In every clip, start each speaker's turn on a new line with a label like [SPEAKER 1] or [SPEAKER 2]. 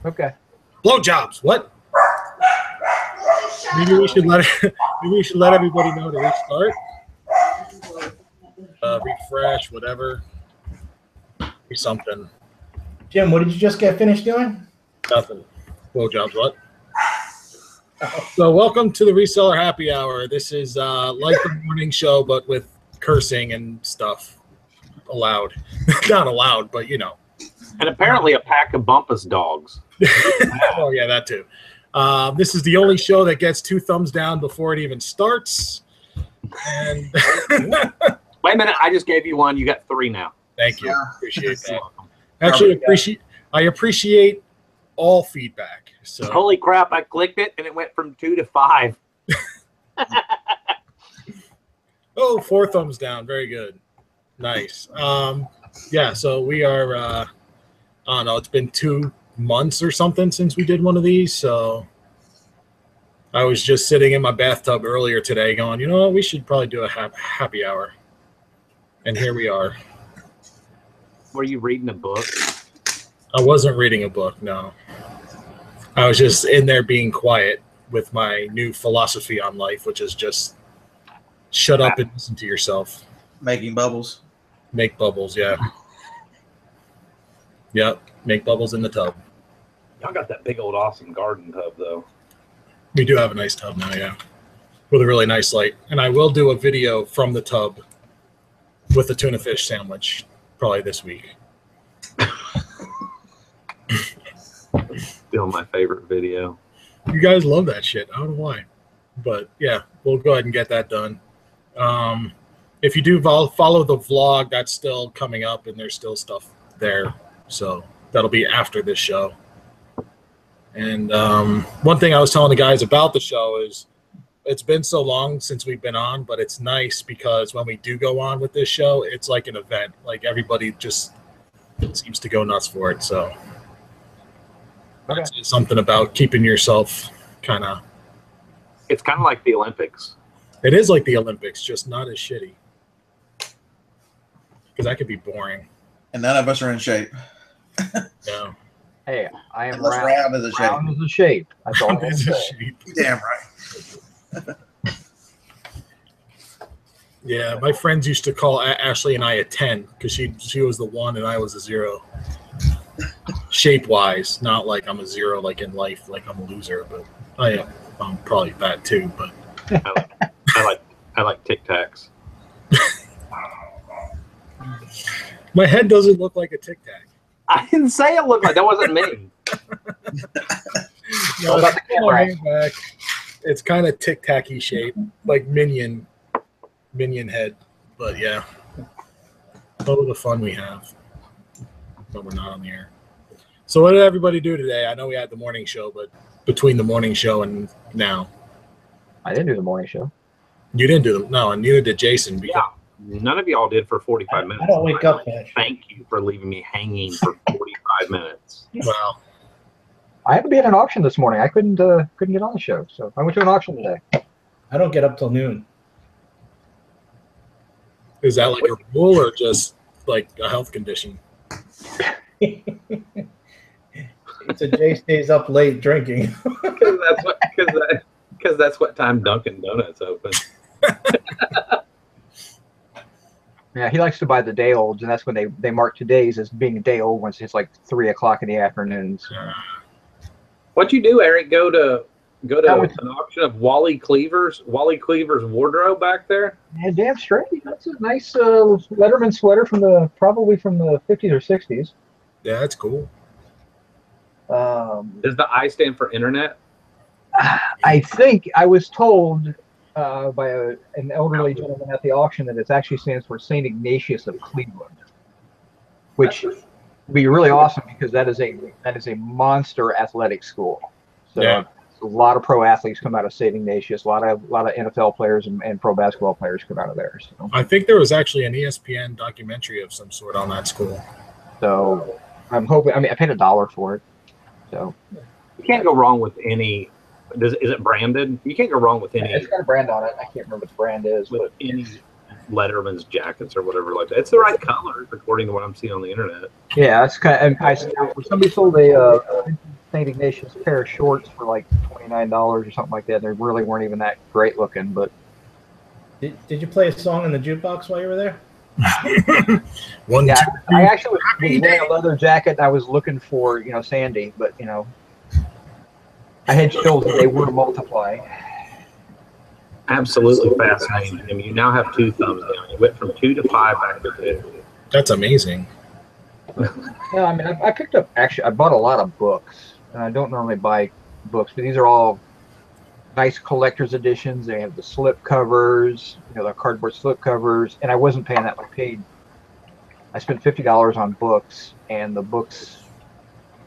[SPEAKER 1] Okay.
[SPEAKER 2] Blowjobs. What? Maybe we should let everybody know to restart. Refresh, whatever. Be something.
[SPEAKER 3] Jim, what did you just get finished doing?
[SPEAKER 2] Nothing. Blowjobs. What? So welcome to the Reseller Happy Hour. This is like the morning show, but with cursing and stuff allowed. Not allowed, but you know.
[SPEAKER 4] And apparently a pack of Bumpus dogs.
[SPEAKER 2] Oh, yeah, that too. This is the only show that gets 2 thumbs down before it even starts. And
[SPEAKER 4] Wait a minute, I just gave you one. You got 3 now.
[SPEAKER 2] Thank you. Appreciate that. Actually, I appreciate all feedback. So
[SPEAKER 4] Holy crap, I clicked it and it went from 2 to 5.
[SPEAKER 2] Oh, 4 thumbs down. Very good. Nice. Yeah, so we are, I don't know, it's been 2 months or something since we did one of these. So I was just sitting in my bathtub earlier today going, you know what, we should probably do a happy hour. And here we are.
[SPEAKER 4] Were you reading a book?
[SPEAKER 2] I wasn't reading a book, no. I was just in there being quiet with my new philosophy on life, which is just shut up and listen to yourself.
[SPEAKER 5] Making bubbles.
[SPEAKER 2] Make bubbles, yeah. Yep, make bubbles in the tub.
[SPEAKER 4] Y'all got that big old awesome garden tub, though.
[SPEAKER 2] We do have a nice tub now, yeah. With a really nice light. And I will do a video from the tub with a tuna fish sandwich probably this week.
[SPEAKER 4] Still my favorite video.
[SPEAKER 2] You guys love that shit. I don't know why. But yeah, we'll go ahead and get that done. If you do follow the vlog, that's still coming up and there's still stuff there. So that'll be after this show. And one thing I was telling the guys about the show is it's been so long since we've been on, but it's nice because when we do go on with this show, it's like an event. Like everybody just seems to go nuts for it. So that's something about keeping yourself kind of.
[SPEAKER 4] It's kind of like the Olympics.
[SPEAKER 2] It is like the Olympics, just not as shitty. Because that could be boring.
[SPEAKER 5] And none of us are in shape.
[SPEAKER 2] No.
[SPEAKER 1] Hey, I am
[SPEAKER 5] Unless
[SPEAKER 1] round.
[SPEAKER 5] Round is a shape.
[SPEAKER 1] Round is a shape. That's all I'm
[SPEAKER 2] It's a
[SPEAKER 1] saying.
[SPEAKER 2] sheep.
[SPEAKER 5] Damn right.
[SPEAKER 2] Yeah, my friends used to call Ashley and I a 10 because she was the 1 and I was a 0. Shape-wise, not like I'm a 0 like in life, like I'm a loser, but I'm probably bad too. But
[SPEAKER 4] I like Tic Tacs.
[SPEAKER 2] my head doesn't look like a Tic Tac.
[SPEAKER 4] I didn't say it looked like that. Wasn't me.
[SPEAKER 2] No,
[SPEAKER 4] about the camera?
[SPEAKER 2] back. It's kind of Tic Tac-y shape, like minion head. But yeah, all the fun we have. But we're not on the air. So what did everybody do today? I know we had the morning show, but between the morning show and now,
[SPEAKER 1] I didn't do the morning show.
[SPEAKER 2] you didn't do them. No, and neither did Jason. Because
[SPEAKER 4] None of y'all did for 45 minutes.
[SPEAKER 3] I don't wake up that.
[SPEAKER 4] Thank you for leaving me hanging for 45 minutes.
[SPEAKER 2] Wow.
[SPEAKER 1] I had to be at an auction this morning. I couldn't get on the show, so I went to an auction today.
[SPEAKER 3] I don't get up till noon.
[SPEAKER 2] Is that like a rule or just like a health condition?
[SPEAKER 3] It's a Jay stays up late drinking.
[SPEAKER 4] Because that's what time Dunkin' Donuts open.
[SPEAKER 1] Yeah, he likes to buy the day olds, and that's when they mark today's as being a day old once it's like 3 o'clock in the afternoon. So.
[SPEAKER 4] What'd you do, Eric? Go to
[SPEAKER 1] was-
[SPEAKER 4] an auction of Wally Cleaver's wardrobe back there?
[SPEAKER 1] Yeah, damn straight. That's a nice Letterman sweater probably from the 50s or 60s.
[SPEAKER 2] Yeah, that's cool.
[SPEAKER 4] Does the I stand for internet?
[SPEAKER 1] I think I was told by an elderly gentleman at the auction that it actually stands for St. Ignatius of Cleveland, which would be really awesome because that is a monster athletic school. So
[SPEAKER 2] Yeah.
[SPEAKER 1] a lot of pro athletes come out of St. Ignatius. A lot of NFL players and pro basketball players come out of there. So.
[SPEAKER 2] I think there was actually an ESPN documentary of some sort on that school.
[SPEAKER 1] So I'm hoping. I mean, I paid $1 for it. So
[SPEAKER 4] You can't go wrong with any. Is it branded? You can't go wrong with any
[SPEAKER 1] it's got a brand on it. I can't remember what the brand is,
[SPEAKER 4] with
[SPEAKER 1] but
[SPEAKER 4] any Letterman's jackets or whatever like that. It's the right colors according to what I'm seeing on the internet.
[SPEAKER 1] yeah, it's kind of. Somebody sold a St. Ignatius pair of shorts for like $29 or something like that. They really weren't even that great looking, but
[SPEAKER 3] Did you play a song in the jukebox while you were there?
[SPEAKER 2] One,
[SPEAKER 1] yeah,
[SPEAKER 2] two,
[SPEAKER 1] I
[SPEAKER 2] three.
[SPEAKER 1] actually was wearing a leather jacket. And I was looking for, Sandy, but I had chills and they were multiplying.
[SPEAKER 4] Absolutely fascinating. I mean, you now have 2 thumbs down. You went from 2 to 5 back to 2.
[SPEAKER 2] That's amazing.
[SPEAKER 1] No, I mean, I picked up, actually, I bought a lot of books, and I don't normally buy books, but these are all nice collector's editions. They have the slip covers, the cardboard slip covers, and I wasn't paying that. I spent $50 on books, and the books,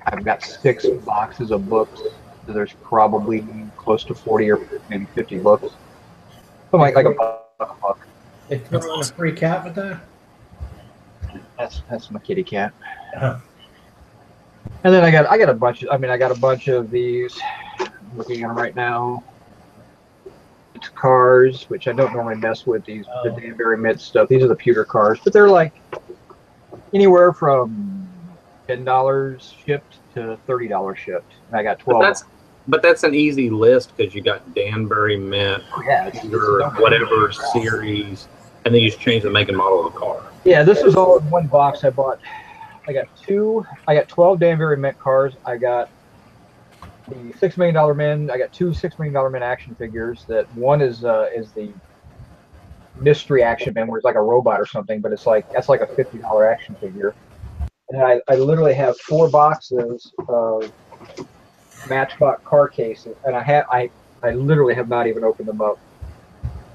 [SPEAKER 1] I've got 6 boxes of books, so there's probably close to 40 or maybe 50 books. So like a buck.
[SPEAKER 3] They throw in a free cat with that?
[SPEAKER 1] That's my kitty cat.
[SPEAKER 3] Uh-huh.
[SPEAKER 1] And then I got a bunch of these. I'm looking at them right now. It's cars, which I don't normally mess with. The Danbury Mint stuff. These are the pewter cars, but they're like anywhere from $10 shipped to $30 shipped. And I got 12.
[SPEAKER 4] But that's an easy list because you got Danbury Mint, your whatever series, and then you just change the make and model of the car.
[SPEAKER 1] Yeah, this is all in one box. I got 12 Danbury Mint cars. I got the $6 Million Men. I got 2 $6 Million Men action figures. That one is the mystery action man, where it's like a robot or something, but that's like a $50 action figure. And I literally have 4 boxes of Matchbox car cases, and I literally have not even opened them up.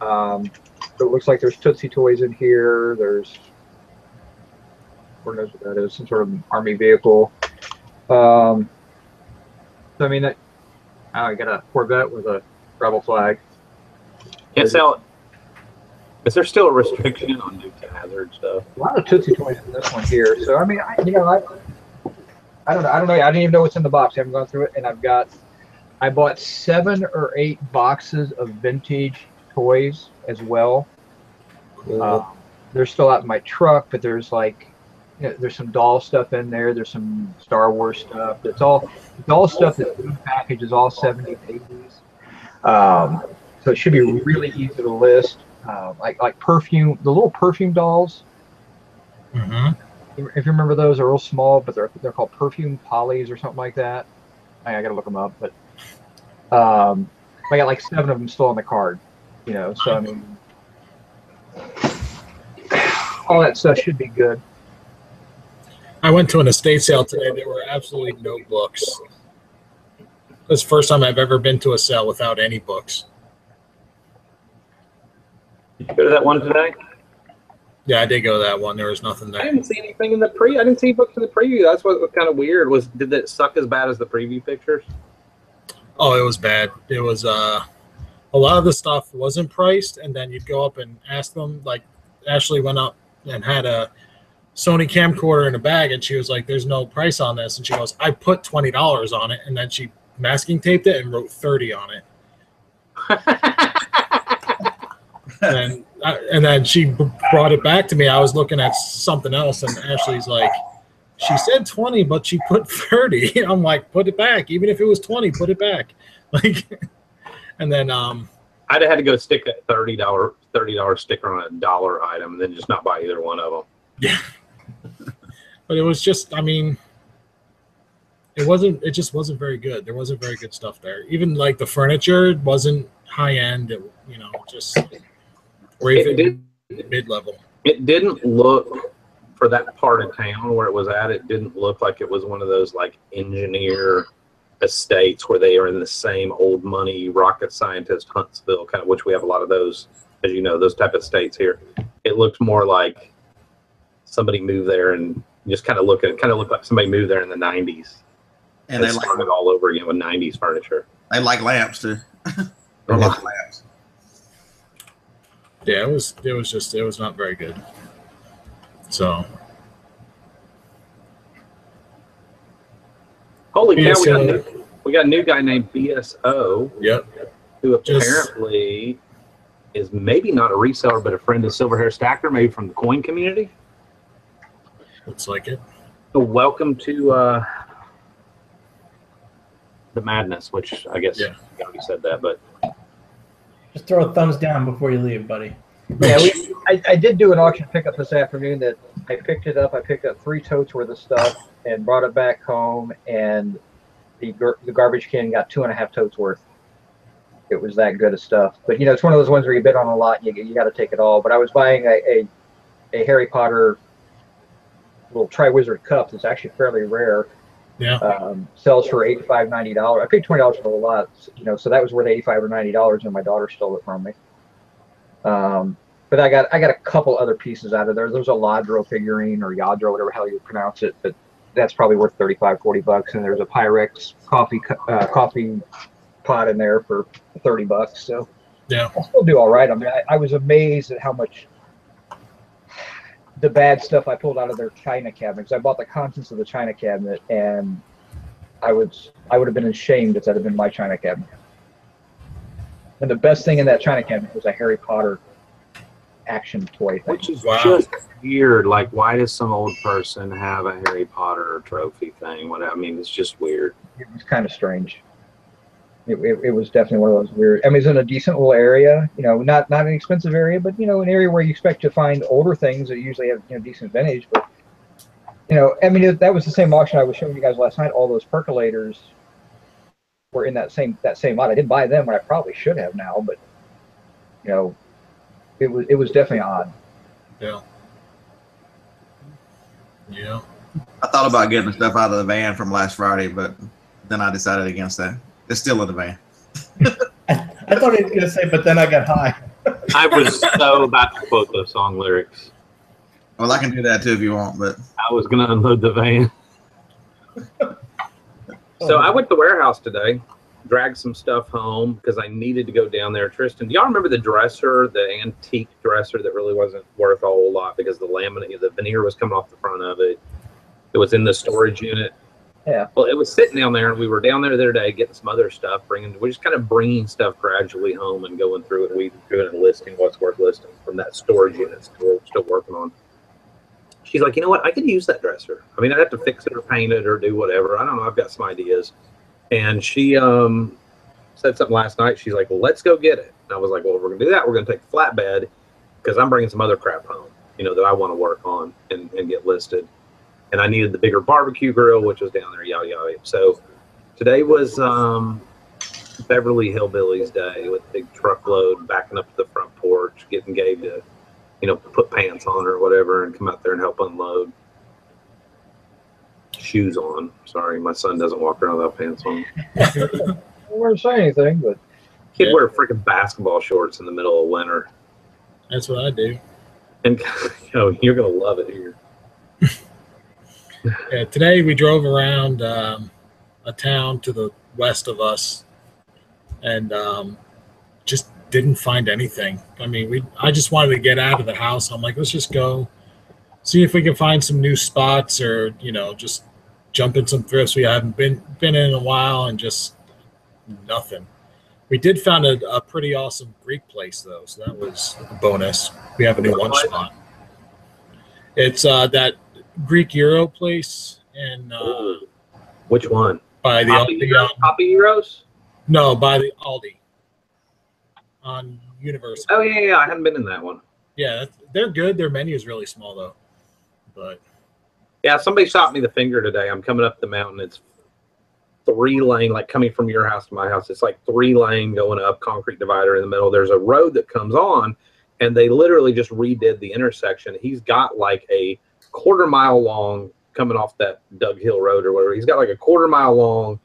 [SPEAKER 1] So it looks like there's Tootsie Toys in here. There's, who knows what that is, some sort of army vehicle. So I mean, I got a Corvette with a rebel flag.
[SPEAKER 4] Can't sell. Is there still a restriction on Dukes of Hazzard stuff?
[SPEAKER 1] A lot of Tootsie Toys in this one here. So I mean, I don't know. I didn't even know what's in the box. I haven't gone through it, and I bought 7 or 8 boxes of vintage toys as well. They're still out in my truck, but there's there's some doll stuff in there. There's some Star Wars stuff. It's all stuff that's in the package is all 70s, 80s. So it should be really easy to list. Like perfume, the little perfume dolls.
[SPEAKER 2] Mm-hmm.
[SPEAKER 1] If you remember those, they're real small, but they're called perfume polys or something like that. I gotta look them up, but I got like 7 of them still on the card. So I mean, all that stuff should be good.
[SPEAKER 2] I went to an estate sale today. There were absolutely no books. It's the first time I've ever been to a sale without any books.
[SPEAKER 4] Did you go to that one today?
[SPEAKER 2] Yeah, I did go to that one. There was nothing
[SPEAKER 4] I
[SPEAKER 2] there.
[SPEAKER 4] didn't see anything in the I didn't see books in the preview. That's what was kind of weird. Did it suck as bad as the preview pictures?
[SPEAKER 2] Oh, it was bad. It was a lot of the stuff wasn't priced, and then you'd go up and ask them. Like Ashley went up and had a Sony camcorder in a bag, and she was like, "There's no price on this," and she goes, "I put $20 on it," and then she masking taped it and wrote 30 on it. And then she brought it back to me. I was looking at something else, and Ashley's like, "She said 20, but she put 30." I'm like, "Put it back. Even if it was 20, put it back." And then
[SPEAKER 4] I'd have had to go stick a $30 sticker on a dollar item, and then just not buy either one of them.
[SPEAKER 2] Yeah. But it was just, I mean, it just wasn't very good. There wasn't very good stuff there. Even like the furniture wasn't high end, or even mid-level.
[SPEAKER 4] It didn't look, for that part of town where it was at, it didn't look like it was one of those like engineer estates where they are in the same old money rocket scientist Huntsville kind of, which we have a lot of those, as you know, those type of estates here. It looked more like somebody moved there and just kind of looked like somebody moved there in the 90s and they started all over again with 90s furniture.
[SPEAKER 5] They like lamps too. Lamps.
[SPEAKER 2] Yeah, it was not very good. So
[SPEAKER 4] holy cow,
[SPEAKER 2] BSO.
[SPEAKER 4] we got a new guy named BSO.
[SPEAKER 2] Yep.
[SPEAKER 4] Who apparently is maybe not a reseller, but a friend of Silver Hair Stacker, maybe from the coin community.
[SPEAKER 2] Looks like it.
[SPEAKER 4] So welcome to the madness, which I guess you already said that, but
[SPEAKER 3] Just throw a thumbs down before you leave, buddy.
[SPEAKER 1] Yeah, I did do an auction pickup this afternoon that I picked it up. I picked up 3 totes worth of stuff and brought it back home, and the garbage can got 2.5 totes worth. It was that good of stuff. But, it's one of those ones where you bid on a lot and you got to take it all. But I was buying a Harry Potter little Triwizard cup that's actually fairly rare.
[SPEAKER 2] Yeah.
[SPEAKER 1] Sells for $85, $90. I paid $20 for the lot, so that was worth $85 or $90, and my daughter stole it from me. But I got a couple other pieces out of there. There's a Lodro figurine, or Yadro, whatever hell you pronounce it, but that's probably worth $35, $40. And there's a Pyrex coffee pot in there for $30. So
[SPEAKER 2] yeah,
[SPEAKER 1] I'll still do all right. I mean, I was amazed at how much the bad stuff I pulled out of their china cabinet, because I bought the contents of the china cabinet, and I would have been ashamed if that had been my china cabinet. And the best thing in that china cabinet was a Harry Potter action toy thing.
[SPEAKER 4] which is just weird. Like, why does some old person have a Harry Potter trophy thing? What I mean, it's just weird.
[SPEAKER 1] It was kind of strange. It was definitely one of those weird. I mean, it's in a decent little area, not an expensive area, but an area where you expect to find older things that usually have decent vintage. But I mean, that was the same auction I was showing you guys last night. All those percolators were in that same lot. I didn't buy them when I probably should have now, but it was definitely odd.
[SPEAKER 2] Yeah. Yeah.
[SPEAKER 5] I thought about getting the stuff out of the van from last Friday, but then I decided against that. It's still in the van.
[SPEAKER 3] I thought he was going to say, but then I got high.
[SPEAKER 4] I was so about to quote those song lyrics.
[SPEAKER 5] Well, I can do that too if you want, but
[SPEAKER 4] I was going to unload the van. So I went to the warehouse today, dragged some stuff home because I needed to go down there. Tristan, do y'all remember the dresser, the antique dresser that really wasn't worth a whole lot because the veneer was coming off the front of it? It was in the storage unit.
[SPEAKER 1] Yeah.
[SPEAKER 4] Well, it was sitting down there, and we were down there the other day getting some other stuff, we're just kind of bringing stuff gradually home and going through it. We're doing a listing, what's worth listing from that storage unit we're still working on. She's like, you know what? I could use that dresser. I mean, I'd have to fix it or paint it or do whatever. I don't know. I've got some ideas. And she said something last night. She's like, well, let's go get it. And I was like, well, if we're going to do that, we're going to take the flatbed because I'm bringing some other crap home, that I want to work on and get listed. And I needed the bigger barbecue grill, which was down there, yada, yada. So today was Beverly Hillbillies Day with a big truckload backing up to the front porch, getting Gabe to, put pants on or whatever and come out there and help unload. Shoes on. Sorry, my son doesn't walk around without pants on.
[SPEAKER 1] I won't say anything, but
[SPEAKER 4] Kid wear freaking basketball shorts in the middle of winter.
[SPEAKER 2] That's what I do.
[SPEAKER 4] And you're going to love it here.
[SPEAKER 2] Yeah, today we drove around a town to the west of us and just didn't find anything. I mean, I just wanted to get out of the house. I'm like, let's just go see if we can find some new spots or, just jump in some thrifts we haven't been in a while, and just nothing. We did find a pretty awesome Greek place, though, so that was a bonus. We have a new lunch spot. It's that Greek Euro place in
[SPEAKER 4] which one?
[SPEAKER 2] By the
[SPEAKER 4] Poppy Euros?
[SPEAKER 2] No, by the Aldi on University.
[SPEAKER 4] Oh yeah, I haven't been in that one.
[SPEAKER 2] Yeah, they're good. Their menu is really small though, but
[SPEAKER 4] yeah, somebody shot me the finger today. I'm coming up the mountain. It's 3-lane, like coming from your house to my house. It's like 3-lane going up, concrete divider in the middle. There's a road that comes on, and they literally just redid the intersection. He's got like a 1/4 mile long coming off that Doug Hill Road or whatever. He's got like a 1/4 mile long,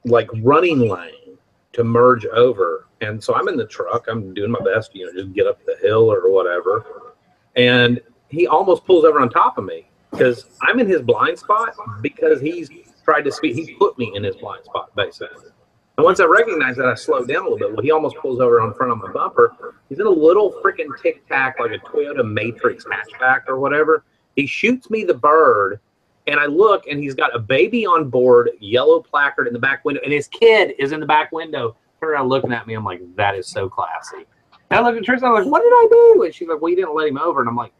[SPEAKER 4] like running lane to merge over. And so I'm in the truck. I'm doing my best, just get up the hill or whatever. And he almost pulls over on top of me because I'm in his blind spot because he's tried to speed. He put me in his blind spot, basically. And once I recognize that, I slow down a little bit. Well, he almost pulls over in front of my bumper. He's in a little freaking Tic Tac, like a Toyota Matrix hatchback or whatever. He shoots me the bird, and I look, and he's got a baby on board, yellow placard in the back window, and his kid is in the back window. Turn around looking at me. I'm like, that is so classy. And I look at Tristan, I'm like, what did I do? And she's like, well, you didn't let him over. And I'm like,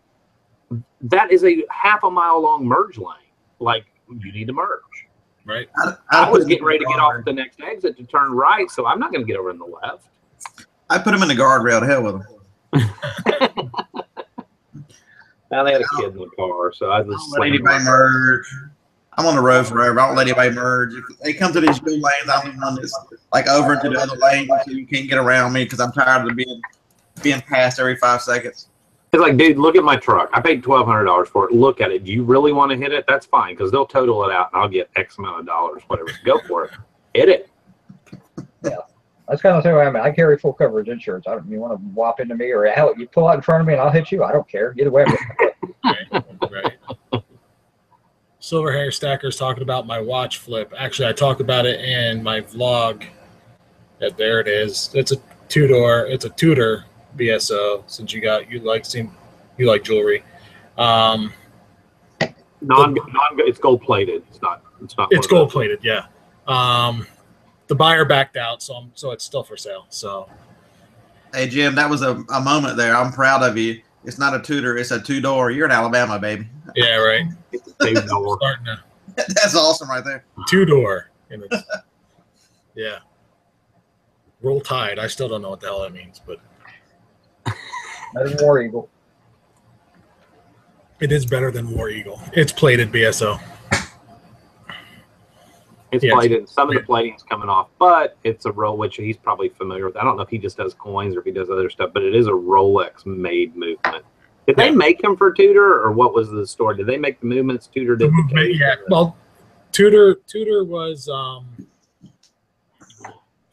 [SPEAKER 4] that is a 1/2 mile long merge lane. Like, you need to merge.
[SPEAKER 2] Right.
[SPEAKER 4] I was getting ready to get off the next exit to turn right, so I'm not going to get over in the left.
[SPEAKER 5] I put them in the guardrail to hell with them.
[SPEAKER 4] Now they had a kid in the car, so I
[SPEAKER 5] I
[SPEAKER 4] just
[SPEAKER 5] don't let anybody merge. I'm on the road forever. I don't let anybody merge. If they come to these blue lanes, I'm the one that's like over into the other lane so you can't get around me because I'm tired of being passed every 5 seconds.
[SPEAKER 4] It's like, dude, look at my truck. I paid $1,200 for it. Look at it. Do you really want to hit it? That's fine, because they'll total it out, and I'll get X amount of dollars, whatever. Go for it. Hit it.
[SPEAKER 1] Yeah, that's kind of the same way. I mean, I carry full coverage insurance. You want to whop into me, or hell, you pull out in front of me and I'll hit you. I don't care. Either way.
[SPEAKER 2] Right. Silver Hair Stacker's talking about my watch flip. Actually, I talked about it in my vlog. There it is. It's a two-door. It's a Tudor BSO. Since you like jewelry.
[SPEAKER 4] It's gold plated. It's not.
[SPEAKER 2] It's gold plated. Yeah. The buyer backed out, so it's still for sale. So.
[SPEAKER 5] Hey Jim, that was a moment there. I'm proud of you. It's not a Tudor. It's a 2-door. You're in Alabama, baby.
[SPEAKER 2] Yeah. Right.
[SPEAKER 4] It's a 2-door.
[SPEAKER 5] That's awesome right there.
[SPEAKER 2] 2-door. Yeah. Roll Tide. I still don't know what the hell that means, but.
[SPEAKER 1] Better than War Eagle.
[SPEAKER 2] It is better than War Eagle. It's plated BSO.
[SPEAKER 4] It's plated. Some of the plating's coming off, but it's a roll, which he's probably familiar with. I don't know if he just does coins or if he does other stuff, but it is a Rolex-made movement. Did they make them for Tudor, or what was the story? Did they make the movements? Tudor did the case?
[SPEAKER 2] Yeah. Well, Tudor was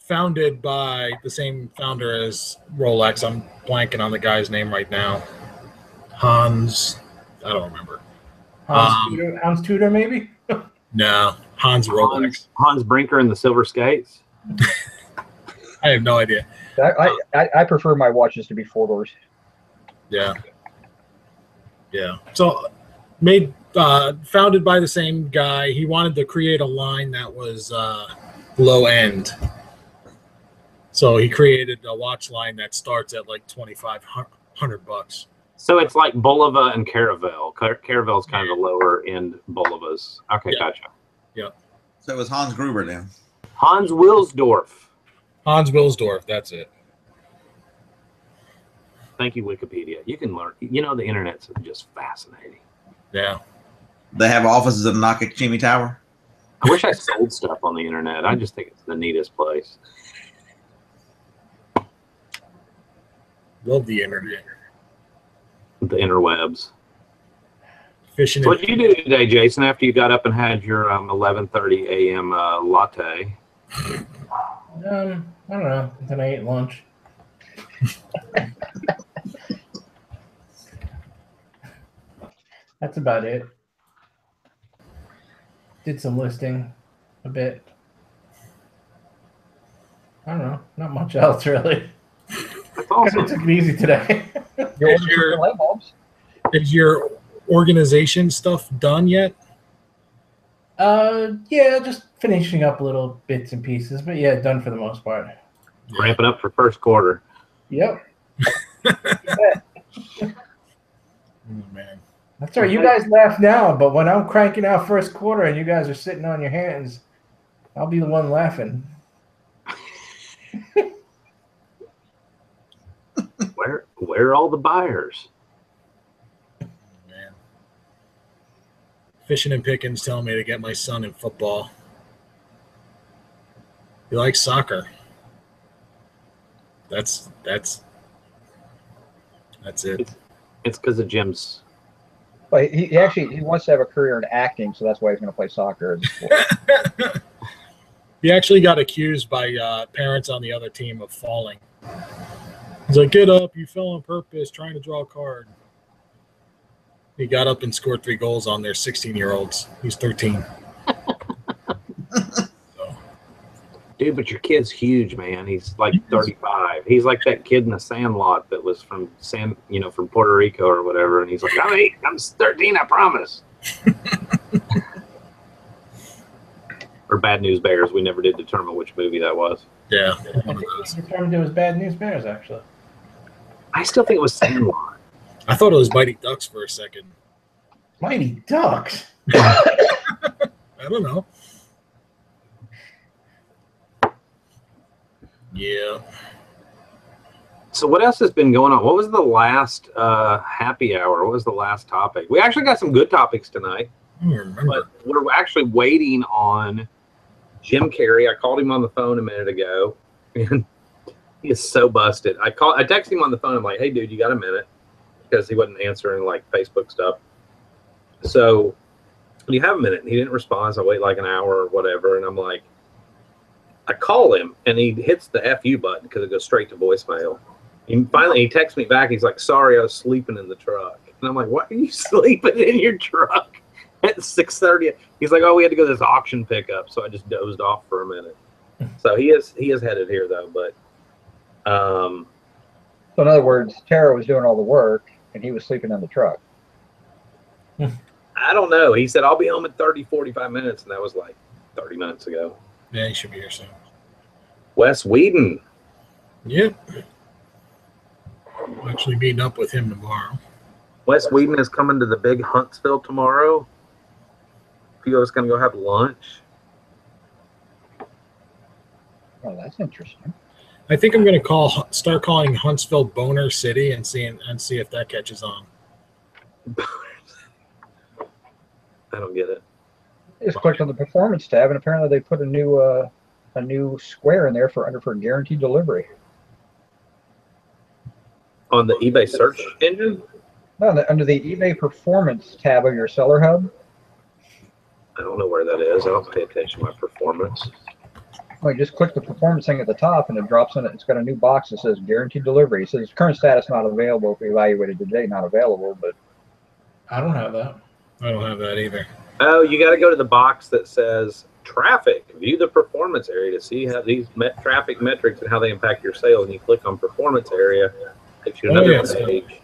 [SPEAKER 2] founded by the same founder as Rolex. I'm blanking on the guy's name right now. Hans. I don't remember.
[SPEAKER 3] Hans Tudor, maybe?
[SPEAKER 2] No, Hans Rolex.
[SPEAKER 4] Hans Brinker and the Silver Skates?
[SPEAKER 2] I have no idea.
[SPEAKER 1] I prefer my watches to be 4 doors.
[SPEAKER 2] Yeah. Yeah. So founded by the same guy. He wanted to create a line that was low end. So he created a watch line that starts at like $2,500.
[SPEAKER 4] So it's like Bulova and Caravel. Caravel's kind of the lower end Bulovas. Okay,
[SPEAKER 2] yeah.
[SPEAKER 4] Gotcha.
[SPEAKER 2] Yeah.
[SPEAKER 5] So it was Hans Gruber then.
[SPEAKER 4] Hans Wilsdorf.
[SPEAKER 2] Hans Wilsdorf, that's it.
[SPEAKER 4] Thank you, Wikipedia. You can learn. You know, the internet's just fascinating.
[SPEAKER 2] Yeah.
[SPEAKER 5] They have offices in Nakatomi Tower.
[SPEAKER 4] I wish I sold stuff on the internet. I just think it's the neatest place.
[SPEAKER 2] Love the internet.
[SPEAKER 4] The interwebs.
[SPEAKER 2] Fishing.
[SPEAKER 4] So what did you do today, Jason, after you got up and had your 11:30 a.m. Latte?
[SPEAKER 3] I don't know. Then I ate lunch. That's about it. Did some listing a bit. I don't know. Not much else really.
[SPEAKER 4] That's awesome.
[SPEAKER 3] I took it easy today.
[SPEAKER 2] Is your organization stuff done yet?
[SPEAKER 3] Yeah, just finishing up little bits and pieces, but yeah, done for the most part.
[SPEAKER 4] Ramping up for first quarter.
[SPEAKER 3] Yep.
[SPEAKER 2] Oh, man.
[SPEAKER 3] That's right. You guys laugh now, but when I'm cranking out first quarter and you guys are sitting on your hands, I'll be the one laughing.
[SPEAKER 4] Where are all the buyers?
[SPEAKER 2] Man. Fishing and Pickens telling me to get my son in football. He likes soccer. That's it.
[SPEAKER 4] It's because of Jim's.
[SPEAKER 1] Well, he wants to have a career in acting, so that's why he's going to play soccer.
[SPEAKER 2] He actually got accused by parents on the other team of falling. He's like, "Get up! You fell on purpose, trying to draw a card." He got up and scored 3 goals on their 16-year-olds. He's 13.
[SPEAKER 4] Dude, but your kid's huge, man. He's like 35. He's like that kid in the Sandlot that was from from Puerto Rico or whatever. And he's like, I'm 8, I'm 13, I promise. Or Bad News Bears. We never did determine which movie that was.
[SPEAKER 2] Yeah.
[SPEAKER 3] I determined it was Bad News Bears, actually.
[SPEAKER 4] I still think it was Sandlot.
[SPEAKER 2] I thought it was Mighty Ducks for a second.
[SPEAKER 3] Mighty Ducks?
[SPEAKER 2] I don't know. Yeah.
[SPEAKER 4] So what else has been going on? What was the last happy hour? What was the last topic? We actually got some good topics tonight.
[SPEAKER 2] I don't remember.
[SPEAKER 4] But we're actually waiting on Jim Carrey. I called him on the phone a minute ago, and he is so busted. I texted him on the phone. I'm like, "Hey, dude, you got a minute?" Because he wasn't answering like Facebook stuff. So, do you have a minute? And he didn't respond. So I wait like an hour or whatever, and I'm like, I call him, and he hits the FU button because it goes straight to voicemail. And finally, he texts me back. He's like, "Sorry, I was sleeping in the truck." And I'm like, "Why are you sleeping in your truck at 6:30?" He's like, "Oh, we had to go to this auction pickup, so I just dozed off for a minute." So he is headed here though, but
[SPEAKER 1] So in other words, Tara was doing all the work and he was sleeping in the truck.
[SPEAKER 4] I don't know. He said, "I'll be home in 30, 45 minutes," and that was like 30 minutes ago.
[SPEAKER 2] Yeah, he should be here soon.
[SPEAKER 4] Wes Whedon.
[SPEAKER 2] Yep. I'm actually meeting up with him tomorrow.
[SPEAKER 4] Wes Whedon is coming to the big Huntsville tomorrow. A few of us going to go have lunch.
[SPEAKER 1] Oh, that's interesting.
[SPEAKER 2] I think I'm going to start calling Huntsville Boner City and see if that catches on.
[SPEAKER 4] I don't get it.
[SPEAKER 1] I just clicked on the performance tab, and apparently they put a new square in there for guaranteed delivery.
[SPEAKER 4] On the eBay search engine?
[SPEAKER 1] No, under the eBay performance tab of your seller hub.
[SPEAKER 4] I don't know where that is. I don't pay attention to my performance.
[SPEAKER 1] Well, you just click the performance thing at the top, and it drops in it. It's got a new box that says guaranteed delivery. It says current status not available. If we evaluated today, not available. But
[SPEAKER 3] I don't have that.
[SPEAKER 2] I don't have that either.
[SPEAKER 4] Oh, you got to go to the box that says traffic. View the performance area to see how these traffic metrics and how they impact your sales. And you click on performance area, takes you to another page.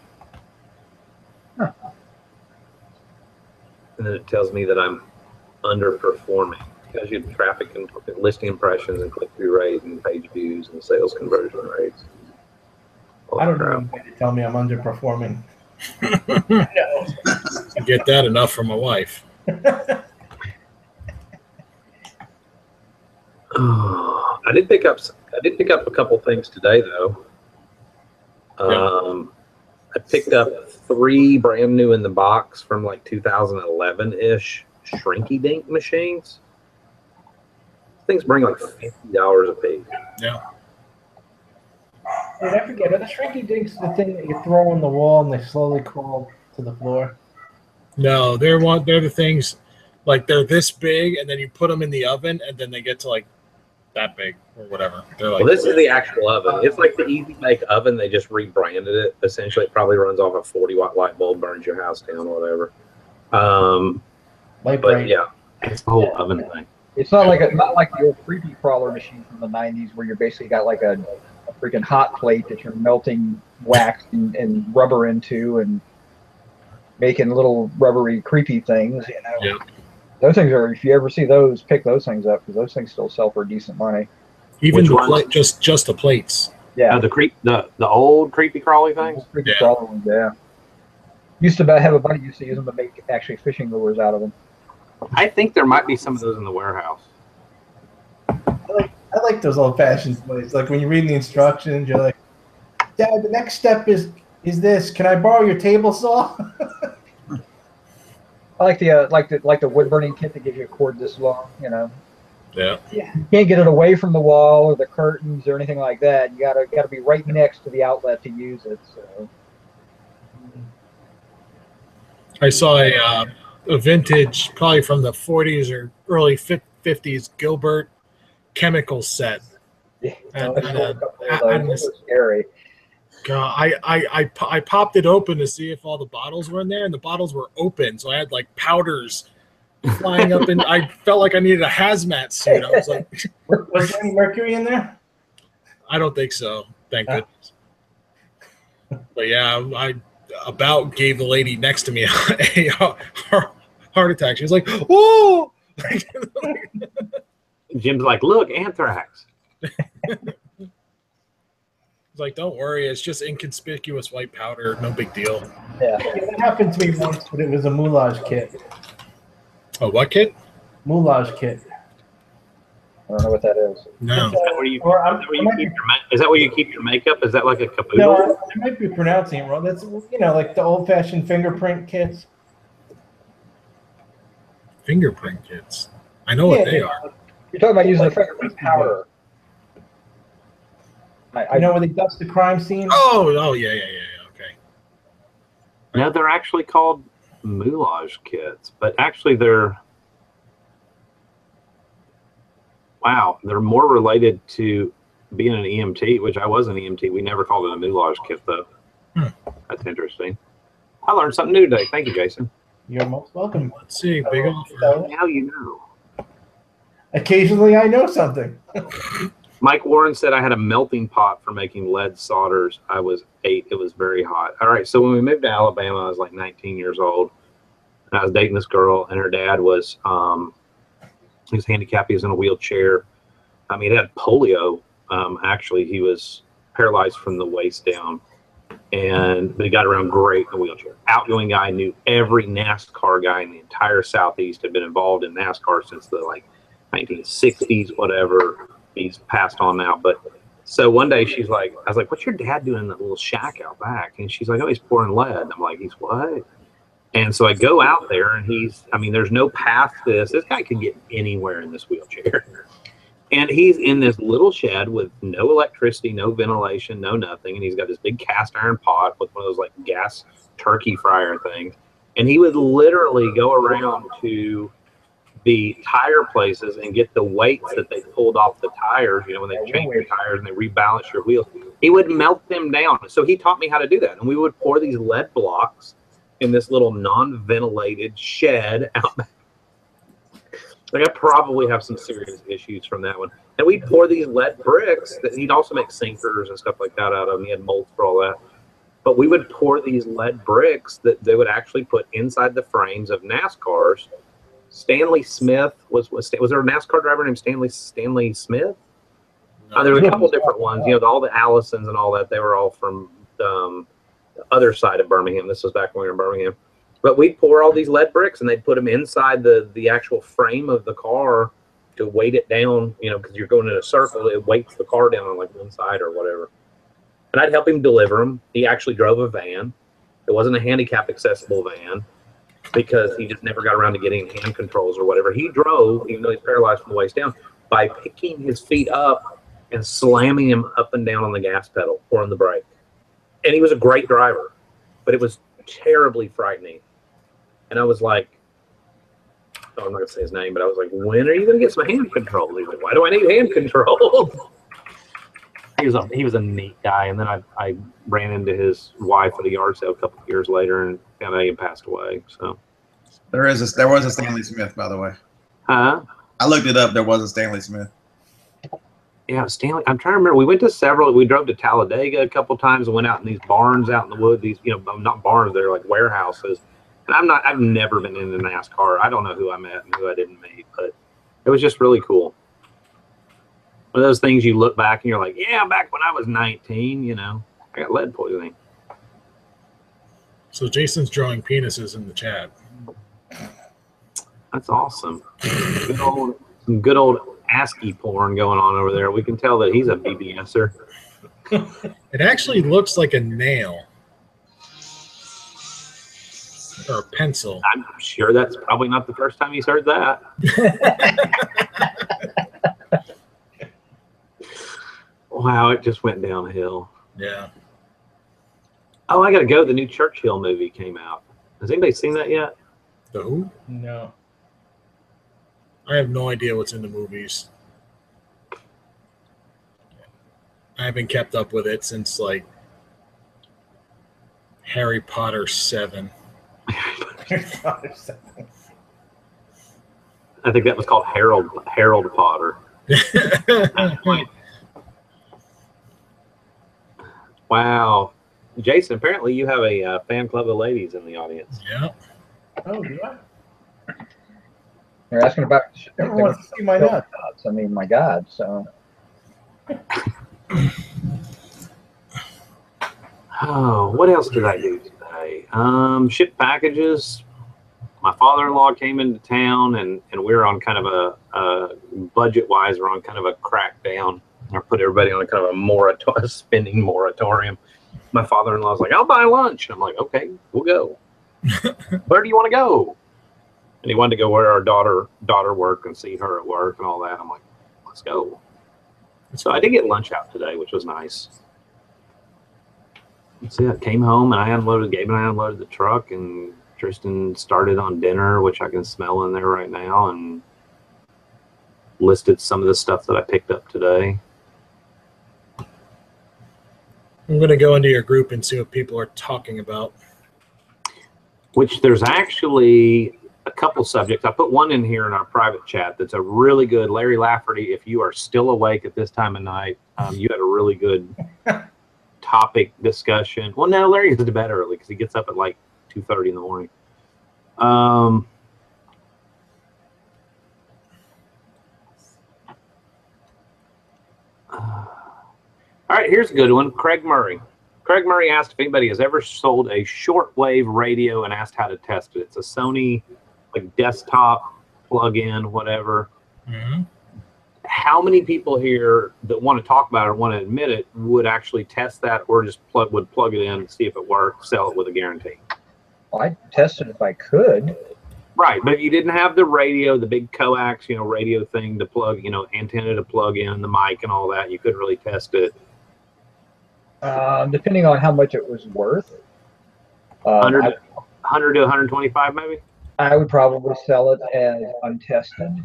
[SPEAKER 1] Huh.
[SPEAKER 4] And then it tells me that I'm underperforming. It tells you the traffic and listing impressions and click-through rate and page views and sales conversion rates.
[SPEAKER 3] I don't know way to tell me I'm underperforming.
[SPEAKER 2] I get that enough from my wife.
[SPEAKER 4] I did pick up a couple things today though. I picked up 3 brand new in the box from like 2011-ish Shrinky Dink machines. Things bring like $50 a piece.
[SPEAKER 2] Yeah.
[SPEAKER 3] Did I forget? Are the Shrinky Dinks the thing that you throw on the wall and they slowly crawl to the floor?
[SPEAKER 2] No, they're the things like they're this big, and then you put them in the oven, and then they get to like that big or whatever. They're like,
[SPEAKER 4] Well, this is the actual oven. It's like the Easy Bake oven. They just rebranded it. Essentially, it probably runs off a 40-watt light bulb, burns your house down, or whatever. But yeah, it's the whole oven thing.
[SPEAKER 1] it's not like the old creepy crawler machine from the '90s, where you're basically got like a freaking hot plate that you're melting wax and rubber into and making little rubbery creepy things. You know,
[SPEAKER 2] yeah.
[SPEAKER 1] Those things are. If you ever see those, pick those things up because those things still sell for decent money.
[SPEAKER 2] Even
[SPEAKER 4] Which
[SPEAKER 2] the
[SPEAKER 4] ones?
[SPEAKER 2] plate, just the plates.
[SPEAKER 1] Yeah,
[SPEAKER 4] The old creepy crawly things.
[SPEAKER 1] creepy
[SPEAKER 2] Yeah.
[SPEAKER 1] crawler ones. Yeah. Used to have a buddy used to use them to make actually fishing lures out of them.
[SPEAKER 4] I think there might be some of those in the warehouse.
[SPEAKER 3] I like those old-fashioned toys. Like when you read the instructions, you're like, "Dad, the next step is this. Can I borrow your table saw?"
[SPEAKER 1] I like the wood burning kit that gives you a cord this long. You know,
[SPEAKER 2] Yeah.
[SPEAKER 1] you can't get it away from the wall or the curtains or anything like that. You gotta be right next to the outlet to use it. So.
[SPEAKER 2] I saw a vintage, probably from the 40s or early 50s, Gilbert chemical set.
[SPEAKER 1] Yeah,
[SPEAKER 2] This-
[SPEAKER 1] scary.
[SPEAKER 2] God, I popped it open to see if all the bottles were in there, and the bottles were open, so I had like powders flying up, and I felt like I needed a hazmat suit. I was like,
[SPEAKER 3] Was there any mercury in there?
[SPEAKER 2] I don't think so. Thank goodness. But yeah, I about gave the lady next to me a heart attack. She was like, "Oh!"
[SPEAKER 4] Jim's like, "Look, anthrax."
[SPEAKER 2] It's like, don't worry, it's just inconspicuous white powder, no big deal.
[SPEAKER 1] Yeah.
[SPEAKER 3] It happened to me once, but it was a moulage kit.
[SPEAKER 2] Oh, what kit?
[SPEAKER 3] Moulage kit.
[SPEAKER 1] I don't know what that is.
[SPEAKER 2] No.
[SPEAKER 4] Is that where you,
[SPEAKER 3] Or
[SPEAKER 4] is that where you keep your makeup? Is that like a caboodle?
[SPEAKER 3] No, I might be pronouncing it wrong. That's like the old-fashioned fingerprint kits.
[SPEAKER 2] Fingerprint kits. I know what they are.
[SPEAKER 1] You're talking about using the fingerprint powder.
[SPEAKER 3] I know where they dust the crime scene.
[SPEAKER 2] Oh, yeah. Okay.
[SPEAKER 4] No, they're actually called moulage kits, but actually they're more related to being an EMT, which I was an EMT. We never called it a moulage kit, though. That's interesting. I learned something new today. Thank you, Jason.
[SPEAKER 3] You're most welcome.
[SPEAKER 2] Let's see. Big offer.
[SPEAKER 4] Now you know.
[SPEAKER 3] Occasionally, I know something.
[SPEAKER 4] Mike Warren said I had a melting pot for making lead solders. I was 8. It was very hot. All right. So when we moved to Alabama, I was like 19 years old. And I was dating this girl, and her dad was he was handicapped. He was in a wheelchair. He had polio. Actually, he was paralyzed from the waist down, but he got around great in a wheelchair. Outgoing guy, knew every NASCAR guy in the entire Southeast, had been involved in NASCAR since the 1960s, whatever. He's passed on now, but so one day I was like, "What's your dad doing in that little shack out back?" And she's like, "Oh, he's pouring lead." And I'm like, "He's what?" And so I go out there, and there's no path to this. This guy could get anywhere in this wheelchair. And he's in this little shed with no electricity, no ventilation, no nothing. And he's got this big cast iron pot with one of those gas turkey fryer things. And he would literally go around to the tire places and get the weights that they pulled off the tires, when they change your tires and they rebalance your wheels. He would melt them down. So he taught me how to do that. And we would pour these lead blocks in this little non-ventilated shed out back. I probably have some serious issues from that one. And we'd pour these lead bricks that he'd also make sinkers and stuff like that out of. And he had molds for all that. But we would pour these lead bricks that they would actually put inside the frames of NASCARs. Stanley Smith was there a NASCAR driver named Stanley Smith? There was a couple different ones. All the Allisons and all that. They were all from the other side of Birmingham. This was back when we were in Birmingham. But we'd pour all these lead bricks, and they'd put them inside the actual frame of the car to weight it down, because you're going in a circle. It weights the car down on one side or whatever. And I'd help him deliver them. He actually drove a van. It wasn't a handicap accessible van because he just never got around to getting hand controls or whatever. He drove, even though he's paralyzed from the waist down, by picking his feet up and slamming him up and down on the gas pedal or on the brake. And he was a great driver, but it was terribly frightening. And I was like, I'm not going to say his name, but I was like, when are you going to get some hand control? He's like, why do I need hand control? He was a neat guy. And then I ran into his wife at a yard sale a couple of years later and found out he had passed away. So
[SPEAKER 5] there was a Stanley Smith, by the way.
[SPEAKER 4] Huh?
[SPEAKER 5] I looked it up. There was a Stanley Smith.
[SPEAKER 4] Yeah, Stanley. I'm trying to remember. We went to several. We drove to Talladega a couple of times and went out in these barns out in the wood. These, not barns. They're like warehouses. And I've never been into NASCAR. I don't know who I met and who I didn't meet, but it was just really cool. One of those things you look back and you're like, yeah, back when I was 19, I got lead poisoning.
[SPEAKER 2] So Jason's drawing penises in the chat.
[SPEAKER 4] That's awesome. Some good old ASCII porn going on over there. We can tell that he's a BBSer.
[SPEAKER 2] It actually looks like a nail. Or a pencil.
[SPEAKER 4] I'm sure that's probably not the first time he's heard that. Wow, it just went downhill.
[SPEAKER 2] Yeah.
[SPEAKER 4] Oh, I got to go. The new Churchill movie came out. Has anybody seen that yet?
[SPEAKER 2] The who?
[SPEAKER 3] No.
[SPEAKER 2] I have no idea what's in the movies. I haven't kept up with it since Harry Potter 7.
[SPEAKER 3] Potter 7.
[SPEAKER 4] I think that was called Harold Potter. Wow. Jason, apparently you have a fan club of ladies in the audience.
[SPEAKER 2] Yeah.
[SPEAKER 3] Oh, do I?
[SPEAKER 1] They're asking about.
[SPEAKER 3] Everyone wants to see my nuts.
[SPEAKER 1] I mean, my God. So.
[SPEAKER 4] Oh, what else did I do today? Ship packages. my father-in-law came into town, and we're on kind of a budget-wise, we're on kind of a crackdown. I put everybody on a kind of a spending moratorium. My father-in-law's like, I'll buy lunch. And I'm like, okay, we'll go. Where do you want to go? And he wanted to go where our daughter worked and see her at work and all that. I'm like, let's go. So I did get lunch out today, which was nice. So I came home and Gabe and I unloaded the truck, and Tristan started on dinner, which I can smell in there right now, and listed some of the stuff that I picked up today.
[SPEAKER 2] I'm going to go into your group and see what people are talking about.
[SPEAKER 4] Which there's actually a couple subjects. I put one in here in our private chat that's a really good. Larry Lafferty, if you are still awake at this time of night, you had a really good topic discussion. Well, no, Larry goes to bed early because he gets up at like 2:30 in the morning. All right, here's a good one. Craig Murray. Craig Murray asked if anybody has ever sold a shortwave radio and asked how to test it. It's a Sony like desktop plug-in, whatever.
[SPEAKER 2] Mm-hmm.
[SPEAKER 4] How many people here that want to talk about it or want to admit it would actually test that, or just would plug it in, see if it works, sell it with a guarantee?
[SPEAKER 1] Well, I'd test it if I could.
[SPEAKER 4] Right, but if you didn't have the radio, the big coax, radio thing to plug, antenna to plug in, the mic and all that, you couldn't really test it.
[SPEAKER 1] Depending on how much it was worth.
[SPEAKER 4] 100 to 125 maybe?
[SPEAKER 1] I would probably sell it as untested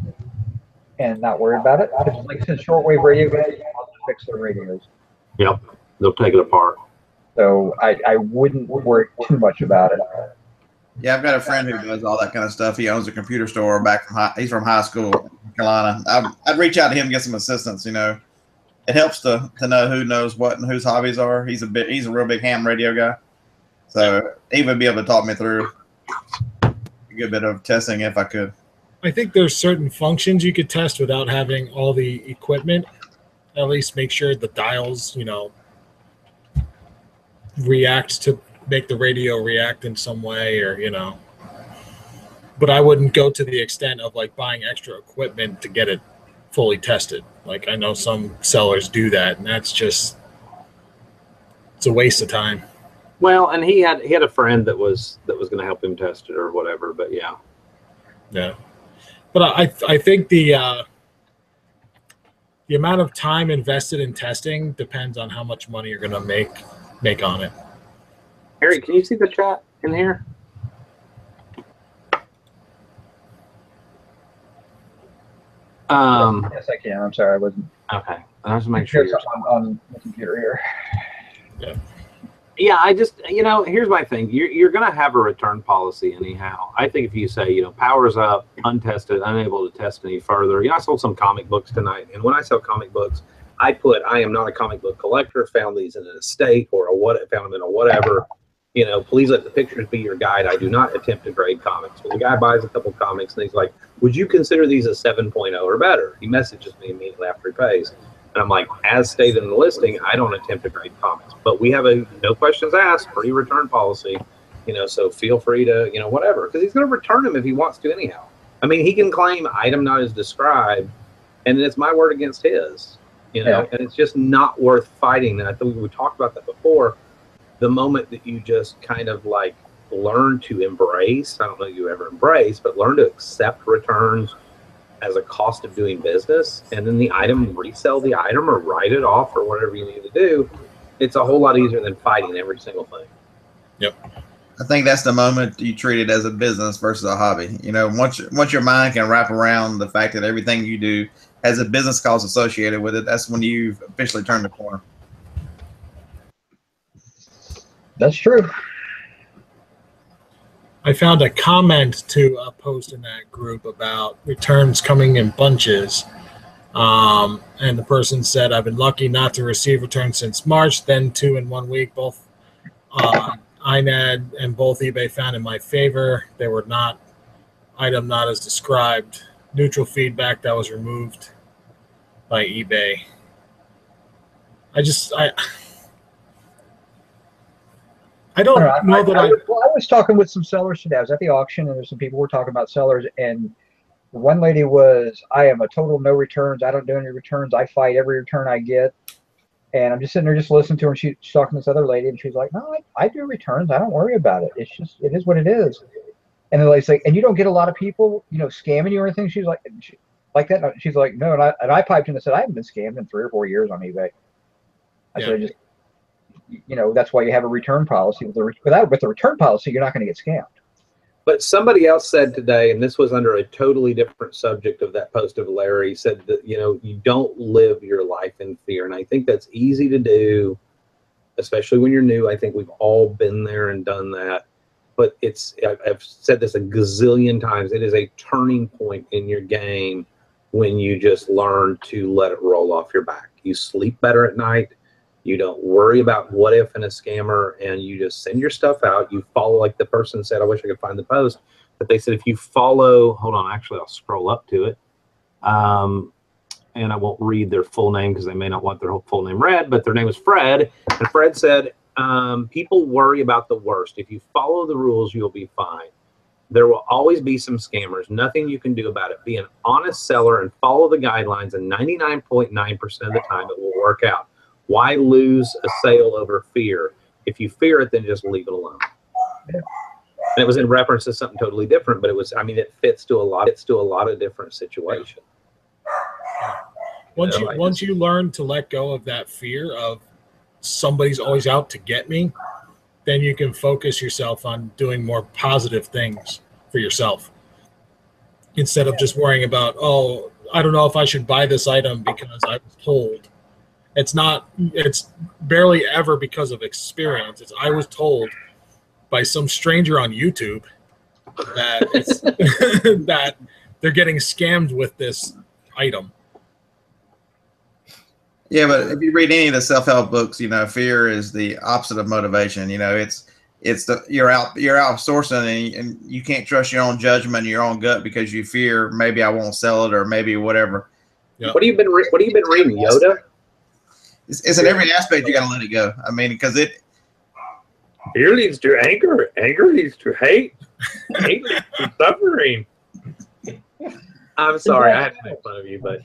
[SPEAKER 1] and not worry about it. Because like I said, shortwave radio guys want to fix their radios.
[SPEAKER 4] Yep, they'll take it apart.
[SPEAKER 1] So I wouldn't worry too much about it.
[SPEAKER 5] Yeah, I've got a friend who does all that kind of stuff. He owns a computer store he's from high school in North Carolina. I'd reach out to him and get some assistance. It helps to know who knows what and whose hobbies are. He's a real big ham radio guy, so he would be able to talk me through a good bit of testing if I could.
[SPEAKER 2] I think there's certain functions you could test without having all the equipment. At least make sure the dials, react to make the radio react in some way, or But I wouldn't go to the extent of like buying extra equipment to get it fully tested. Like I know some sellers do that, and it's a waste of time.
[SPEAKER 4] Well, and he had a friend that was going to help him test it or whatever. But yeah.
[SPEAKER 2] But I think the amount of time invested in testing depends on how much money you're going to make on it.
[SPEAKER 4] Harry, can you see the chat in here?
[SPEAKER 1] Yes, I can. I'm sorry, I wasn't.
[SPEAKER 4] Okay, I was making sure
[SPEAKER 1] on the computer here.
[SPEAKER 4] Yeah, I just here's my thing. You're going to have a return policy anyhow. I think if you say power's up, untested, unable to test any further. I sold some comic books tonight, and when I sell comic books, I am not a comic book collector. Found these in an estate or found them in a whatever. Please let the pictures be your guide. I do not attempt to grade comics. When the guy buys a couple comics and he's like, would you consider these a 7.0 or better? He messages me immediately after he pays. And I'm like, as stated in the listing, I don't attempt to grade comics. But we have a no questions asked free return policy, so feel free to, whatever. Because he's going to return them if he wants to anyhow. I mean, he can claim item not as described, and then it's my word against his, and it's just not worth fighting. And I think we talked about that before. The moment that you just kind of like learn to embrace, I don't know if you ever embrace, but learn to accept returns as a cost of doing business, and then resell the item or write it off or whatever you need to do, it's a whole lot easier than fighting every single thing.
[SPEAKER 2] Yep.
[SPEAKER 5] I think that's the moment you treat it as a business versus a hobby. Once your mind can wrap around the fact that everything you do has a business cost associated with it, that's when you've officially turned the corner.
[SPEAKER 1] That's true.
[SPEAKER 2] I found a comment to a post in that group about returns coming in bunches. And the person said, I've been lucky not to receive returns since March, then 2 in 1 week, both INAD and both eBay found in my favor. They were item not as described. Neutral feedback that was removed by eBay. I don't know that I
[SPEAKER 1] was talking with some sellers today. I was at the auction, and there's some people who were talking about sellers, and one lady was, I am a total no returns. I don't do any returns. I fight every return I get. And I'm just sitting there just listening to her, and she's talking to this other lady, and she's like, no, I do returns. I don't worry about it. It's just, it is what it is. And the lady's like, and you don't get a lot of people, scamming you or anything? She's like, like that? She's like, no. And I piped in and said, I haven't been scammed in 3 or 4 years on eBay. I said, just, that's why you have a return policy. With the return policy, you're not going to get scammed.
[SPEAKER 4] But somebody else said today, and this was under a totally different subject of that post of Larry, said that, you don't live your life in fear. And I think that's easy to do, especially when you're new. I think we've all been there and done that. But I've said this a gazillion times, it is a turning point in your game when you just learn to let it roll off your back. You sleep better at night. You don't worry about what if and a scammer, and you just send your stuff out. You follow, like the person said, I wish I could find the post, but they said if you follow, hold on, actually I'll scroll up to it. And I won't read their full name because they may not want their whole full name read, but their name was Fred. And Fred said, people worry about the worst. If you follow the rules, you'll be fine. There will always be some scammers. Nothing you can do about it. Be an honest seller and follow the guidelines, and 99.9% of the time it will work out. Why lose a sale over fear? If you fear it, then just leave it alone. Yeah. And it was in reference to something totally different, but it fits to a lot of different situations.
[SPEAKER 2] Once you learn to let go of that fear of somebody's always out to get me, then you can focus yourself on doing more positive things for yourself instead of just worrying about, oh, I don't know if I should buy this item because I was told. It's barely ever because of experience. I was told by some stranger on YouTube that that they're getting scammed with this item.
[SPEAKER 5] Yeah, but if you read any of the self-help books, fear is the opposite of motivation. It's you're outsourcing, and you can't trust your own judgment and your own gut because you fear maybe I won't sell it or maybe whatever.
[SPEAKER 4] Yep. What have you been reading, Yoda?
[SPEAKER 5] It's in every aspect you got to let it go. Because
[SPEAKER 4] fear leads to anger. Anger leads to hate. Hate leads to suffering. I'm sorry, I had to make fun of you, but.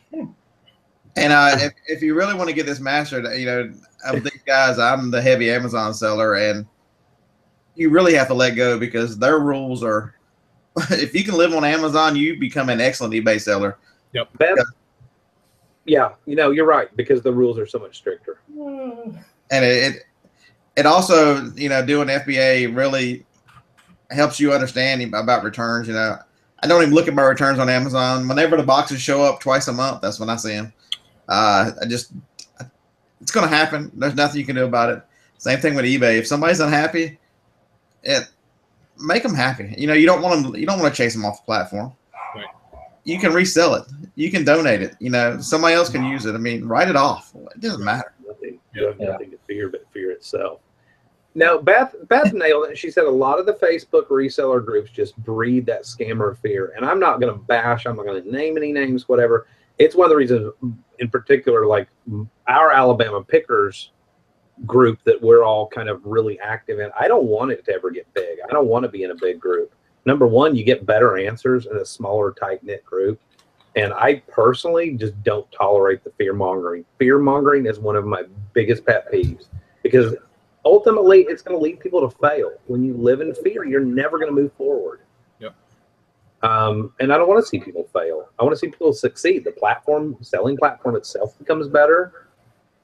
[SPEAKER 5] And if you really want to get this mastered, of these guys, I'm the heavy Amazon seller, and you really have to let go because their rules are. If you can live on Amazon, you become an excellent eBay seller.
[SPEAKER 2] Yep.
[SPEAKER 4] Yeah, you're right, because the rules are so much stricter.
[SPEAKER 5] And it also, doing FBA really helps you understand about returns. I don't even look at my returns on Amazon. Whenever the boxes show up twice a month, that's when I see them. It's going to happen. There's nothing you can do about it. Same thing with eBay. If somebody's unhappy, make them happy. You don't want to chase them off the platform.
[SPEAKER 2] Right.
[SPEAKER 5] You can resell it. You can donate it. Somebody else can use it. Write it off. It doesn't matter.
[SPEAKER 4] You have nothing to fear but fear itself. Now, Beth nailed it. She said a lot of the Facebook reseller groups just breed that scammer fear. And I'm not going to bash. I'm not going to name any names, whatever. It's one of the reasons, in particular, like our Alabama Pickers group that we're all kind of really active in. I don't want it to ever get big. I don't want to be in a big group. Number one, you get better answers in a smaller, tight-knit group. And I personally just don't tolerate the fear-mongering. Fear-mongering is one of my biggest pet peeves because ultimately it's going to lead people to fail. When you live in fear, you're never going to move forward.
[SPEAKER 2] Yep.
[SPEAKER 4] And I don't want to see people fail. I want to see people succeed. The selling platform itself becomes better.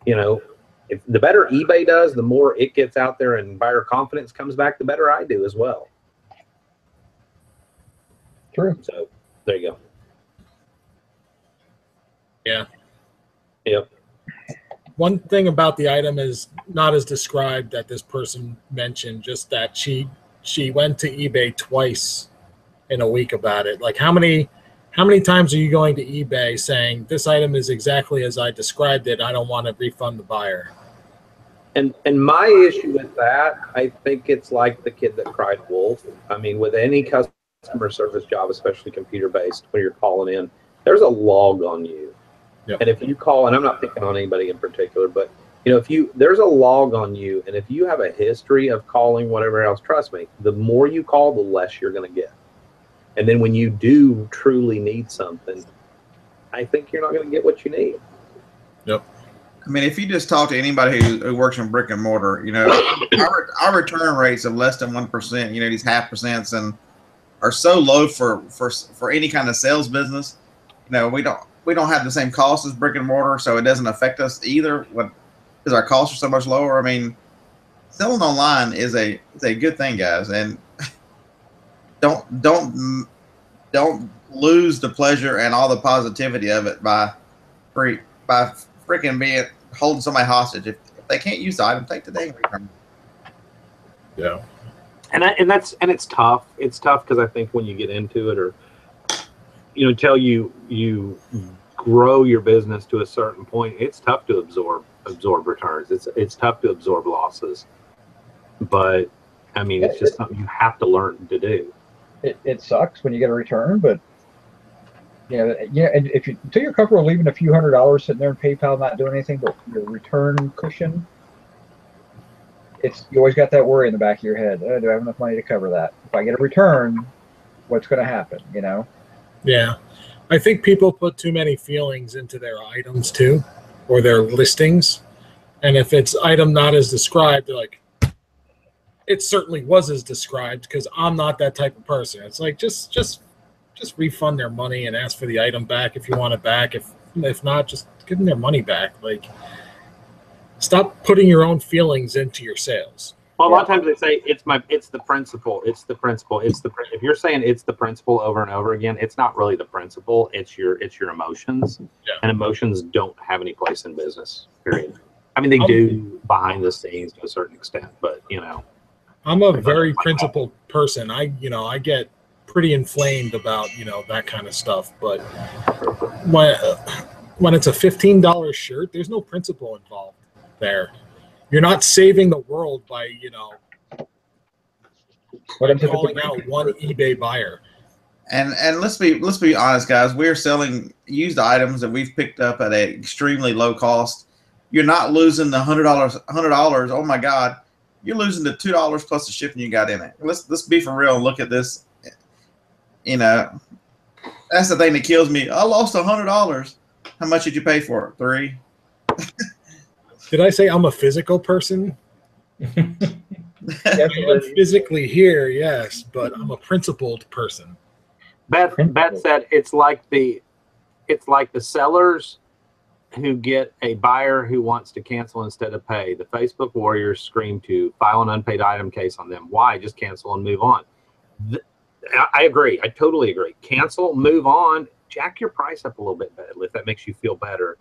[SPEAKER 4] If the better eBay does, the more it gets out there and buyer confidence comes back, the better I do as well.
[SPEAKER 1] True.
[SPEAKER 4] So there you go.
[SPEAKER 2] Yeah.
[SPEAKER 4] Yep.
[SPEAKER 2] One thing about the item is not as described that this person mentioned, just that she went to eBay twice in a week about it. Like how many times are you going to eBay saying this item is exactly as I described it, I don't want to refund the buyer?
[SPEAKER 4] And my issue with that, I think it's like the kid that cried wolf. With any customer service job, especially computer-based, when you're calling in, there's a log on you.
[SPEAKER 2] Yep.
[SPEAKER 4] And if you call, and I'm not picking on anybody in particular, but You know, if there's a log on you, and if you have a history of calling whatever else, trust me, the more you call, the less you're going to get. And then when you do truly need something, I think you're not going to get what you need.
[SPEAKER 2] Yep.
[SPEAKER 5] I mean, if you just talk to anybody who works in brick and mortar, you know, our return rates of less than 1%, you know, these 0.5% and are so low for any kind of sales business. You know, we don't have the same cost as brick and mortar, so it doesn't affect us either because our costs are so much lower. I mean, selling online is a good thing, guys, and don't lose the pleasure and all the positivity of it by freaking holding somebody hostage. If they can't use the item, take the dang return.
[SPEAKER 2] Yeah.
[SPEAKER 4] And it's tough. It's tough because I think when you get into it, or you know, until you grow your business to a certain point, it's tough to absorb returns. It's tough to absorb losses. But I mean, it's just something you have to learn to do.
[SPEAKER 1] It sucks when you get a return, but yeah, and if you until you're comfortable leaving a few $100s sitting there in PayPal not doing anything but your return cushion, you always got that worry in the back of your head. Oh, do I have enough money to cover that? If I get a return, what's going to happen? You know?
[SPEAKER 2] Yeah, I think people put too many feelings into their items too, or their listings, and if it's item not as described, they're like, it certainly was as described because I'm not that type of person. It's like just refund their money and ask for the item back if you want it back. If not, just give them their money back. Like, stop putting your own feelings into your sales.
[SPEAKER 4] Well, a lot of times they say it's the principle. If you're saying it's the principle over and over again, it's not really the principle. It's your emotions, and emotions don't have any place in business. Period. I mean, they do behind the scenes to a certain extent, but you know,
[SPEAKER 2] I'm a very principled person. I get pretty inflamed about that kind of stuff, but when it's a $15 shirt, there's no principle involved there. You're not saving the world by calling out one eBay buyer.
[SPEAKER 5] And let's be honest, guys. We're selling used items that we've picked up at an extremely low cost. You're not losing the $100. Oh my God, you're losing the $2 plus the shipping you got in it. Let's be for real and look at this. You know, that's the thing that kills me. I lost $100. How much did you pay for it? $3.
[SPEAKER 2] Did I say I'm a physical person? I'm physically here, yes, but I'm a principled person.
[SPEAKER 4] Beth said it's like the sellers who get a buyer who wants to cancel instead of pay. The Facebook warriors scream to file an unpaid item case on them. Why? Just cancel and move on. I agree. I totally agree. Cancel, move on, jack your price up a little bit if that makes you feel better,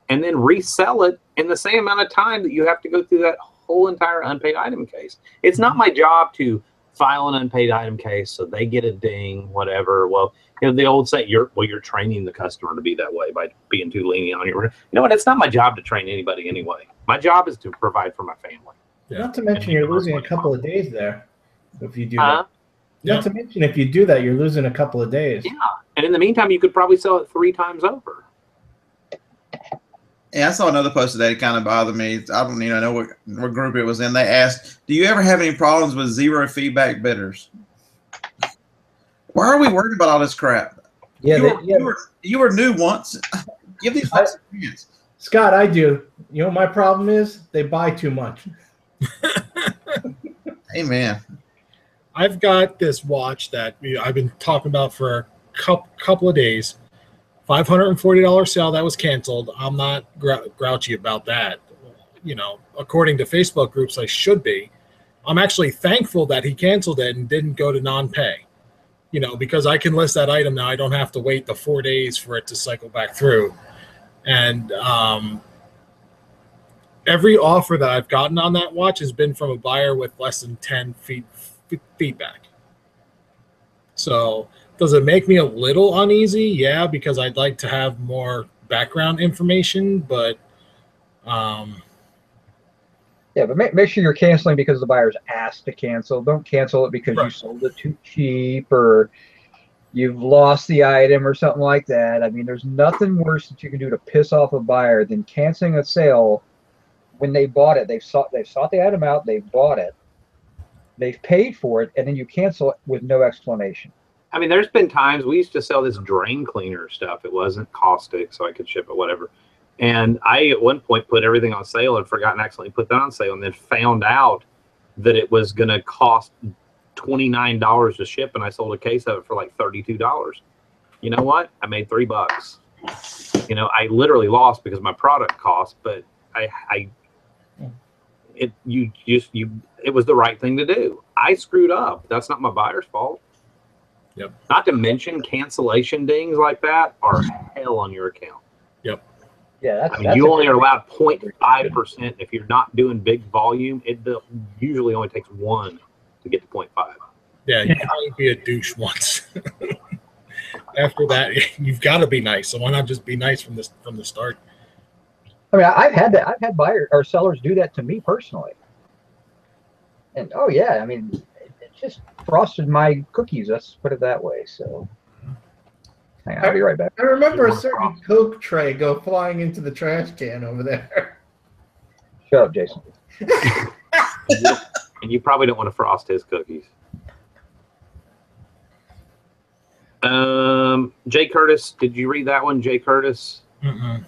[SPEAKER 4] and then resell it in the same amount of time that you have to go through that whole entire unpaid item case. It's not my job to file an unpaid item case so they get a ding, whatever. Well, the old saying, you're training the customer to be that way by being too lenient on your. You know what? It's not my job to train anybody anyway. My job is to provide for my family.
[SPEAKER 3] Yeah. Not to mention you're losing a couple of days there if you do that. Not to mention if you do that, you're losing a couple of days.
[SPEAKER 4] Yeah, and in the meantime, you could probably sell it 3 times over.
[SPEAKER 5] Yeah, I saw another post today that kind of bothered me. I don't even know what group it was in. They asked, do you ever have any problems with 0 feedback bidders? Why are we worried about all this crap?
[SPEAKER 3] Yeah,
[SPEAKER 5] you were new once. Give these folks a chance.
[SPEAKER 3] Scott, I do. You know what my problem is? They buy too much.
[SPEAKER 5] Amen.
[SPEAKER 2] I've got this watch that I've been talking about for a couple of days. $540 sale that was canceled. I'm not grouchy about that. According to Facebook groups, I should be. I'm actually thankful that he canceled it and didn't go to non-pay. Because I can list that item now. I don't have to wait the 4 days for it to cycle back through. And every offer that I've gotten on that watch has been from a buyer with less than 10 feedback. So does it make me a little uneasy? Yeah, because I'd like to have more background information, but
[SPEAKER 1] yeah, but make sure you're canceling because the buyer's asked to cancel. Don't cancel it because you sold it too cheap or you've lost the item or something like that. I mean, there's nothing worse that you can do to piss off a buyer than canceling a sale when they bought it, they've sought the item out, they've bought it, they've paid for it, and then you cancel it with no explanation.
[SPEAKER 4] I mean, there's been times we used to sell this drain cleaner stuff. It wasn't caustic, so I could ship it, whatever. And I, at one point, put everything on sale and forgot and accidentally put that on sale, and then found out that it was going to cost $29 to ship, and I sold a case of it for like $32. You know what? I made $3. You know, I literally lost because my product cost, but it was the right thing to do. I screwed up. That's not my buyer's fault.
[SPEAKER 2] Yep.
[SPEAKER 4] Not to mention cancellation dings like that are hell on your account.
[SPEAKER 2] Yep.
[SPEAKER 1] Yeah,
[SPEAKER 4] I mean, you only are allowed 0.5%. If you're not doing big volume, it usually only takes 1 to get to 0.5.
[SPEAKER 2] Yeah, you can only be a douche once. After that, you've got to be nice. So why not just be nice from the start?
[SPEAKER 1] I mean, I've had that. I've had buyers or sellers do that to me personally. And oh yeah, I mean, it just frosted my cookies. Let's put it that way. So, hang on, I'll be right back.
[SPEAKER 3] I remember a certain Coke tray go flying into the trash can over there.
[SPEAKER 1] Shut up, Jason.
[SPEAKER 4] And you probably don't want to frost his cookies. Jay Curtis, did you read that one? Jay Curtis?
[SPEAKER 2] Mm-mm.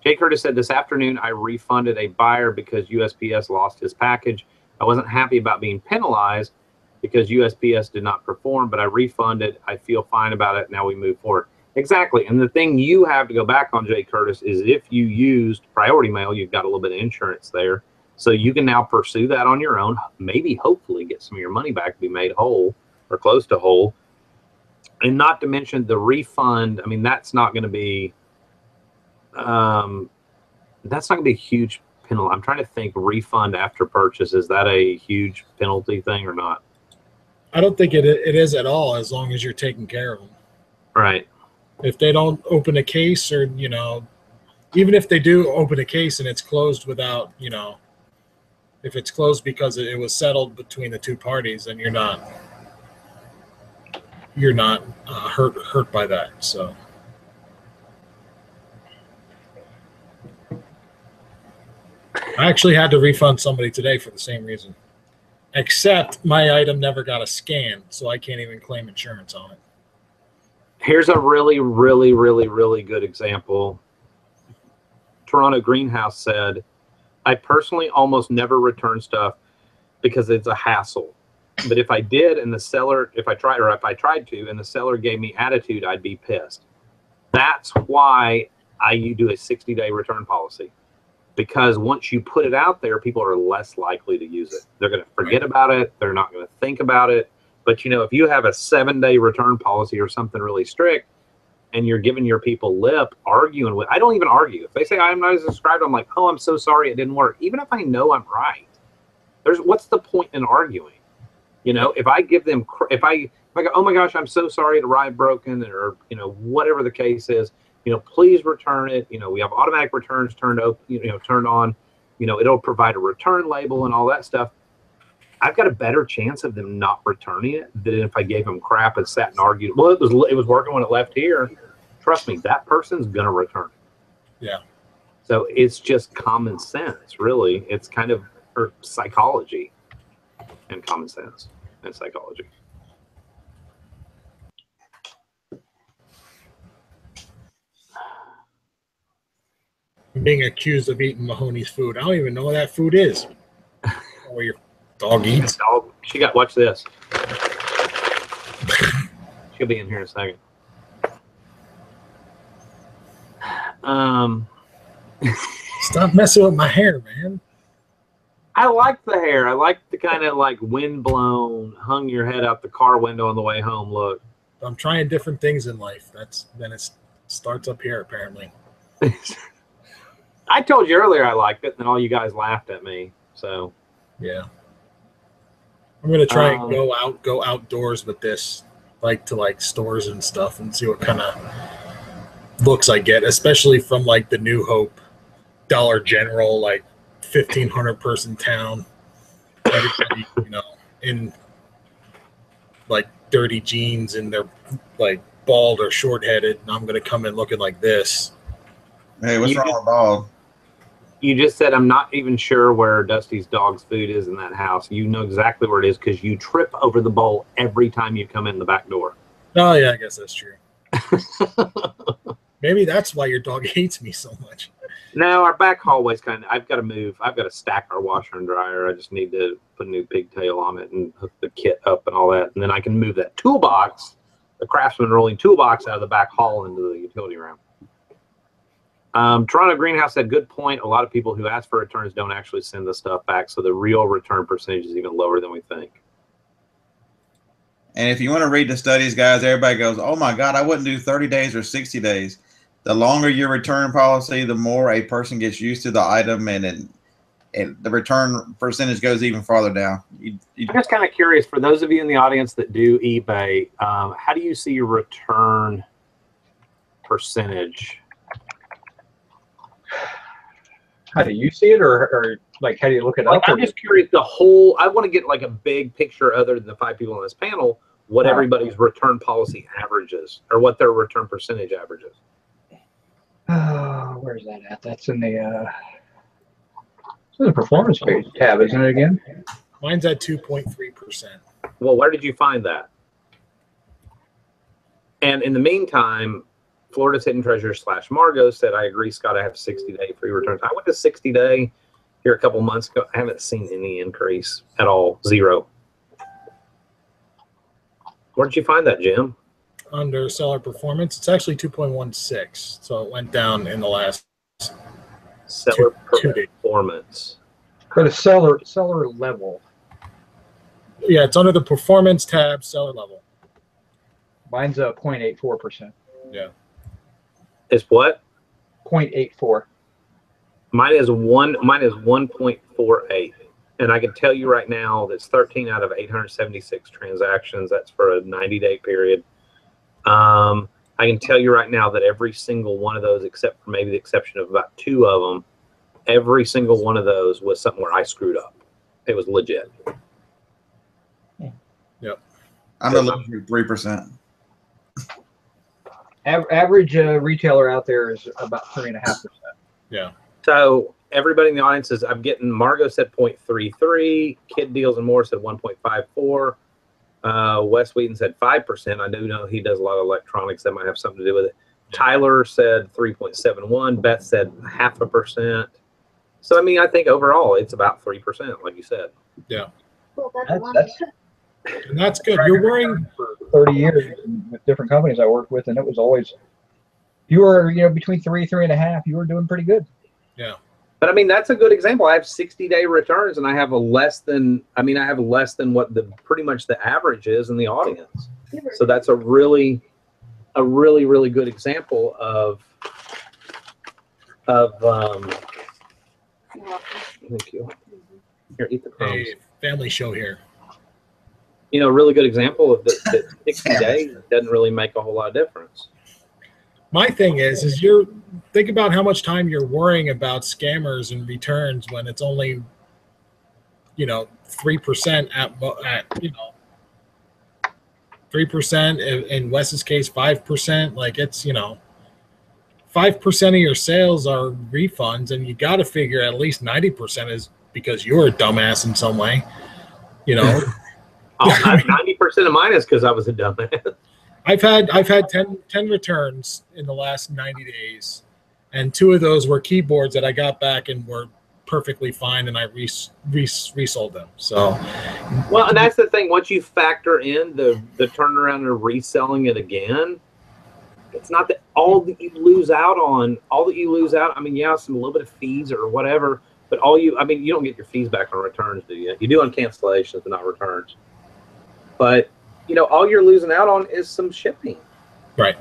[SPEAKER 4] Jay Curtis said, this afternoon I refunded a buyer because USPS lost his package. I wasn't happy about being penalized because USPS did not perform, but I refunded. I feel fine about it. Now we move forward. Exactly. And the thing you have to go back on, Jay Curtis, is if you used priority mail, you've got a little bit of insurance there. So you can now pursue that on your own, maybe hopefully get some of your money back, be made whole or close to whole. And not to mention the refund. I mean, that's not going to be a huge penalty. I'm trying to think, refund after purchase. Is that a huge penalty thing or not?
[SPEAKER 2] I don't think it is at all, as long as you're taking care of them.
[SPEAKER 4] Right.
[SPEAKER 2] If they don't open a case, or, you know, even if they do open a case and it's closed without, you know, if it's closed because it was settled between the two parties, then you're not hurt by that. So I actually had to refund somebody today for the same reason, except my item never got a scan, so I can't even claim insurance on it.
[SPEAKER 4] Here's a really, really, really, really good example. Toronto Greenhouse said, I personally almost never return stuff because it's a hassle. But if I did and the seller, if I tried to and the seller gave me attitude, I'd be pissed. That's why you do a 60-day return policy. Because once you put it out there, people are less likely to use it. They're going to forget about it. They're not going to think about it. But, you know, if you have a 7-day return policy or something really strict and you're giving your people lip, arguing with, I don't even argue. If they say I'm not subscribed, I'm like, oh, I'm so sorry it didn't work. Even if I know I'm right, what's the point in arguing? You know, if I give them, if I go, oh my gosh, I'm so sorry it arrived broken, or, you know, whatever the case is, you know, please return it. You know, we have automatic returns turned on. You know, it'll provide a return label and all that stuff. I've got a better chance of them not returning it than if I gave them crap and sat and argued. Well, it was working when it left here. Trust me, that person's gonna return it.
[SPEAKER 2] Yeah.
[SPEAKER 4] So it's just common sense, really. It's kind of psychology and common sense and psychology.
[SPEAKER 2] Being accused of eating Mahoney's food. I don't even know what that food is. Or your dog eats.
[SPEAKER 4] She got, watch this. She'll be in here in a second.
[SPEAKER 2] Stop messing with my hair, man.
[SPEAKER 4] I like the hair. I like the kind of like windblown, hung your head out the car window on the way home look.
[SPEAKER 2] I'm trying different things in life. Then it starts up here, apparently.
[SPEAKER 4] I told you earlier I liked it, and then all you guys laughed at me. So
[SPEAKER 2] yeah, I'm gonna try and go outdoors with this, like to like stores and stuff, and see what kind of looks I get, especially from like the New Hope, Dollar General, like 1,500 person town. Everybody, you know, in like dirty jeans and they're like bald or short headed, and I'm gonna come in looking like this.
[SPEAKER 5] Hey, what's wrong with bald?
[SPEAKER 4] You just said, I'm not even sure where Dusty's dog's food is in that house. You know exactly where it is because you trip over the bowl every time you come in the back door.
[SPEAKER 2] Oh, yeah, I guess that's true. Maybe that's why your dog hates me so much.
[SPEAKER 4] No, our back hallway's I've got to move. I've got to stack our washer and dryer. I just need to put a new pigtail on it and hook the kit up and all that. And then I can move that toolbox, the Craftsman rolling toolbox, out of the back hall into the utility room. Toronto Greenhouse said, good point. A lot of people who ask for returns don't actually send the stuff back, so the real return percentage is even lower than we think.
[SPEAKER 5] And if you want to read the studies, guys, everybody goes, oh my God, I wouldn't do 30 days or 60 days. The longer your return policy, the more a person gets used to the item, and the return percentage goes even farther down.
[SPEAKER 4] I'm just kind of curious, for those of you in the audience that do eBay, how do you see your return percentage?
[SPEAKER 1] How do you see it, or like how do you look it up?
[SPEAKER 4] I'm just curious. I want to get like a big picture, other than the 5 people on this panel, what everybody's return policy averages, or what their return percentage averages.
[SPEAKER 1] Where's that at? That's in the performance page tab, isn't it again?
[SPEAKER 2] Mine's at 2.3%.
[SPEAKER 4] Well, where did you find that? And in the meantime, Florida's Hidden Treasure / Margot said, I agree, Scott, I have 60-day free returns. I went to 60-day here a couple months ago. I haven't seen any increase at all. 0. Where did you find that, Jim?
[SPEAKER 2] Under seller performance, it's actually 2.16. So it went down in the last
[SPEAKER 4] seller
[SPEAKER 2] two days.
[SPEAKER 4] Performance.
[SPEAKER 1] For the seller level.
[SPEAKER 2] Yeah, it's under the performance tab, seller level.
[SPEAKER 1] Mine's 0.84%.
[SPEAKER 2] Yeah.
[SPEAKER 4] Is what?
[SPEAKER 1] 0.84.
[SPEAKER 4] Mine is 1.48. And I can tell you right now, that's 13 out of 876 transactions. That's for a 90-day period. I can tell you right now that every single one of those, except for maybe the exception of about 2 of them, every single one of those was something where I screwed up. It was legit.
[SPEAKER 2] Yep.
[SPEAKER 5] I'm going to look for 3%.
[SPEAKER 1] Average retailer out there is about 3.5%.
[SPEAKER 2] Yeah.
[SPEAKER 4] So everybody in the audience is, Margot said 0.33, Kid Deals and More said 1.54. Wes Wheaton said 5%. I do know he does a lot of electronics. That might have something to do with it. Tyler said 3.71. Beth said 0.5%. So, I mean, I think overall it's about 3%, like you said.
[SPEAKER 2] Yeah.
[SPEAKER 6] Well,
[SPEAKER 2] that's good. You're worrying
[SPEAKER 1] for 30 years with different companies I worked with, and it was always, you were, between 3.5, you were doing pretty good.
[SPEAKER 2] Yeah.
[SPEAKER 4] But I mean, that's a good example. I have 60-day returns, and I have less than what pretty much the average is in the audience. So that's a really good example of thank you. Here, eat the crumbs.
[SPEAKER 2] a family show here.
[SPEAKER 4] A really good example of that 60 days doesn't really make a whole lot of difference.
[SPEAKER 2] My thing is think about how much time you're worrying about scammers and returns when it's only, 3% at 3%, in Wes's case, 5%. Like, it's, 5% of your sales are refunds, and you got to figure at least 90% is because you're a dumbass in some way,
[SPEAKER 4] 90% of mine is because I was a dumbass.
[SPEAKER 2] I've had 10 returns in the last 90 days, and 2 of those were keyboards that I got back and were perfectly fine, and I resold them. So,
[SPEAKER 4] well, and that's the thing. Once you factor in the turnaround and reselling it again, it's not that all that you lose out on. All that you lose out. I mean, yeah, some a little bit of fees or whatever, but you don't get your fees back on returns, do you? You do on cancellations, but not returns. But all you're losing out on is some shipping.
[SPEAKER 2] Right.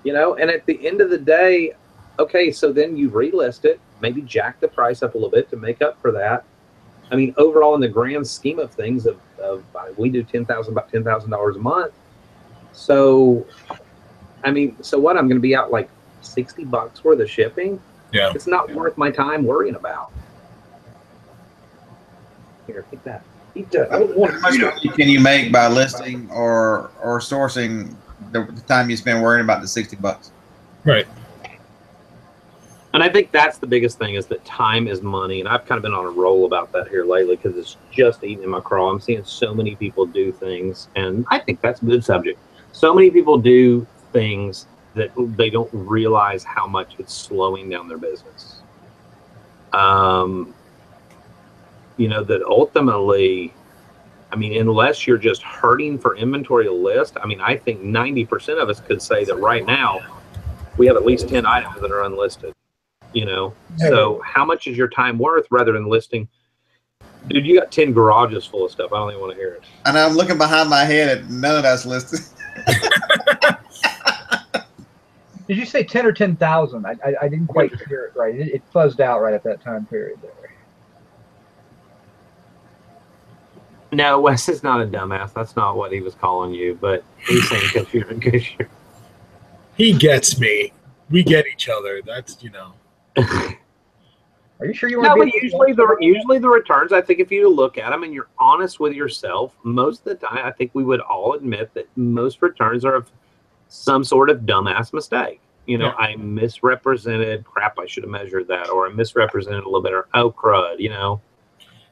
[SPEAKER 4] And at the end of the day, okay, so then you relist it, maybe jack the price up a little bit to make up for that. I mean, overall, in the grand scheme of things, we do about $10,000 a month. So, I mean, so what? I'm going to be out like $60 worth of shipping.
[SPEAKER 2] Yeah.
[SPEAKER 4] It's not worth my time worrying about. Here, take that.
[SPEAKER 5] How much money can you make by listing or sourcing the time you spend worrying about the $60?
[SPEAKER 2] Right.
[SPEAKER 4] And I think that's the biggest thing, is that time is money. And I've kind of been on a roll about that here lately because it's just eating my craw. I'm seeing so many people do things, and I think that's a good subject. So many people do things that they don't realize how much it's slowing down their business. You know, that ultimately, I mean, unless you're just hurting for inventory to list, I mean, I think 90% of us could say that right now we have at least 10 items that are unlisted. You know, so how much is your time worth rather than listing? Dude, you got 10 garages full of stuff. I don't even want to hear it.
[SPEAKER 5] And I'm looking behind my head and none of that's listed.
[SPEAKER 1] Did you say 10 or 10,000? I didn't quite hear it right. It fuzzed out right at that time period there.
[SPEAKER 4] No, Wes is not a dumbass. That's not what he was calling you, but he's saying because you're.
[SPEAKER 2] He gets me. We get each other. That's, you know.
[SPEAKER 1] Are you sure you
[SPEAKER 4] No,
[SPEAKER 1] want
[SPEAKER 4] but usually the returns, I think if you look at them and you're honest with yourself, most of the time, I think we would all admit that most returns are of some sort of dumbass mistake. You know, I misrepresented, crap, I should have measured that, or I misrepresented a little bit, or oh, crud, you know.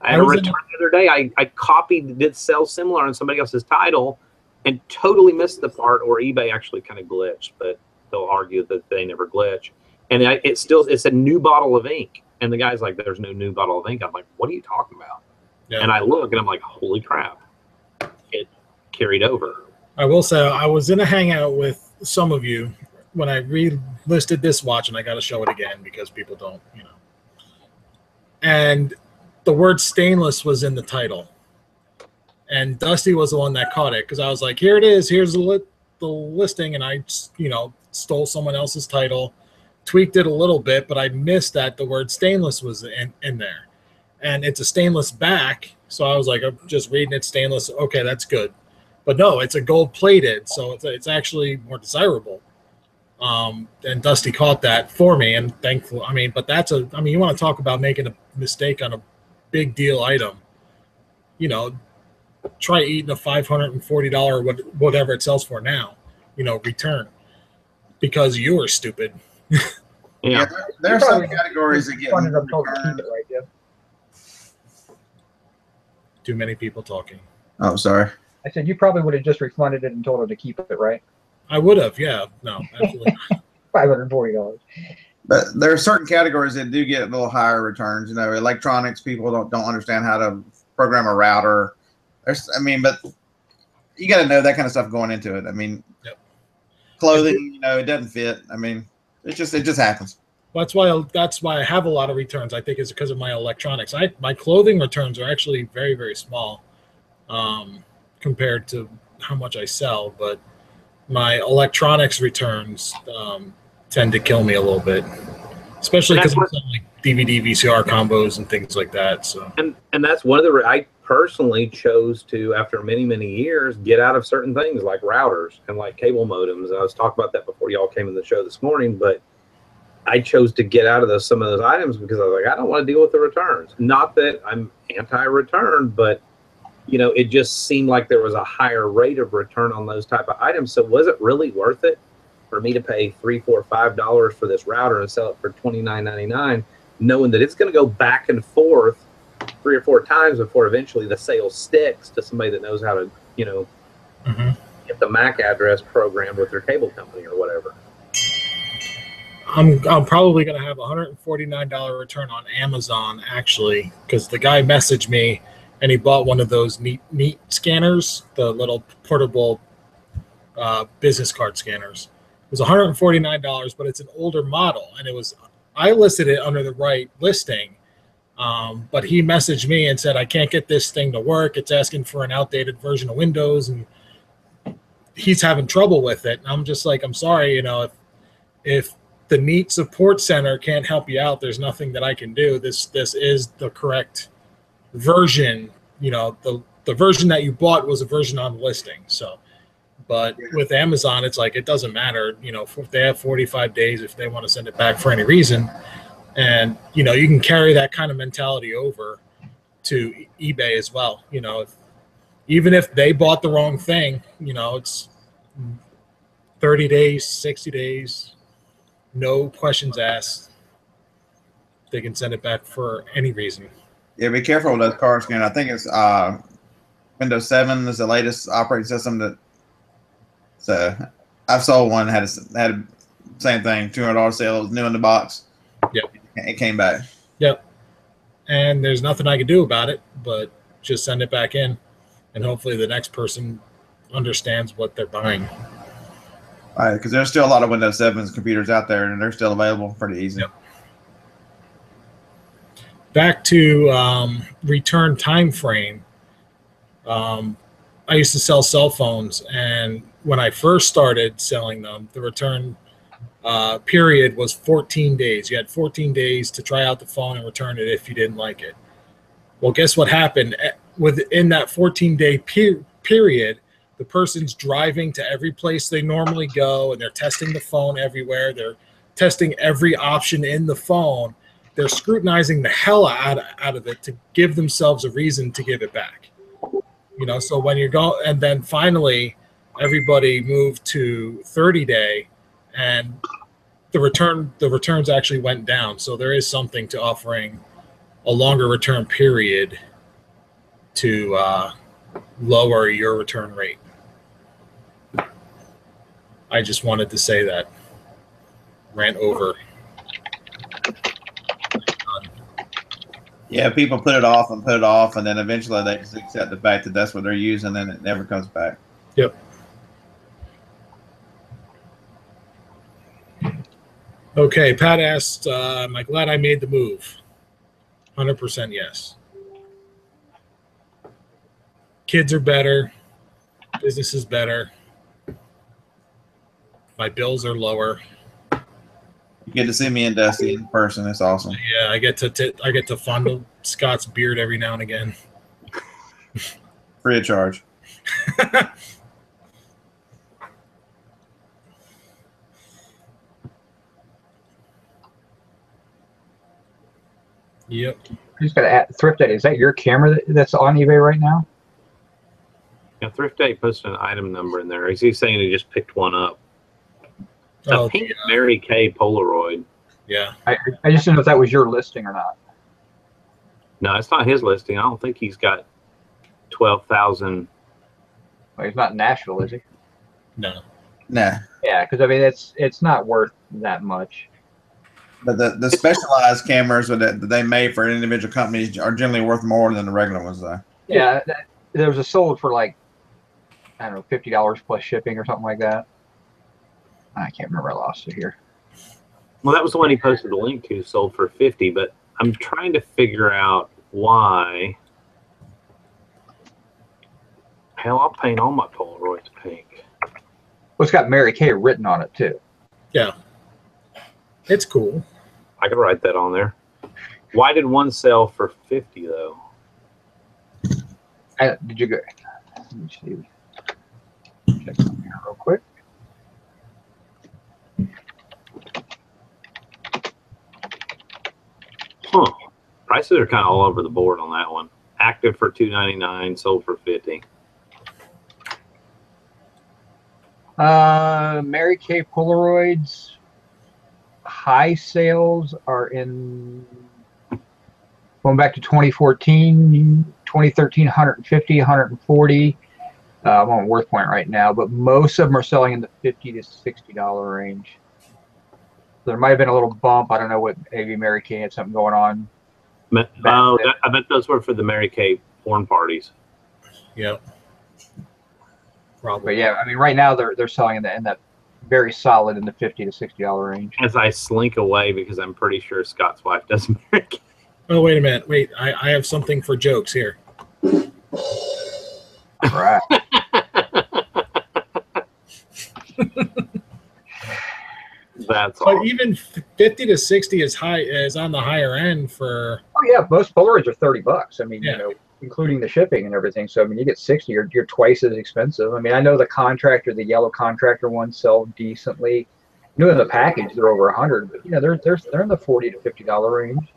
[SPEAKER 4] I had a return the other day. I copied, did sell similar on somebody else's title and totally missed the part, or eBay actually kind of glitched, but they'll argue that they never glitch. And it's a new bottle of ink. And the guy's like, there's no new bottle of ink. I'm like, what are you talking about? Yeah. And I look and I'm like, holy crap. It carried over.
[SPEAKER 2] I will say I was in a hangout with some of you when I relisted this watch, and I got to show it again because people don't, you know. And the word stainless was in the title. And Dusty was the one that caught it because I was like, here it is. Here's the listing. And I, you know, stole someone else's title, tweaked it a little bit, but I missed that the word stainless was in there. And it's a stainless back. So I was like, I'm just reading it stainless. Okay, that's good. But no, it's a gold plated. So it's actually more desirable. And Dusty caught that for me. And thankful. I mean, but you want to talk about making a mistake on a big deal item, you know, try eating a $540 whatever it sells for now, you know, return because you were stupid.
[SPEAKER 5] Yeah, there are some categories that get
[SPEAKER 2] too many people talking.
[SPEAKER 5] Oh, sorry.
[SPEAKER 1] I said you probably would have just refunded it and told her to keep it, right?
[SPEAKER 2] I would have, yeah. No, absolutely.
[SPEAKER 1] $540.
[SPEAKER 5] But there are certain categories that do get a little higher returns. You know, electronics, people don't understand how to program a router. But you got to know that kind of stuff going into it. I mean, clothing, you know, it doesn't fit. I mean, it just happens.
[SPEAKER 2] That's why I have a lot of returns. I think it's because of my electronics. My clothing returns are actually very, very small compared to how much I sell, but my electronics returns tend to kill me a little bit, especially because I'm selling like DVD, VCR combos and things like that. So
[SPEAKER 4] and that's one of the I personally chose to, after many, many years, get out of certain things like routers and like cable modems. I was talking about that before y'all came in the show this morning, but I chose to get out of some of those items because I was like, I don't want to deal with the returns. Not that I'm anti-return, but you know, it just seemed like there was a higher rate of return on those type of items. So was it really worth it for me to pay $3, $4, $5 for this router and sell it for $29.99, knowing that it's going to go back and forth 3 or 4 times before eventually the sale sticks to somebody that knows how to, you know, get the MAC address programmed with their cable company or whatever.
[SPEAKER 2] I'm probably going to have a $149 return on Amazon, actually, because the guy messaged me and he bought one of those neat scanners, the little portable business card scanners. It was $149, but it's an older model, and I listed it under the right listing, but he messaged me and said, I can't get this thing to work. It's asking for an outdated version of Windows, and he's having trouble with it. And I'm just like, I'm sorry, you know, if the Neat Support Center can't help you out, there's nothing that I can do. This is the correct version. You know, the version that you bought was a version on the listing. So, but with Amazon, it's like, it doesn't matter. You know, if they have 45 days, if they want to send it back for any reason. And, you know, you can carry that kind of mentality over to eBay as well. You know, even if they bought the wrong thing, you know, it's 30 days, 60 days, no questions asked. they can send it back for any reason.
[SPEAKER 5] Yeah, be careful with those card scanners. I think it's Windows 7 is the latest operating system that. So I've sold one had same thing, $200 sale. It was new in the box.
[SPEAKER 2] Yep.
[SPEAKER 5] It came back.
[SPEAKER 2] Yep. And there's nothing I can do about it, but just send it back in, and hopefully the next person understands what they're buying.
[SPEAKER 5] All right, because there's still a lot of Windows 7 computers out there, and they're still available pretty easy.
[SPEAKER 2] Yep. Back to return time frame. I used to sell cell phones, and when I first started selling them, the return period was 14 days. You had 14 days to try out the phone and return it if you didn't like it. Well, guess what happened? Within that 14-day period, the person's driving to every place they normally go, and they're testing the phone everywhere. They're testing every option in the phone. They're scrutinizing the hell out of it to give themselves a reason to give it back. You know, so when you go, and then finally everybody moved to 30-day, and the returns actually went down. So there is something to offering a longer return period to lower your return rate. I just wanted to say that. Rant over.
[SPEAKER 5] Yeah, people put it off, and then eventually they just accept the fact that that's what they're using, and it never comes back.
[SPEAKER 2] Yep. Okay, Pat asked, am I glad I made the move? 100% yes. Kids are better. Business is better. My bills are lower.
[SPEAKER 5] You get to see me and Dusty in person. It's awesome.
[SPEAKER 2] Yeah, I get to fondle Scott's beard every now and again.
[SPEAKER 5] Free of charge.
[SPEAKER 2] Yep.
[SPEAKER 1] I just got to add, Thrift Day. Is that your camera that's on eBay right now?
[SPEAKER 4] Yeah, Thrift Day posted an item number in there. Is he saying he just picked one up? It's a pink Mary Kay Polaroid.
[SPEAKER 2] Yeah.
[SPEAKER 1] I just didn't know if that was your listing or not.
[SPEAKER 4] No, it's not his listing. I don't think he's got 12,000.
[SPEAKER 1] Well, he's not in Nashville, is he?
[SPEAKER 2] No.
[SPEAKER 5] Nah.
[SPEAKER 1] Yeah, because I mean it's not worth that much.
[SPEAKER 5] But the specialized cameras that they made for individual companies are generally worth more than the regular ones, though.
[SPEAKER 1] Yeah, there was a sold for like, I don't know, $50 plus shipping or something like that. I can't remember. I lost it here.
[SPEAKER 4] Well, that was the one he posted the link to, sold for 50. But I'm trying to figure out why. Hell, I'll paint all my Polaroids pink.
[SPEAKER 1] Well, it's got Mary Kay written on it too.
[SPEAKER 2] Yeah. It's cool.
[SPEAKER 4] I could write that on there. Why did one sell for 50 though?
[SPEAKER 1] Did you go? Let me see. Check something here real quick.
[SPEAKER 4] Huh. Prices are kind of all over the board on that one. Active for $2.99, sold for 50.
[SPEAKER 1] Mary Kay Polaroids high sales are in going back to 2014, 2013, 150, 140. I'm on Worth Point right now, but most of them are selling in the $50 to $60 range. There might have been a little bump. I don't know what. Maybe Mary Kay had something going on.
[SPEAKER 4] Oh, I bet those were for the Mary Kay porn parties.
[SPEAKER 2] Yep. Probably.
[SPEAKER 1] But yeah, I mean, right now they're selling in that very solid in the $50 to $60 range.
[SPEAKER 4] As I slink away because I'm pretty sure Scott's wife does Mary Kay.
[SPEAKER 2] Oh, wait a minute. Wait, I have something for jokes here.
[SPEAKER 1] All right.
[SPEAKER 4] That's
[SPEAKER 2] but
[SPEAKER 4] all.
[SPEAKER 2] even 50 to 60 is on the higher end for.
[SPEAKER 1] Oh yeah, most Polaroids are $30. I mean,
[SPEAKER 2] Yeah.
[SPEAKER 1] you know, including the shipping and everything. So I mean, you get 60, you're twice as expensive. I mean, I know the contractor, the yellow contractor ones sell decently. New in the package, they're over 100, but you know, they're in the $40 to $50 range.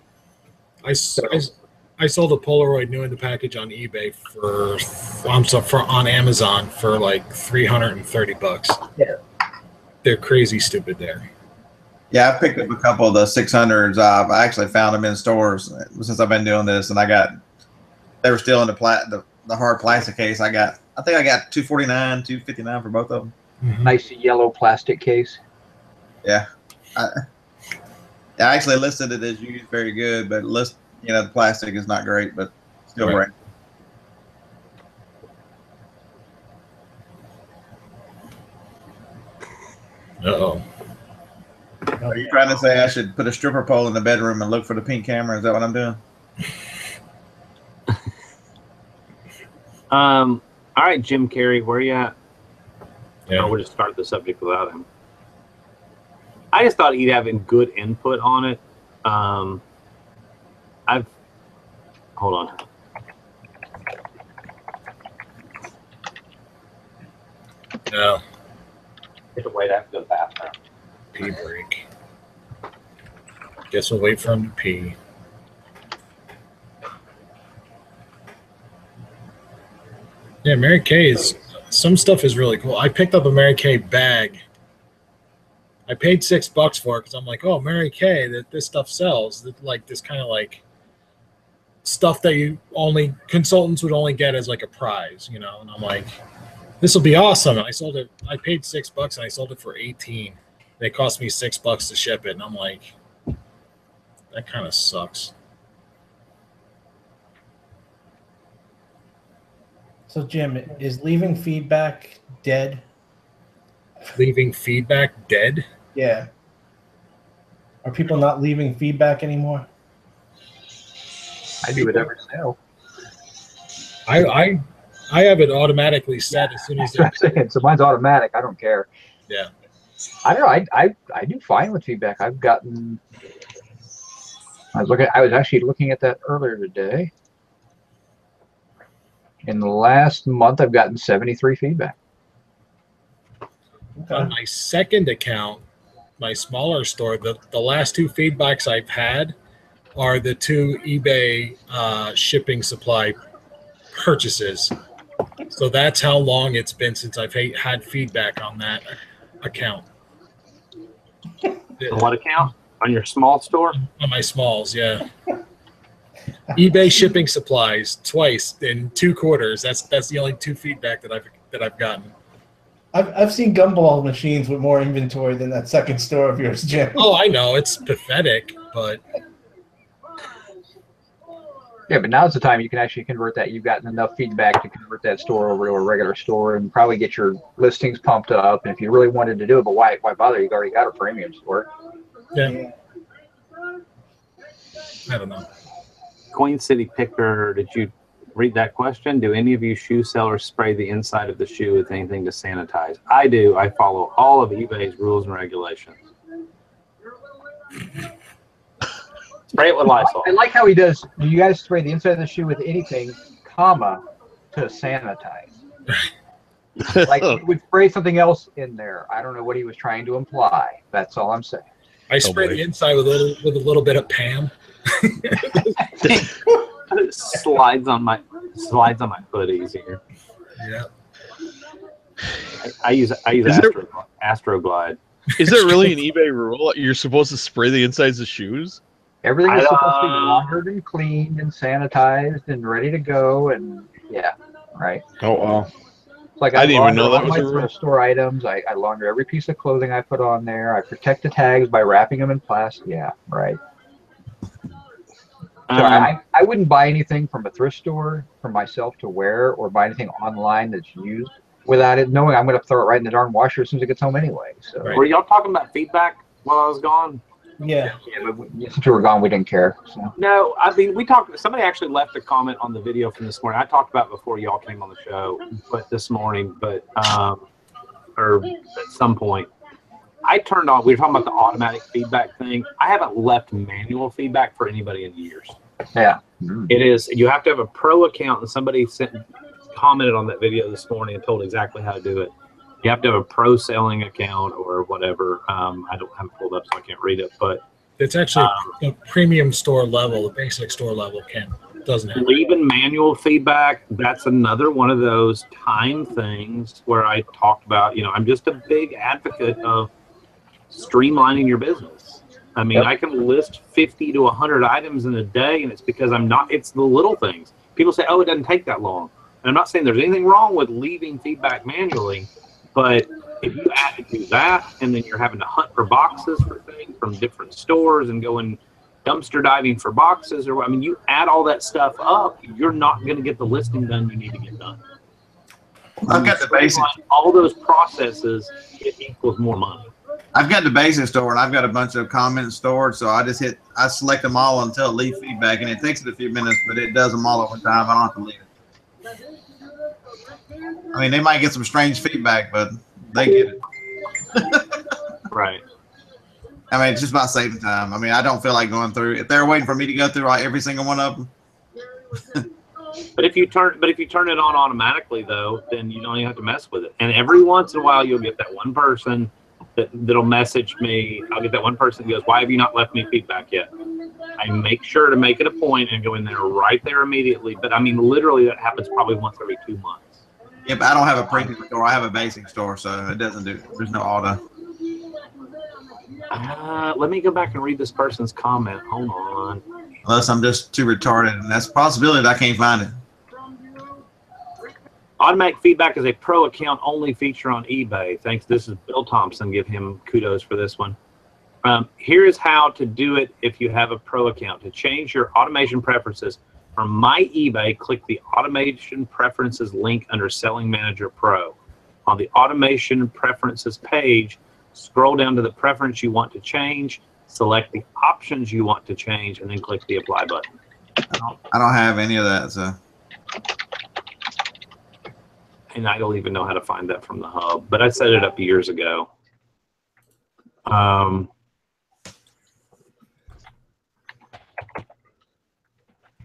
[SPEAKER 2] I sold a Polaroid new in the package on eBay on Amazon for like $330.
[SPEAKER 1] Yeah.
[SPEAKER 2] They're crazy stupid there.
[SPEAKER 5] Yeah, I picked up a couple of the 600s. I actually found them in stores since I've been doing this, and they were still in the hard plastic case. I think I got $249, $259 for both of them.
[SPEAKER 2] Mhm.
[SPEAKER 1] Nice yellow plastic case.
[SPEAKER 5] Yeah, I actually listed it as used, very good, but the plastic is not great, but still
[SPEAKER 2] Right.
[SPEAKER 5] great.
[SPEAKER 2] Uh-oh.
[SPEAKER 5] Are you trying to say I should put a stripper pole in the bedroom and look for the pink camera? Is that what I'm doing?
[SPEAKER 4] All right, Jim Carrey, where you at?
[SPEAKER 2] Yeah.
[SPEAKER 4] Or we'll just start the subject without him. I just thought he'd have good input on it. Hold on.
[SPEAKER 2] No.
[SPEAKER 4] Get to wait. I have to go to the bathroom.
[SPEAKER 2] Pee break. Guess we'll wait for him to pee. Yeah, Mary Kay some stuff is really cool. I picked up a Mary Kay bag. I paid $6 for it because I'm like, oh, Mary Kay, this stuff sells. Like this kind of like stuff that consultants would only get as like a prize, And I'm like, this will be awesome. And I sold it. I paid $6 and I sold it for $18. It cost me $6 to ship it, and I'm like, that kind of sucks.
[SPEAKER 3] So, Jim, is leaving feedback dead?
[SPEAKER 2] Leaving feedback dead?
[SPEAKER 3] Yeah. Are people not leaving feedback anymore?
[SPEAKER 1] I do it every sale.
[SPEAKER 2] I have it automatically set as soon as
[SPEAKER 1] That's what I'm saying. So mine's automatic. I don't care.
[SPEAKER 2] Yeah.
[SPEAKER 1] I don't know. I do fine with feedback. I've gotten. I was actually looking at that earlier today. In the last month, I've gotten 73 feedback.
[SPEAKER 3] Okay.
[SPEAKER 2] On my second account, my smaller store, the last 2 feedbacks I've had are the 2 eBay shipping supply purchases. So that's how long it's been since I've had feedback on that account.
[SPEAKER 4] On what account? On your small store?
[SPEAKER 2] On my smalls, yeah. eBay shipping supplies twice in 2 quarters. That's the only 2 feedback that I've gotten.
[SPEAKER 3] I've seen gumball machines with more inventory than that second store of yours, Jim.
[SPEAKER 2] Oh, I know it's pathetic, but
[SPEAKER 1] Yeah, but now's the time you can actually convert that. You've gotten enough feedback to convert that store over to a regular store and probably get your listings pumped up. And if you really wanted to do it, but why bother? You've already got a premium store.
[SPEAKER 2] yeah. I don't know.
[SPEAKER 4] Queen City Picker, did you read that question? Do any of you shoe sellers spray the inside of the shoe with anything to sanitize? I do. I follow all of eBay's rules and regulations. Spray it with Lysol.
[SPEAKER 1] I like how he does. Do you guys spray the inside of the shoe with anything, comma, to sanitize? Like he would spray something else in there. I don't know what he was trying to imply. That's all I'm saying.
[SPEAKER 2] I spray the inside with a little bit of Pam.
[SPEAKER 4] slides on my foot easier.
[SPEAKER 2] Yeah.
[SPEAKER 4] I use Astroglide.
[SPEAKER 6] Is there really an eBay rule? You're supposed to spray the insides of shoes?
[SPEAKER 1] Everything is supposed to be laundered and cleaned and sanitized and ready to go. And yeah, right.
[SPEAKER 6] Oh, wow.
[SPEAKER 1] It's like
[SPEAKER 6] I didn't even know that
[SPEAKER 1] all
[SPEAKER 6] was
[SPEAKER 1] my
[SPEAKER 6] a rule.
[SPEAKER 1] thrift store items. I launder every piece of clothing I put on there. I protect the tags by wrapping them in plastic. Yeah, right. So I wouldn't buy anything from a thrift store for myself to wear or buy anything online that's used without it knowing I'm going to throw it right in the darn washer as soon as it gets home anyway. So
[SPEAKER 2] Right.
[SPEAKER 4] Were y'all talking about feedback while I was gone?
[SPEAKER 3] Yeah.
[SPEAKER 1] yeah, but since we were gone, we didn't care. So.
[SPEAKER 4] No, I mean, we talked. Somebody actually left a comment on the video from this morning. I talked about it before y'all came on the show, but this morning, or at some point, I turned on. We were talking about the automatic feedback thing. I haven't left manual feedback for anybody in years.
[SPEAKER 1] Yeah.
[SPEAKER 4] It is. You have to have a pro account, and somebody commented on that video this morning and told exactly how to do it. You have to have a pro selling account or whatever. I don't have it pulled up, so I can't read it. But
[SPEAKER 2] It's actually the premium store level, the basic store level doesn't have it.
[SPEAKER 4] leaving manual feedback, that's another one of those time things where I talked about, I'm just a big advocate of streamlining your business. I mean,
[SPEAKER 1] Yep.
[SPEAKER 4] I can list 50 to 100 items in a day, and it's because it's the little things. People say, oh, it doesn't take that long. And I'm not saying there's anything wrong with leaving feedback manually, but if you add to do that, and then you're having to hunt for boxes for things from different stores and going dumpster diving for boxes, you add all that stuff up, you're not going to get the listing done you need to get done.
[SPEAKER 5] I've got the basic.
[SPEAKER 4] All those processes, it equals more money.
[SPEAKER 5] I've got the basic store, and I've got a bunch of comments stored. So I select them all until leave feedback, and it takes it a few minutes, but it does them all over time. I don't have to leave it. I mean, they might get some strange feedback, but they get it.
[SPEAKER 4] Right.
[SPEAKER 5] I mean, it's just about saving time. I mean, I don't feel like going through. If they're waiting for me to go through every single one of them.
[SPEAKER 4] But if you turn it on automatically, though, then you don't even have to mess with it. And every once in a while, you'll get that one person that'll message me. I'll get that one person who goes, "Why have you not left me feedback yet?" I make sure to make it a point and go in there right there immediately. But I mean, literally, that happens probably once every 2 months.
[SPEAKER 5] Yeah, but I don't have a premium store. I have a basic store, so it doesn't do. There's no auto.
[SPEAKER 4] Let me go back and read this person's comment. Hold on.
[SPEAKER 5] Unless I'm just too retarded, and that's a possibility that I can't find it.
[SPEAKER 4] Automatic feedback is a pro account only feature on eBay. Thanks. This is Bill Thompson. Give him kudos for this one. Here is how to do it if you have a pro account. To change your automation preferences from My eBay, click the Automation Preferences link under Selling Manager Pro. On the Automation Preferences page, scroll down to the preference you want to change, select the options you want to change, and then click the Apply button.
[SPEAKER 5] I don't have any of that, so.
[SPEAKER 4] And I don't even know how to find that from the hub, but I set it up years ago.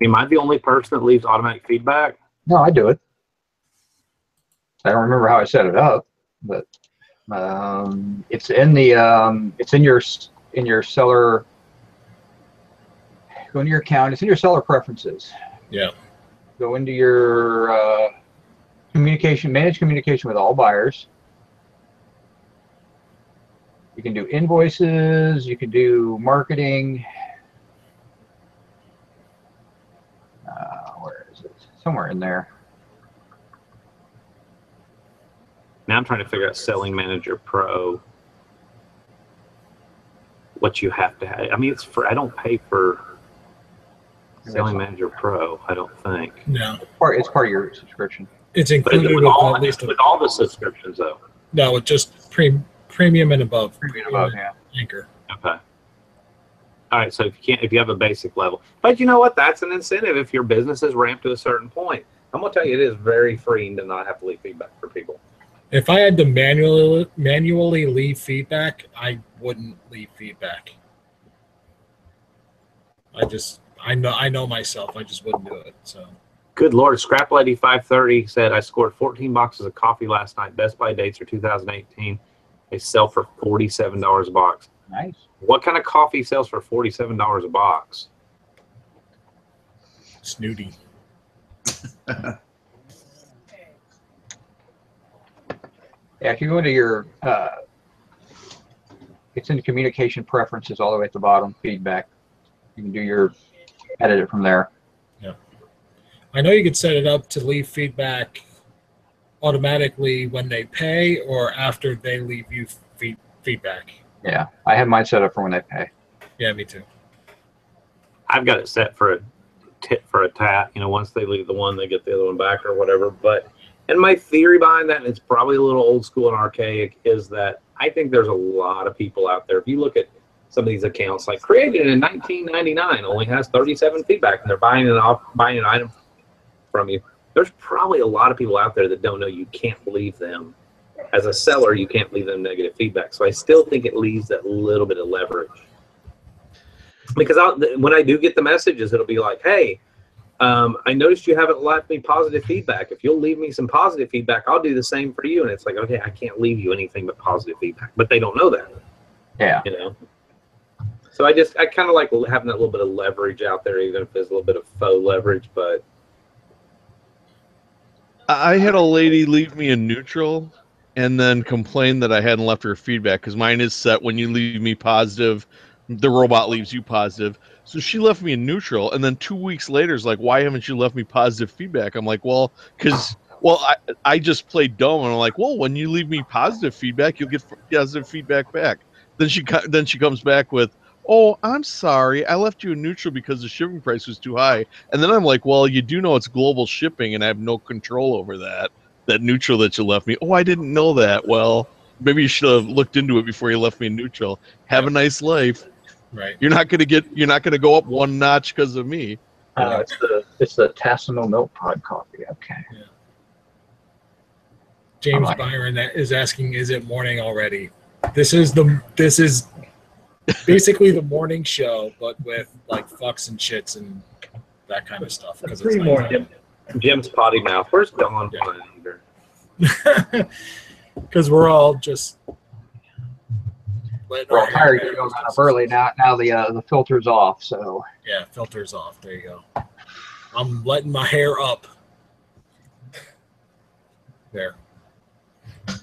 [SPEAKER 4] Am I the only person that leaves automatic feedback?
[SPEAKER 1] No, I do it. I don't remember how I set it up, but it's in the it's in your seller. Go into your account. It's in your seller preferences.
[SPEAKER 2] Yeah.
[SPEAKER 1] Go into your manage communication with all buyers. You can do invoices. You can do marketing. Where is it? Somewhere in there.
[SPEAKER 4] Now I'm trying to figure out Selling Manager Pro. What you have to have. I mean, it's for. I don't pay for Selling Manager Pro. I don't think.
[SPEAKER 2] No.
[SPEAKER 1] It's part of your subscription.
[SPEAKER 2] It's
[SPEAKER 4] But
[SPEAKER 2] included
[SPEAKER 4] with
[SPEAKER 2] with
[SPEAKER 4] all,
[SPEAKER 2] at least
[SPEAKER 4] with all the subscriptions, though.
[SPEAKER 2] no, it's just premium and above.
[SPEAKER 1] Premium above, yeah.
[SPEAKER 2] Anchor.
[SPEAKER 4] Okay. All right. So if you have a basic level, but you know what? That's an incentive if your business is ramped to a certain point. I'm gonna tell you, it is very freeing to not have to leave feedback for people.
[SPEAKER 2] If I had to manually leave feedback, I wouldn't leave feedback. I know myself. I just wouldn't do it. So.
[SPEAKER 4] Good Lord, Scrap Lady 530 said, I scored 14 boxes of coffee last night. Best by dates are 2018. They sell for $47 a box.
[SPEAKER 1] Nice.
[SPEAKER 4] What kind of coffee sells for $47 a box?
[SPEAKER 2] Snooty.
[SPEAKER 1] Yeah, if you go into your, it's in communication preferences all the way at the bottom, feedback. You can do your, edit it from there.
[SPEAKER 2] Yeah. I know you could set it up to leave feedback automatically when they pay or after they leave you feedback.
[SPEAKER 1] Yeah, I have mine set up for when they pay.
[SPEAKER 2] Yeah, me too.
[SPEAKER 4] I've got it set for a tit for a tat. You know, once they leave the one, they get the other one back or whatever. But, and my theory behind that, and it's probably a little old school and archaic, is that I think there's a lot of people out there. If you look at some of these accounts, like created in 1999, only has 37 feedback, and they're buying an item from you. There's probably a lot of people out there that don't know you can't leave them. As a seller, you can't leave them negative feedback. So I still think it leaves that little bit of leverage. Because when I do get the messages, it'll be like, hey, I noticed you haven't left me positive feedback. If you'll leave me some positive feedback, I'll do the same for you. And it's like, okay, I can't leave you anything but positive feedback. But they don't know that.
[SPEAKER 1] Yeah.
[SPEAKER 4] You know? So I kind of like having that little bit of leverage out there, even if there's a little bit of faux leverage. But
[SPEAKER 6] I had a lady leave me a neutral, and then complained that I hadn't left her feedback because mine is set when you leave me positive, the robot leaves you positive. So she left me in neutral, and then 2 weeks later is like, why haven't you left me positive feedback? I'm like, well, because I just played dumb, and I'm like, well, when you leave me positive feedback, you'll get positive feedback back. Then she comes back with, oh, I'm sorry, I left you in neutral because the shipping price was too high. And then I'm like, well, you do know it's global shipping, and I have no control over that neutral that you left me. Oh, I didn't know that. Well, maybe you should have looked into it before you left me in neutral. Have a nice life.
[SPEAKER 2] Right.
[SPEAKER 6] You're not gonna go up one notch because of me.
[SPEAKER 1] It's the Tassimo Milk Pod coffee. Okay.
[SPEAKER 2] Yeah. James
[SPEAKER 1] Alright.
[SPEAKER 2] Byron that is asking, is it morning already? This is basically the morning show, but with like fucks and shits and that kind of stuff. Because it's
[SPEAKER 3] Pre-morning.
[SPEAKER 4] Jim's potty mouth. Where's Dawn?
[SPEAKER 2] because we're all just letting
[SPEAKER 1] We're all
[SPEAKER 2] our
[SPEAKER 1] tired
[SPEAKER 2] hair
[SPEAKER 1] of going up early now. Now the filter's off, so
[SPEAKER 2] Yeah, filters off. There you go. I'm letting my hair up. There.
[SPEAKER 1] I'm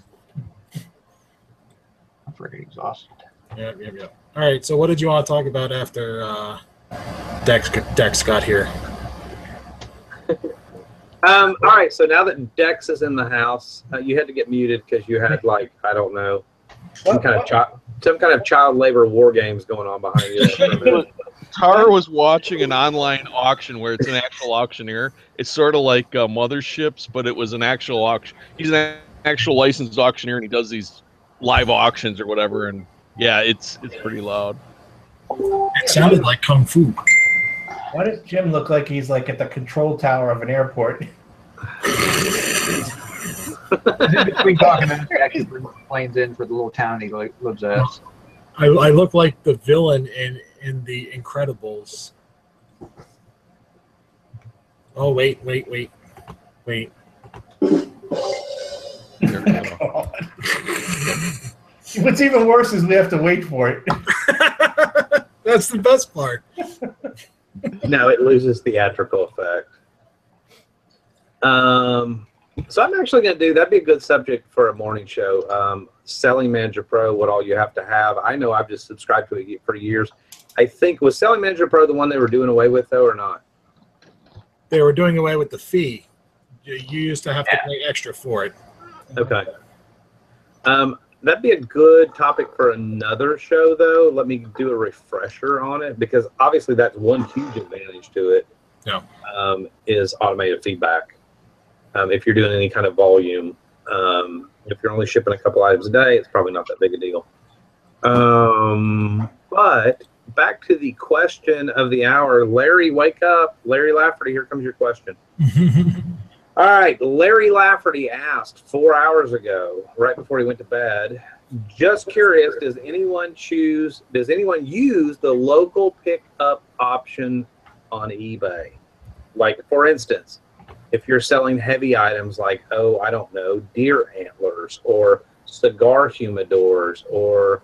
[SPEAKER 1] pretty exhausted.
[SPEAKER 2] Yep. All right. So, what did you want to talk about after Dex got here?
[SPEAKER 4] All right. So now that Dex is in the house, you had to get muted because you had like I don't know some kind of child labor war games going on behind you.
[SPEAKER 6] Tara was watching an online auction where it's an actual auctioneer. It's sort of like Motherships, but it was an actual auction. He's an actual licensed auctioneer, and he does these live auctions or whatever. And yeah, it's pretty loud.
[SPEAKER 2] It sounded like kung fu.
[SPEAKER 3] Why does Jim look like he's like at the control tower of an airport?
[SPEAKER 1] In between talking, and actually bring planes in for the little town he lives at.
[SPEAKER 2] I look like the villain in the Incredibles. Oh wait.
[SPEAKER 3] What's even worse is we have to wait for it.
[SPEAKER 2] That's the best part.
[SPEAKER 4] No, it loses theatrical effect. So I'm actually going to do, that'd be a good subject for a morning show. Selling Manager Pro, what all you have to have. I know I've just subscribed to it for years. I think, was Selling Manager Pro the one they were doing away with, though, or not?
[SPEAKER 2] They were doing away with the fee. You used to have to pay extra for it.
[SPEAKER 4] Okay. That'd be a good topic for another show, though. Let me do a refresher on it, because obviously that's one huge advantage to it.
[SPEAKER 2] Yeah.
[SPEAKER 4] Is automated feedback. If you're doing any kind of volume, if you're only shipping a couple items a day, it's probably not that big a deal. But back to the question of the hour. Larry, wake up. Larry Lafferty, here comes your question. All right, Larry Lafferty asked 4 hours ago, right before he went to bed, just curious, does anyone use the local pickup option on eBay? Like, for instance, if you're selling heavy items like, oh, I don't know, deer antlers or cigar humidors or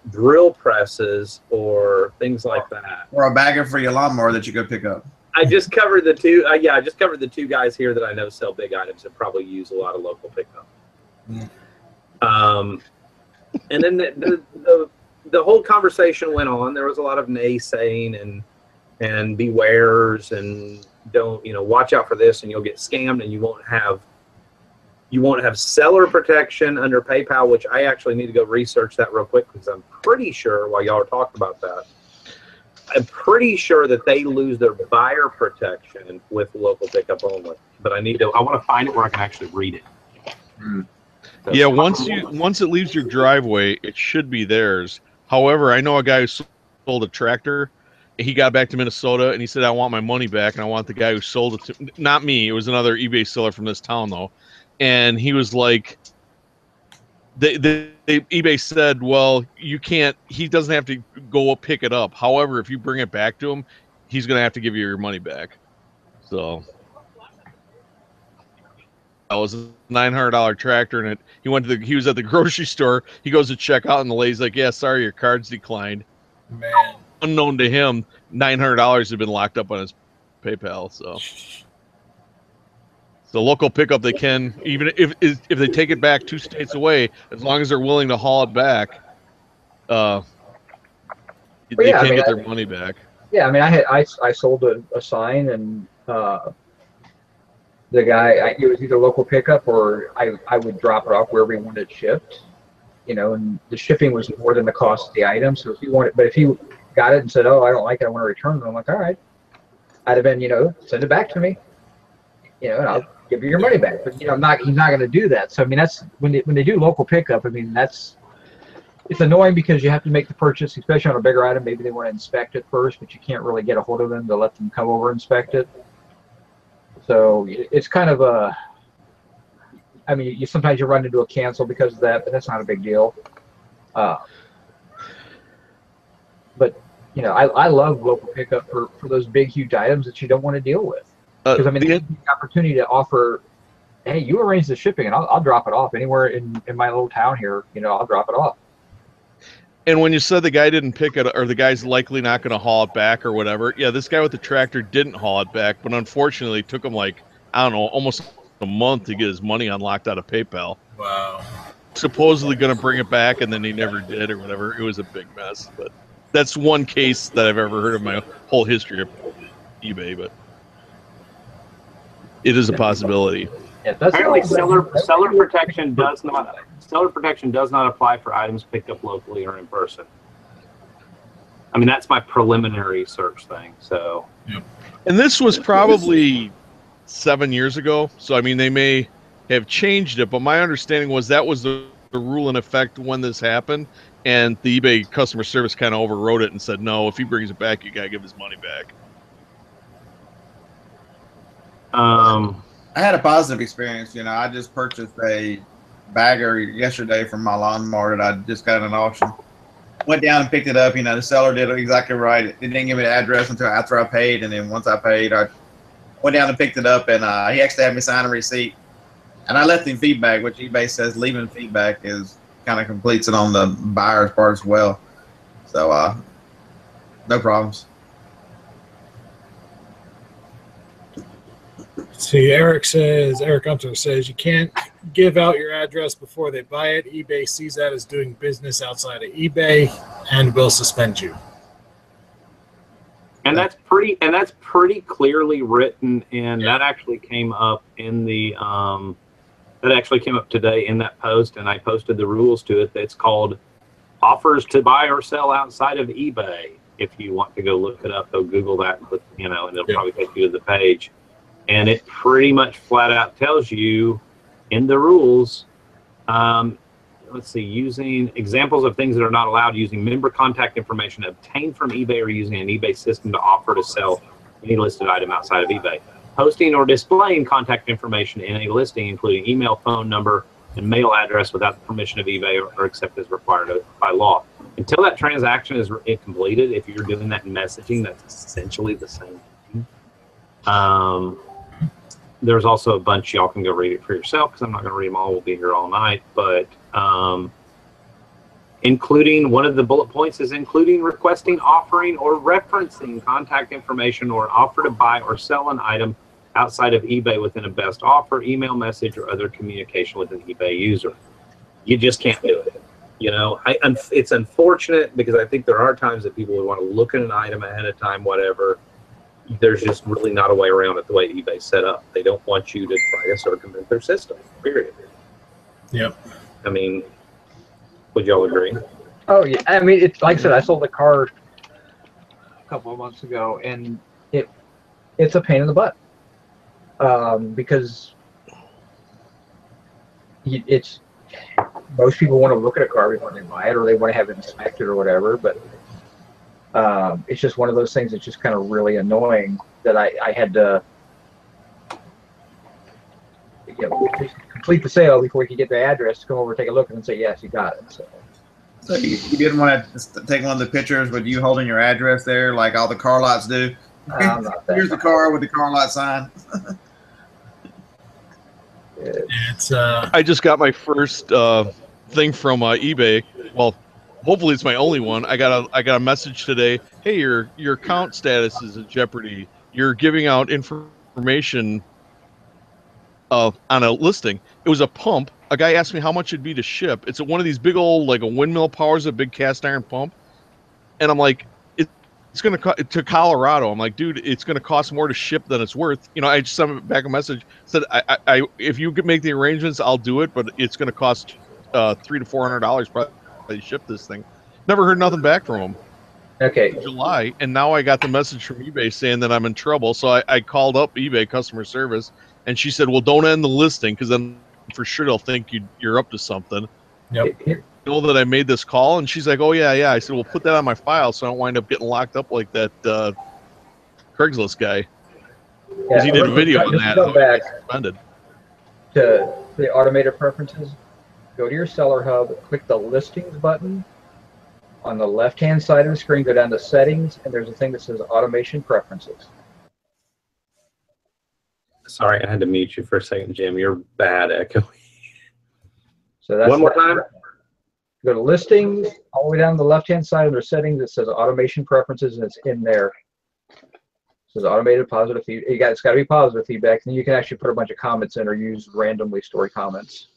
[SPEAKER 4] drill presses or things like that.
[SPEAKER 5] Or a bagger for your lawnmower that you go pick up.
[SPEAKER 4] I just covered the two. I just covered the two guys here that I know sell big items and probably use a lot of local pickup. And then the whole conversation went on. There was a lot of naysaying and bewares and don't watch out for this and you'll get scammed and you won't have seller protection under PayPal, which I actually need to go research that real quick because I'm pretty sure while y'all are talking about that. I'm pretty sure that they lose their buyer protection with local pickup only, but I want to find it where I can actually read it.
[SPEAKER 6] Yeah, once it leaves your driveway, it should be theirs. However, I know a guy who sold a tractor. He got back to Minnesota and he said, I want my money back and I want the guy who sold it to, not me, it was another eBay seller from this town though. And he was like, eBay said, well, you can't, he doesn't have to go pick it up. However, if you bring it back to him, he's going to have to give you your money back. So that was a $900 tractor, and he was at the grocery store. He goes to check out, and the lady's like, yeah, sorry, your card's declined.
[SPEAKER 2] Man.
[SPEAKER 6] Unknown to him, $900 had been locked up on his PayPal. So local pickup, they can, even if they take it back 2 states away, as long as they're willing to haul it back, they
[SPEAKER 1] yeah,
[SPEAKER 6] can get their money back.
[SPEAKER 1] Yeah, I mean, I sold a sign, and the guy, it was either local pickup or I would drop it off wherever he wanted it shipped, and the shipping was more than the cost of the item. So if he got it and said, "Oh, I don't like it, I want to return it," I'm like, "All right," I'd have been, send it back to me, and I'll give you your money back. But he's not going to do that. So I mean, that's when they do local pickup. I mean, it's annoying because you have to make the purchase, especially on a bigger item. Maybe they want to inspect it first, but you can't really get a hold of them to let them come over and inspect it. So it's kind of I mean, sometimes you run into a cancel because of that, but that's not a big deal. But I love local pickup for those big, huge items that you don't want to deal with. Because I mean, the opportunity to offer, hey, you arrange the shipping, and I'll drop it off anywhere in my little town here. I'll drop it off.
[SPEAKER 6] And when you said the guy didn't pick it, or the guy's likely not going to haul it back or whatever, yeah, this guy with the tractor didn't haul it back, but unfortunately it took him I don't know, almost a month to get his money unlocked out of PayPal.
[SPEAKER 2] Wow.
[SPEAKER 6] Supposedly going to bring it back, and then he never did or whatever. It was a big mess. But that's one case that I've ever heard of my whole history of eBay, but it is a possibility.
[SPEAKER 1] Yeah,
[SPEAKER 4] Apparently, seller protection does not apply for items picked up locally or in person. I mean, that's my preliminary search thing. So,
[SPEAKER 6] and this was probably 7 years ago. So I mean, they may have changed it, but my understanding was that was the rule in effect when this happened, and the eBay customer service kind of overrode it and said, no, if he brings it back, you gotta give his money back.
[SPEAKER 5] I had a positive experience. I just purchased a bagger yesterday from my lawnmower that I just got in an auction. Went down and picked it up. The seller did it exactly right. It didn't give me the address until after I paid, and then once I paid, I went down and picked it up, and he actually had me sign a receipt. And I left him feedback, which eBay says leaving feedback is kind of completes it on the buyer's part as well. So no problems.
[SPEAKER 2] See, Eric Hunter says you can't give out your address before they buy it. eBay sees that as doing business outside of eBay and will suspend you.
[SPEAKER 4] And that's pretty clearly written, and that actually came up in the that actually came up today in that post, and I posted the rules to it. It's called offers to buy or sell outside of eBay. If you want to go look it up, go Google that, and it'll probably take you to the page. And it pretty much flat out tells you in the rules, let's see, using examples of things that are not allowed, using member contact information obtained from eBay or using an eBay system to offer to sell any listed item outside of eBay. Posting or displaying contact information in a listing, including email, phone number, and mail address without the permission of eBay or except as required by law. Until that transaction is completed, if you're doing that in messaging, that's essentially the same thing. There's also a bunch, y'all can go read it for yourself because I'm not going to read them all. We'll be here all night. But including, one of the bullet points is including requesting, offering, or referencing contact information or offer to buy or sell an item outside of eBay within a best offer, email message, or other communication with an eBay user. You just can't do it. It's unfortunate because I think there are times that people would want to look at an item ahead of time, whatever. There's just really not a way around it the way eBay's set up. They don't want you to try to circumvent their system, period.
[SPEAKER 2] Yep.
[SPEAKER 4] I mean, would y'all agree?
[SPEAKER 1] Oh, yeah. I mean, it's like I said, I sold a car a couple of months ago, and it's a pain in the butt because most people want to look at a car before they buy it, or they want to have it inspected or whatever, but it's just one of those things that's just kind of really annoying that I had to complete the sale before we could get the address to come over and take a look and then say, yes, you got it.
[SPEAKER 5] So you didn't want to just take one of the pictures with you holding your address there like all the car lots do? Here's the car with the car lot sign.
[SPEAKER 6] I just got my first thing from eBay. Well, hopefully it's my only one. I got a message today. Hey, your account status is in jeopardy. You're giving out information on a listing. It was a pump. A guy asked me how much it'd be to ship. It's one of these big old, like a windmill powers, a big cast iron pump. And I'm like, it's going to to Colorado. I'm like, dude, it's going to cost more to ship than it's worth. You know, I just sent back a message, said, I if you could make the arrangements, I'll do it, but it's going to cost $300 to $400 probably to ship this thing. Never heard nothing back from him.
[SPEAKER 1] Okay.
[SPEAKER 6] July, and now I got the message from eBay saying that I'm in trouble. So I called up eBay customer service, and she said, well, don't end the listing, because then for sure they'll think you're up to something.
[SPEAKER 2] Yep.
[SPEAKER 6] Know that I made this call, and she's like, oh yeah. I said, well, put that on my file so I don't wind up getting locked up like that Craigslist guy, because he did a video on that.
[SPEAKER 1] Go back
[SPEAKER 6] suspended.
[SPEAKER 1] to the automated preferences. Go to your seller hub, click the listings button. On the left-hand side of the screen, go down to settings, and there's a thing that says automation preferences.
[SPEAKER 4] Sorry, I had to mute you for a second, Jim. You're bad echo.
[SPEAKER 1] So that's
[SPEAKER 4] one more time.
[SPEAKER 1] Go to listings, all the way down the left-hand side under settings. It says automation preferences, and it's in there. It says automated positive feedback. It's got to be positive feedback. And you can actually put a bunch of comments in or use randomly stored comments.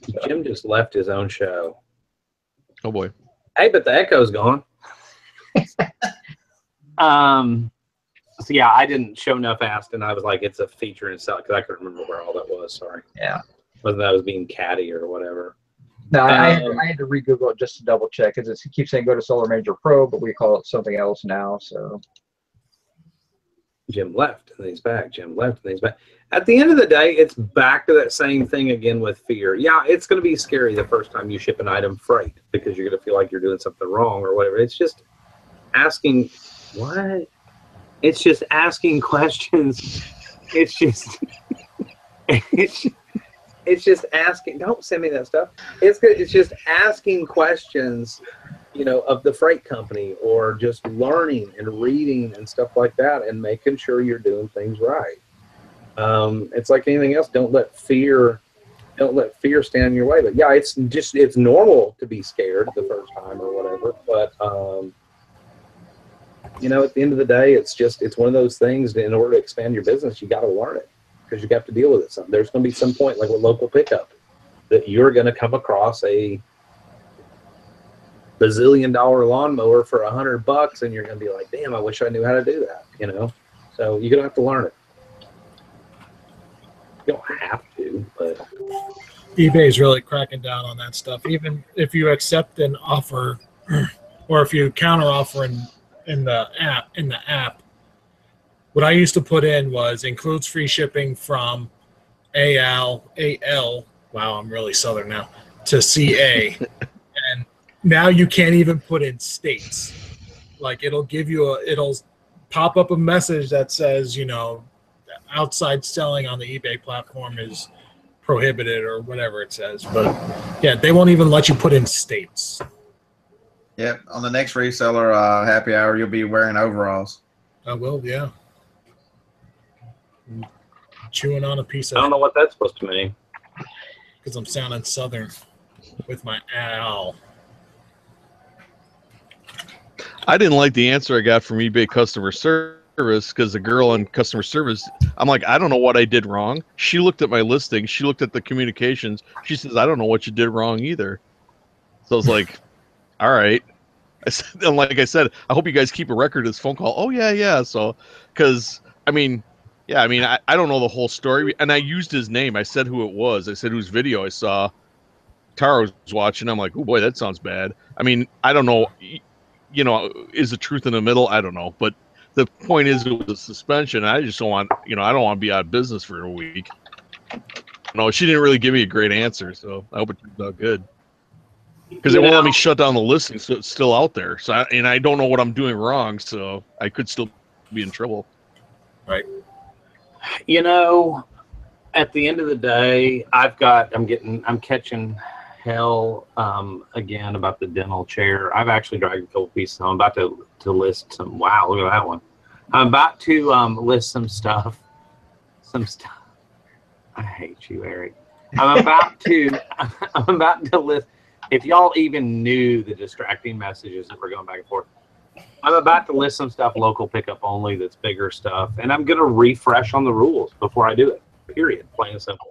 [SPEAKER 1] So.
[SPEAKER 4] Jim just left his own show.
[SPEAKER 6] Oh boy.
[SPEAKER 4] Hey, but the echo's gone. So yeah, I didn't show enough asked, and I was like, it's a feature in itself, because I couldn't remember where all that was. Sorry.
[SPEAKER 1] Yeah.
[SPEAKER 4] Whether that was being catty or whatever.
[SPEAKER 1] No, I had to re-Google it just to double check, because it keeps saying go to Solar Manager Pro, but we call it something else now. So
[SPEAKER 4] Jim left, and then he's back. Jim left, and then he's back. At the end of the day, it's back to that same thing again with fear. Yeah, it's going to be scary the first time you ship an item freight, because you're going to feel like you're doing something wrong or whatever. It's just asking, what? It's just asking questions. It's just, it's just asking. Don't send me that stuff. It's just asking questions, you know, of the freight company, or just learning and reading and stuff like that, and making sure you're doing things right. It's like anything else. Don't let fear stand in your way. But yeah, it's normal to be scared the first time or whatever. But you know, at the end of the day, it's one of those things that in order to expand your business, you got to learn it, because you have to deal with it. There's going to be some point, like with local pickup, that you're going to come across a bazillion-dollar lawnmower for $100, and you're going to be like, damn, I wish I knew how to do that. You know, so you're going to have to learn it. You don't have to, but
[SPEAKER 2] eBay's really cracking down on that stuff. Even if you accept an offer, or if you counter offer in the app, what I used to put in was includes free shipping from AL. Wow, I'm really Southern now, to CA. And now you can't even put in states. Like it'll pop up a message that says, you know, outside selling on the eBay platform is prohibited, or whatever it says. But yeah, they won't even let you put in states.
[SPEAKER 5] Yep. On the next reseller happy hour, you'll be wearing overalls.
[SPEAKER 2] I will, yeah. Chewing on a piece of.
[SPEAKER 4] I don't know what that's supposed to mean.
[SPEAKER 2] Because I'm sounding Southern with my owl.
[SPEAKER 6] I didn't like the answer I got from eBay customer service, because the girl in customer service, I'm like, I don't know what I did wrong. She looked at my listing. She looked at the communications. She says, I don't know what you did wrong either. So I was like, all right. And like I said, I hope you guys keep a record of this phone call. Oh, yeah. So, because, I don't know the whole story. And I used his name. I said who it was. I said whose video I saw. Tara was watching. I'm like, oh, boy, that sounds bad. I mean, I don't know. You know, is the truth in the middle? I don't know. But the point is, it was a suspension. I just don't want, I don't want to be out of business for a week. No, she didn't really give me a great answer. So I hope it turns out good. Because it won't let me shut down the listing, so it's still out there. So I don't know what I'm doing wrong, so I could still be in trouble.
[SPEAKER 2] Right.
[SPEAKER 4] You know, at the end of the day, I'm catching hell again about the dental chair. I've actually dragged a couple pieces. I'm about to list some. Wow, look at that one. I'm about to list some stuff. I hate you, Eric. I'm about to list. If y'all even knew the distracting messages that were going back and forth, I'm about to list some stuff local pickup only that's bigger stuff, and I'm going to refresh on the rules before I do it. Period. Plain and simple.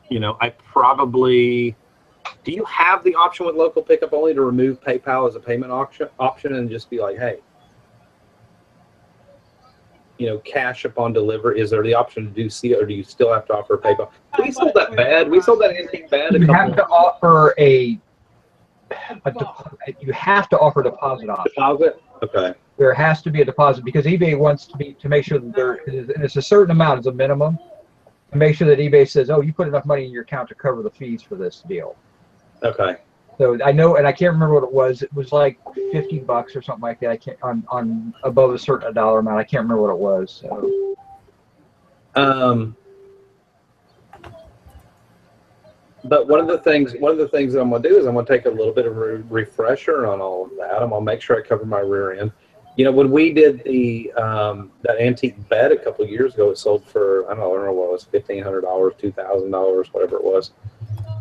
[SPEAKER 4] You know, I probably. Do you have the option with local pickup only to remove PayPal as a payment option and just be like, hey, you know, cash upon delivery? Is there the option to do C, or do you still have to offer PayPal? We sold that bed. We sold that antique bed.
[SPEAKER 1] You have to offer you have to offer deposit option.
[SPEAKER 4] Deposit? Okay.
[SPEAKER 1] There has to be a deposit because eBay wants to make sure that there is, and it's a certain amount as a minimum, to make sure that eBay says, oh, you put enough money in your account to cover the fees for this deal.
[SPEAKER 4] Okay.
[SPEAKER 1] So I know, and I can't remember what it was. It was like $50 or something like that. I can't on above a certain dollar amount. I can't remember what it was. So.
[SPEAKER 4] But one of the things that I'm going to do is I'm going to take a little bit of a refresher on all of that. I'm going to make sure I cover my rear end. You know, when we did the that antique bed a couple of years ago, it sold for, I don't know what it was, $1,500, $2,000, whatever it was.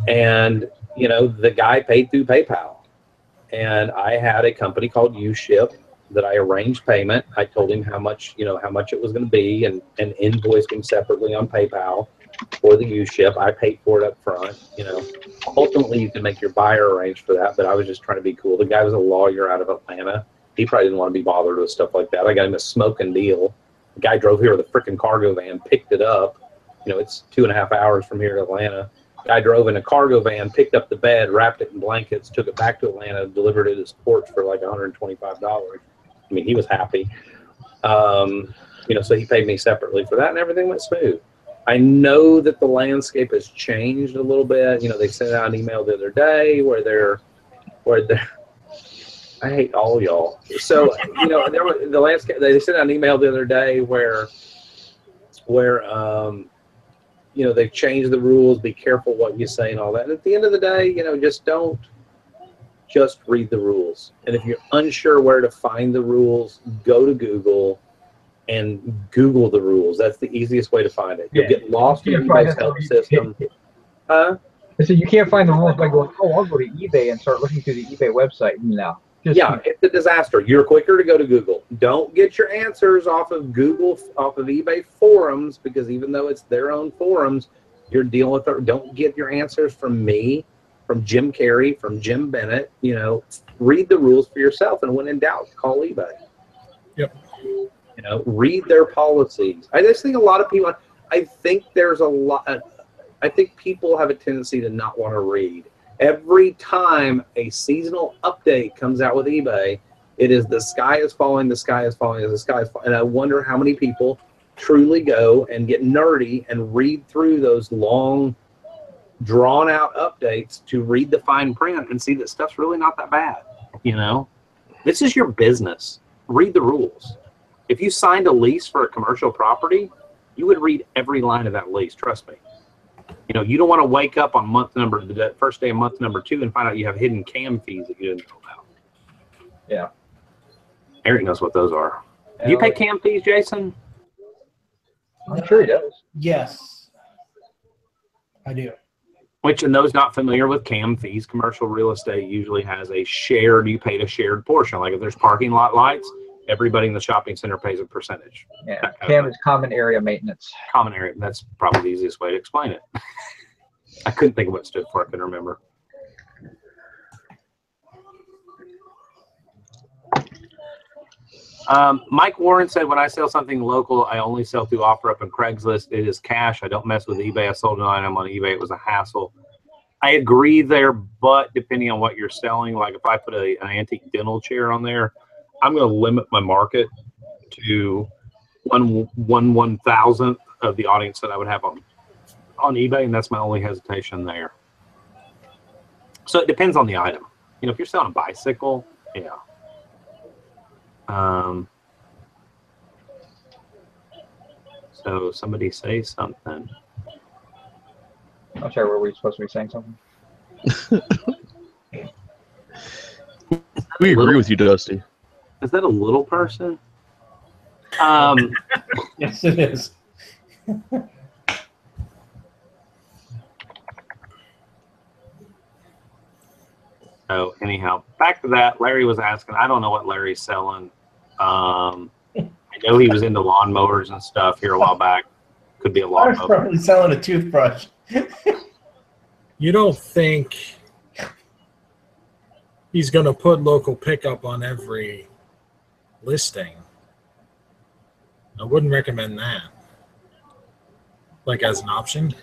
[SPEAKER 4] And, you know, the guy paid through PayPal. And I had a company called U-Ship that I arranged payment. I told him how much it was going to be and invoiced him separately on PayPal for the U-Ship. I paid for it up front. You know, ultimately you can make your buyer arrange for that, but I was just trying to be cool. The guy was a lawyer out of Atlanta. He probably didn't want to be bothered with stuff like that. I got him a smoking deal. The guy drove here with a freaking cargo van, picked it up. You know, it's 2.5 hours from here to Atlanta. Guy drove in a cargo van, picked up the bed, wrapped it in blankets, took it back to Atlanta, delivered it at his porch for like $125. I mean, he was happy. You know, so he paid me separately for that, and everything went smooth. I know that the landscape has changed a little bit. You know, they sent out an email the other day where they're I hate all y'all. So, you know, the landscape, they sent out an email the other day where you know, they've changed the rules, be careful what you say and all that. And at the end of the day, you know, just read the rules. And if you're unsure where to find the rules, go to Google and Google the rules. That's the easiest way to find it. You'll get lost in eBay's help system. Huh?
[SPEAKER 1] So you can't find the rules by going, oh, I'll go to eBay and start looking through the eBay website. No.
[SPEAKER 4] Yeah, it's a disaster. You're quicker to go to Google. Don't get your answers off of Google, off of eBay forums, because even though it's their own forums, you're dealing with don't get your answers from me, from Jim Carrey, from Jim Bennett. You know, read the rules for yourself, and when in doubt, call eBay.
[SPEAKER 2] Yep.
[SPEAKER 4] You know, read their policies. I just think a lot of people, I think people have a tendency to not want to read. Every time a seasonal update comes out with eBay, it is the sky is falling, the sky is falling, the sky is falling. And I wonder how many people truly go and get nerdy and read through those long, drawn-out updates to read the fine print and see that stuff's really not that bad. You know, this is your business. Read the rules. If you signed a lease for a commercial property, you would read every line of that lease. Trust me. You know, you don't want to wake up on the first day of month number 2 and find out you have hidden cam fees that you didn't know about.
[SPEAKER 1] Yeah.
[SPEAKER 4] Eric knows what those are. Do you pay cam fees, Jason?
[SPEAKER 1] I'm sure he does.
[SPEAKER 3] Yes, I do.
[SPEAKER 4] Which, and those not familiar with cam fees, commercial real estate usually has you paid a shared portion. Like if there's parking lot lights, everybody in the shopping center pays a percentage.
[SPEAKER 1] Yeah, CAM is common area maintenance.
[SPEAKER 4] Common area. That's probably the easiest way to explain it. I couldn't think of what it stood for. I couldn't remember. Mike Warren said, when I sell something local, I only sell through OfferUp and Craigslist. It is cash. I don't mess with eBay. I sold an item on eBay. It was a hassle. I agree there, but depending on what you're selling, like if I put an antique dental chair on there, I'm going to limit my market to one thousandth of the audience that I would have on eBay, and that's my only hesitation there. So it depends on the item. You know, if you're selling a bicycle, yeah. So somebody say something.
[SPEAKER 1] I'm sorry, were we supposed to be saying something?
[SPEAKER 6] We agree with you, Dusty.
[SPEAKER 4] Is that a little person?
[SPEAKER 3] Yes, it is.
[SPEAKER 4] So anyhow, back to that. Larry was asking. I don't know what Larry's selling. I know he was into lawnmowers and stuff here a while back. Could be a
[SPEAKER 3] I was
[SPEAKER 4] lawnmower.
[SPEAKER 3] probably selling a toothbrush.
[SPEAKER 2] You don't think he's going to put local pickup on every listing? I wouldn't recommend that. Like as an option.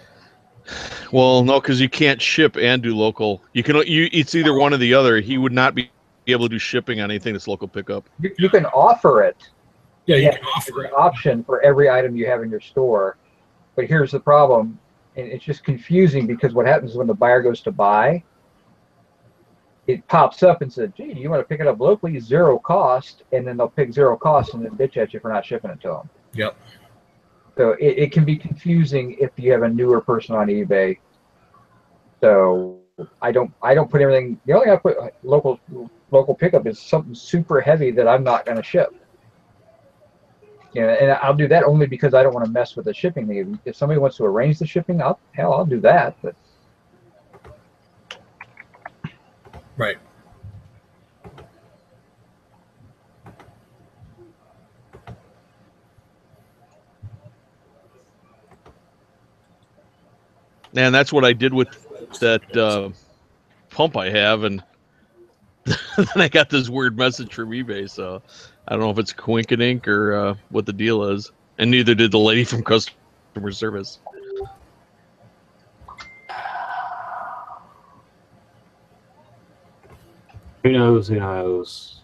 [SPEAKER 6] Well, no, because you can't ship and do local. It's either one or the other. He would not be able to do shipping on anything that's local pickup.
[SPEAKER 1] You can offer it.
[SPEAKER 2] Yeah, you
[SPEAKER 1] Yeah,
[SPEAKER 2] can offer
[SPEAKER 1] An
[SPEAKER 2] it.
[SPEAKER 1] option for every item you have in your store. But here's the problem, and it's just confusing because what happens when the buyer goes to buy, it pops up and says, gee, do you want to pick it up locally, 0 cost, and then they'll pick 0 cost and then bitch at you for not shipping it to them.
[SPEAKER 2] Yep.
[SPEAKER 1] So it can be confusing if you have a newer person on eBay. So I don't put everything. The only thing I put local pickup is something super heavy that I'm not going to ship. Yeah, and I'll do that only because I don't want to mess with the shipping thing. If somebody wants to arrange the shipping, I'll do that. But
[SPEAKER 2] Right.
[SPEAKER 6] And that's what I did with that pump I have, and then I got this weird message from eBay. So I don't know if it's coinkydink or what the deal is, and neither did the lady from customer service.
[SPEAKER 4] Who knows? Who knows?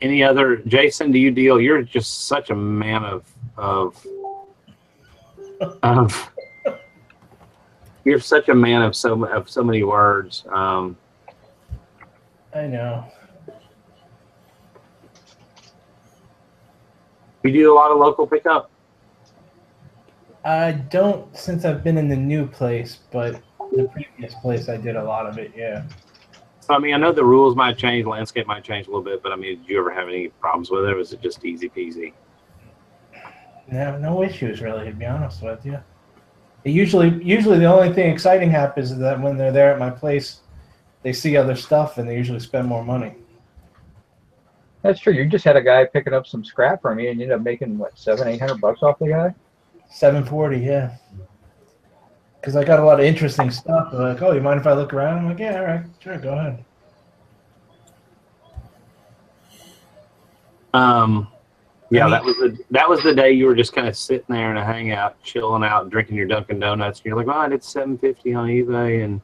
[SPEAKER 4] Any other, Jason? Do you deal? You're just such a man of you're such a man of so many words.
[SPEAKER 3] I know.
[SPEAKER 4] You do a lot of local pickup.
[SPEAKER 3] I don't since I've been in the new place, but the previous place I did a lot of it. Yeah.
[SPEAKER 4] So I mean, I know the rules might change, landscape might change a little bit, but I mean, did you ever have any problems with it, or was it just easy peasy?
[SPEAKER 3] No issues really, to be honest with you. Usually the only thing exciting happens is that when they're there at my place, they see other stuff and they usually spend more money.
[SPEAKER 1] that's true. You just had a guy picking up some scrap from you, and you ended up making what, $700-800 off the guy.
[SPEAKER 3] $740, yeah. Because I got a lot of interesting stuff. They're like, oh, you mind if I look around? I'm like, yeah, all right, sure, go ahead.
[SPEAKER 4] Yeah, that was the day you were just kind of sitting there in a hangout, chilling out, drinking your Dunkin' Donuts, and you're like, well, I did $750 on eBay, and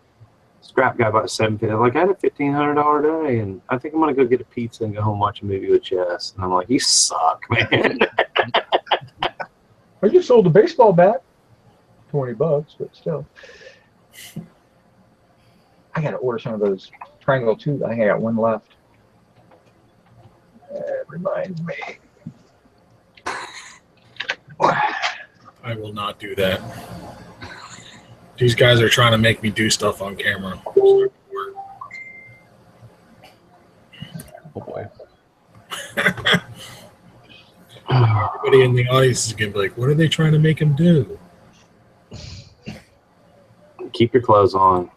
[SPEAKER 4] scrap guy bought $750. I'm like, I had a $1,500 day, and I think I'm gonna go get a pizza and go home and watch a movie with Jess. And I'm like, you suck, man.
[SPEAKER 1] I just sold a baseball bat, $20, but still. I gotta order some of those triangle too. I think I got one left. That reminds me.
[SPEAKER 2] I will not do that. These guys are trying to make me do stuff on camera.
[SPEAKER 6] Oh boy.
[SPEAKER 2] Everybody in the audience is going to be like, what are they trying to make him do?
[SPEAKER 4] Keep your clothes on.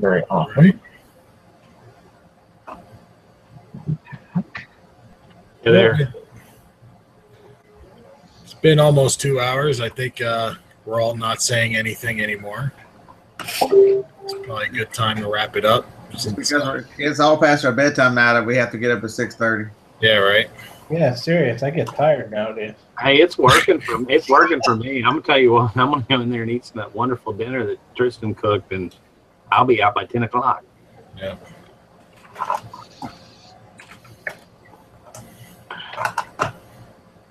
[SPEAKER 1] Very often.
[SPEAKER 4] You're there.
[SPEAKER 2] It's been almost 2 hours. I think we're all not saying anything anymore. It's probably a good time to wrap it up.
[SPEAKER 5] Because it's all past our bedtime now that we have to get up at 6:30.
[SPEAKER 2] Yeah, right.
[SPEAKER 3] Yeah, serious. I get tired nowadays.
[SPEAKER 4] Hey, it's working for me. It's working for me. I'm gonna tell you what. I'm gonna go in there and eat some of that wonderful dinner that Tristan cooked, and I'll be out by 10 o'clock.
[SPEAKER 2] Yeah.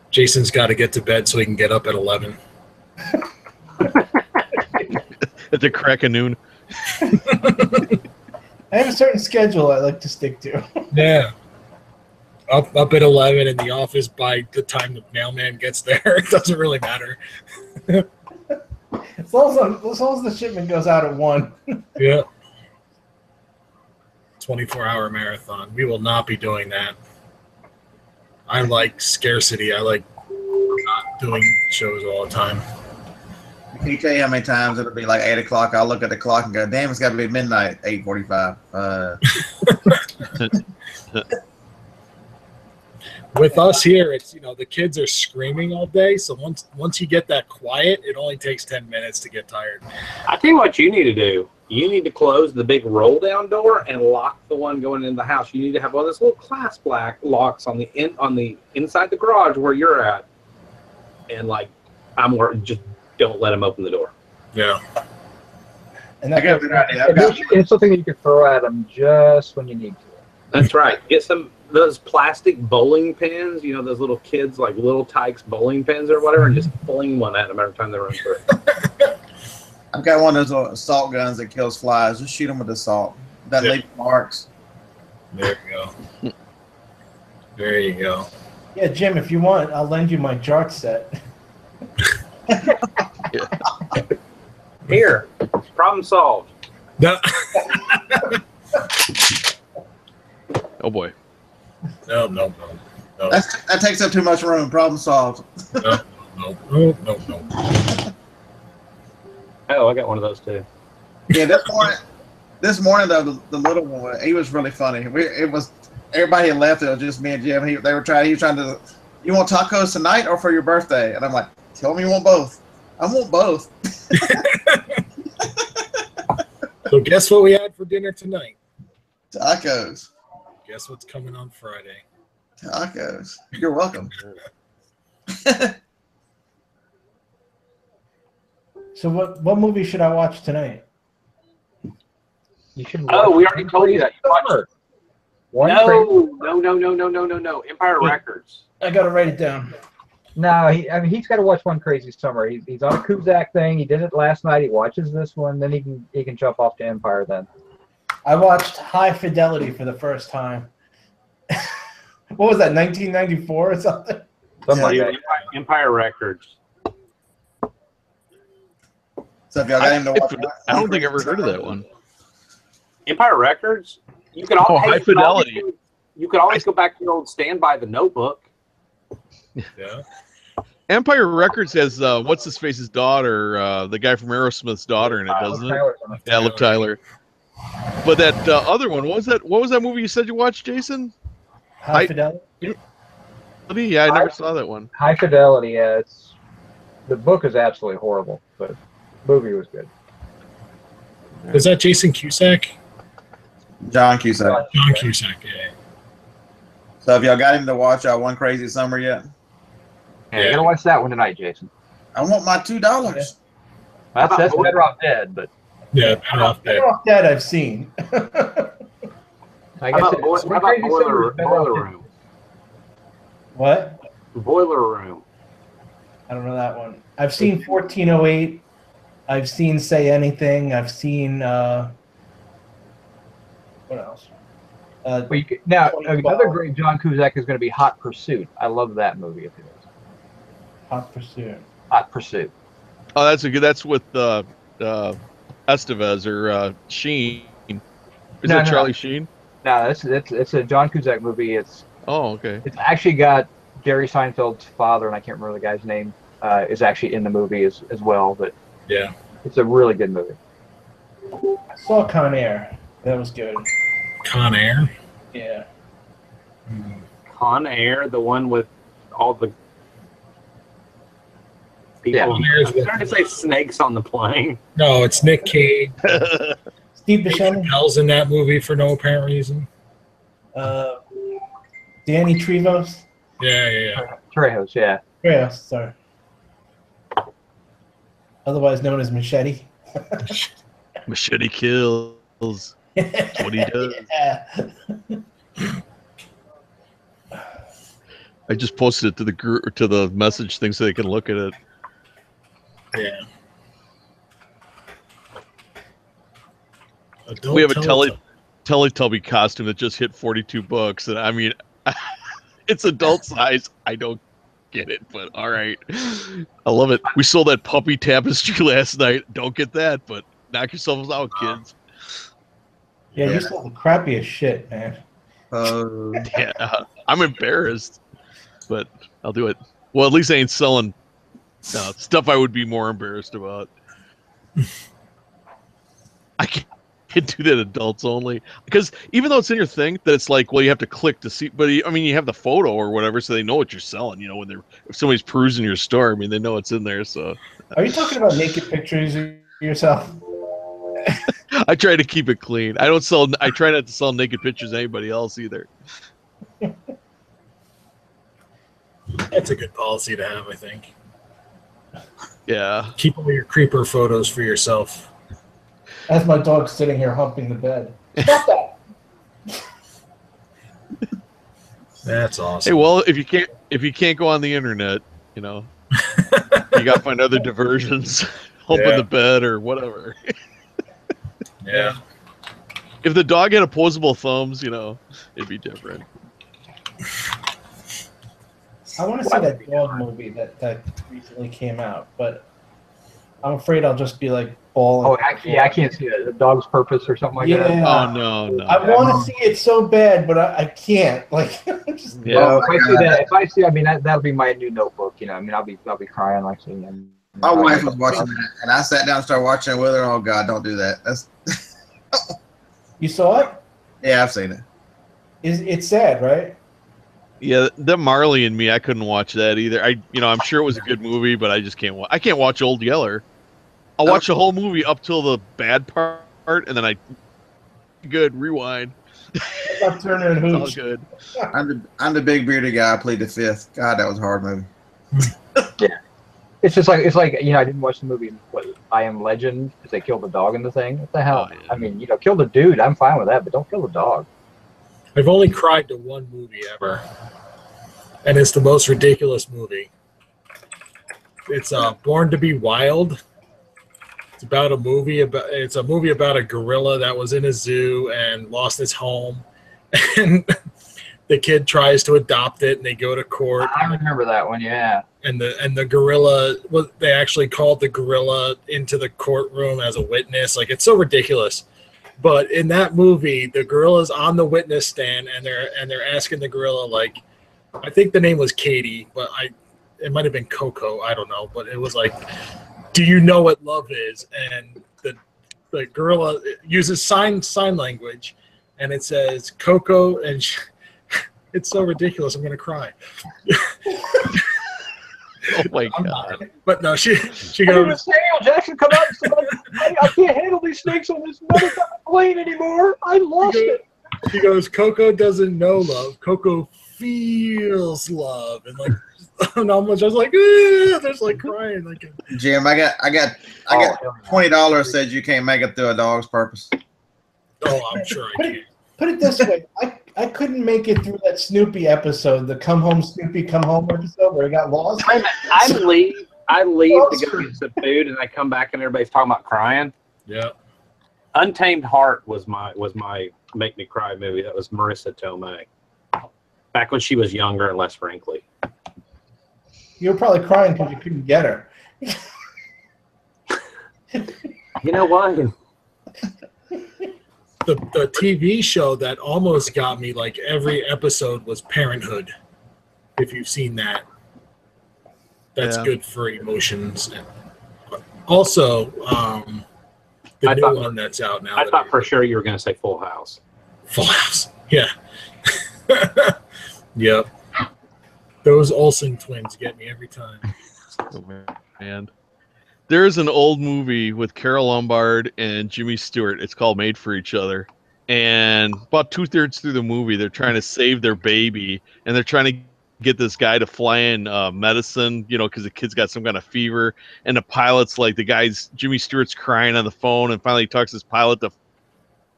[SPEAKER 2] Jason's got to get to bed so he can get up at 11.
[SPEAKER 6] At the crack of noon.
[SPEAKER 3] I have a certain schedule I like to stick to.
[SPEAKER 2] Yeah. Up at 11 in the office by the time the mailman gets there. It doesn't really matter.
[SPEAKER 3] As long as the shipment goes out at 1.
[SPEAKER 2] Yeah. 24-hour marathon. We will not be doing that. I like scarcity. I like not doing shows all the time.
[SPEAKER 5] Can you tell you how many times it'll be like 8 o'clock? I'll look at the clock and go, damn, it's got to be midnight, 8:45.
[SPEAKER 2] With us here, it's the kids are screaming all day. So once you get that quiet, it only takes 10 minutes to get tired.
[SPEAKER 4] I tell you what you need to do. You need to close the big roll down door and lock the one going into the house. You need to have one of those little clasp locks on the inside the garage where you're at. And just don't let them open the door.
[SPEAKER 2] Yeah.
[SPEAKER 3] And
[SPEAKER 5] I got a good idea.
[SPEAKER 1] It's something that you could throw at them just when you need to.
[SPEAKER 4] That's right. Get those plastic bowling pins, those little kids, like little Tykes bowling pins or whatever, and just fling one at them every time they run through.
[SPEAKER 5] I've got one of those little assault guns that kills flies. Just shoot them with assault. Doesn't leave marks.
[SPEAKER 2] There you go. There you go.
[SPEAKER 3] Yeah, Jim, if you want, I'll lend you my Jart set.
[SPEAKER 4] Here, problem solved.
[SPEAKER 2] No.
[SPEAKER 6] Oh boy.
[SPEAKER 2] No.
[SPEAKER 5] That takes up too much room. Problem solved.
[SPEAKER 2] No.
[SPEAKER 4] Oh, I got one of those too.
[SPEAKER 5] Yeah, this morning though, the little one, he was really funny. Everybody had left. It was just me and Jim. He was trying to. You want tacos tonight or for your birthday? And I'm like, tell me you want both. I want both.
[SPEAKER 2] So guess what we had for dinner tonight?
[SPEAKER 5] Tacos.
[SPEAKER 2] Guess what's coming on Friday?
[SPEAKER 5] Tacos. You're welcome.
[SPEAKER 3] So what movie should I watch tonight?
[SPEAKER 1] You should.
[SPEAKER 4] Oh, we already told you that. You watched No. Empire Records.
[SPEAKER 3] I gotta write it down.
[SPEAKER 1] No, he's got to watch One Crazy Summer. He's on a Kuzak thing. He did it last night. He watches this one, then he can jump off to Empire. Then
[SPEAKER 3] I watched High Fidelity for the first time. What was that? 1994 or something?
[SPEAKER 1] Something like that.
[SPEAKER 4] Empire Records.
[SPEAKER 5] So if y'all got him to watch,
[SPEAKER 6] I don't think I've ever heard of that one.
[SPEAKER 4] Empire Records. You can
[SPEAKER 6] High Fidelity.
[SPEAKER 4] You could always go back to your old Standby the Notebook.
[SPEAKER 2] Yeah.
[SPEAKER 6] Empire Records has what's his face's daughter, the guy from Aerosmith's daughter in it, doesn't it? Yeah, Liv Tyler. But that other one, what was that movie you said you watched, Jason?
[SPEAKER 3] High Fidelity.
[SPEAKER 6] Yeah, I never saw that one.
[SPEAKER 1] High Fidelity. Yeah, the book is absolutely horrible, but the movie was good.
[SPEAKER 2] Is that Jason Cusack?
[SPEAKER 5] John Cusack.
[SPEAKER 2] John Cusack, yeah.
[SPEAKER 5] So if y'all got him to watch One Crazy Summer yet?
[SPEAKER 1] Yeah, you gotta watch that one tonight, Jason.
[SPEAKER 5] I want my $2.
[SPEAKER 1] That's Better Off Dead, but
[SPEAKER 2] Yeah, Better Off Dead.
[SPEAKER 3] Better Off Dead I've seen.
[SPEAKER 1] I
[SPEAKER 4] How
[SPEAKER 1] guess
[SPEAKER 4] about Boiler Room?
[SPEAKER 3] What?
[SPEAKER 4] Boiler Room.
[SPEAKER 3] I don't know that one. I've seen 1408. I've seen Say Anything. I've seen what else?
[SPEAKER 1] Now, another great John Cusack is going to be Hot Pursuit. I love that movie of his.
[SPEAKER 3] Hot Pursuit.
[SPEAKER 1] Hot Pursuit.
[SPEAKER 6] Oh, that's a good. That's with Estevez or Sheen. Is that Charlie Sheen?
[SPEAKER 1] No, it's a John Cusack movie. It's
[SPEAKER 6] okay.
[SPEAKER 1] It's actually got Jerry Seinfeld's father, and I can't remember the guy's name, is actually in the movie as well. But
[SPEAKER 2] yeah,
[SPEAKER 1] it's a really good movie.
[SPEAKER 3] I saw Con Air. That was good.
[SPEAKER 2] Con Air?
[SPEAKER 3] Yeah.
[SPEAKER 4] Con Air, the one with all the people.
[SPEAKER 1] Yeah.
[SPEAKER 4] I'm trying to say snakes on the plane.
[SPEAKER 2] No, it's Nick Cage.
[SPEAKER 3] Steve Buscemi.
[SPEAKER 2] Chappelle's in that movie for no apparent reason.
[SPEAKER 3] Danny Trejo.
[SPEAKER 2] Yeah.
[SPEAKER 1] Trejos, yeah.
[SPEAKER 3] Trejos, sorry. Otherwise known as Machete.
[SPEAKER 6] Machete kills. That's what he does.
[SPEAKER 3] Yeah.
[SPEAKER 6] I just posted it to the group, to the message thing, so they can look at it.
[SPEAKER 2] Yeah.
[SPEAKER 6] We have a Teletubby costume that just hit $42, and I mean, it's adult size. I don't get it, but all right, I love it. We sold that puppy tapestry last night. Don't get that, but knock yourselves out, kids.
[SPEAKER 3] Yeah, you sold the crappiest shit, man.
[SPEAKER 6] Yeah, I'm embarrassed. but I'll do it. Well, at least I ain't selling stuff I would be more embarrassed about. I can't do that adults only, because even though it's in your thing that it's like, well, you have to click to see, but I mean, you have the photo or whatever, so they know what you're selling. You know, when if somebody's perusing your store, I mean, they know it's in there. So,
[SPEAKER 3] are you talking about naked pictures of yourself?
[SPEAKER 6] I try to keep it clean. I try not to sell naked pictures to anybody else either.
[SPEAKER 2] That's a good policy to have, I think.
[SPEAKER 6] Yeah.
[SPEAKER 2] Keep all your creeper photos for yourself.
[SPEAKER 3] As my dog's sitting here humping the bed. Stop that!
[SPEAKER 2] That's awesome.
[SPEAKER 6] Hey, well, if you can't go on the internet, you know, you got to find other diversions, humping the bed or whatever.
[SPEAKER 2] Yeah.
[SPEAKER 6] If the dog had opposable thumbs, you know, it'd be different.
[SPEAKER 3] I want to see that dog movie that recently came out, but I'm afraid I'll just be like bawling.
[SPEAKER 1] Oh, actually, I can't see it. The Dog's Purpose or something like that.
[SPEAKER 6] Oh no.
[SPEAKER 3] I want to see it so bad, but I can't. Like, just,
[SPEAKER 1] Well, if I see, I mean, that'll be my new Notebook. You know, I mean, I'll be crying like seeing him.
[SPEAKER 5] My wife was watching that, and I sat down and started watching it with her. Oh God, don't do that. That's.
[SPEAKER 3] You saw it?
[SPEAKER 5] Yeah, I've seen it.
[SPEAKER 3] It's sad, right?
[SPEAKER 6] Yeah, the Marley and Me, I couldn't watch that either. I'm sure it was a good movie, but I just can't watch. I can't watch Old Yeller. I'll watch the whole movie up till the bad part, and then rewind.
[SPEAKER 3] About Turner and
[SPEAKER 6] All
[SPEAKER 3] Hooch.
[SPEAKER 6] good.
[SPEAKER 5] I'm the big bearded guy. I played the fifth. God, that was a hard movie.
[SPEAKER 1] Yeah, it's like I didn't watch the movie. I Am Legend, because they killed the dog in the thing. What the hell?
[SPEAKER 6] Oh, yeah.
[SPEAKER 1] I mean, kill the dude. I'm fine with that, but don't kill the dog.
[SPEAKER 2] I've only cried to one movie ever, and it's the most ridiculous movie. It's Born to Be Wild. It's a movie about a gorilla that was in a zoo and lost its home, and the kid tries to adopt it, and they go to court.
[SPEAKER 1] I remember that one. Yeah.
[SPEAKER 2] And the gorilla, they actually called the gorilla into the courtroom as a witness. Like, it's so ridiculous. But in that movie, the gorilla's on the witness stand, and they're asking the gorilla, like, I think the name was Katie, but it might have been Coco, I don't know. But it was like, do you know what love is? And the gorilla uses sign language, and it says Coco, and it's so ridiculous. I'm gonna cry.
[SPEAKER 6] Oh my God!
[SPEAKER 2] But no, she
[SPEAKER 1] Hey,
[SPEAKER 2] goes.
[SPEAKER 1] Samuel Jackson, come out and say, I can't handle these snakes on this motherfucking plane anymore. I lost it.
[SPEAKER 2] She goes, Coco doesn't know love. Coco feels love, and like, how much I was like, there's like crying. Like,
[SPEAKER 5] Jim, I got $20 said you can't make it through A Dog's Purpose.
[SPEAKER 2] oh, I'm sure I can.
[SPEAKER 3] Put it this way, I couldn't make it through that Snoopy episode, the Come Home Snoopy Come Home episode where he got lost.
[SPEAKER 4] I leave to go get some food, and I come back and everybody's talking about crying.
[SPEAKER 2] Yeah.
[SPEAKER 4] Untamed Heart was my make me cry movie. That was Marissa Tomei. Back when she was younger and less wrinkly.
[SPEAKER 3] You were probably crying because you couldn't get her.
[SPEAKER 4] You know what?
[SPEAKER 2] The TV show that almost got me, like every episode, was Parenthood. If you've seen that, that's good for emotions. Also, the new one that's out now.
[SPEAKER 4] I thought for sure you were going to say Full House.
[SPEAKER 2] Full House, yeah. Yep. Those Olsen twins get me every time.
[SPEAKER 6] Oh, man. There's an old movie with Carol Lombard and Jimmy Stewart. It's called Made for Each Other. And about 2/3 through the movie, they're trying to save their baby, and they're trying to get this guy to fly in medicine, because the kid's got some kind of fever. And the pilot's like, Jimmy Stewart's crying on the phone, and finally he talks his pilot to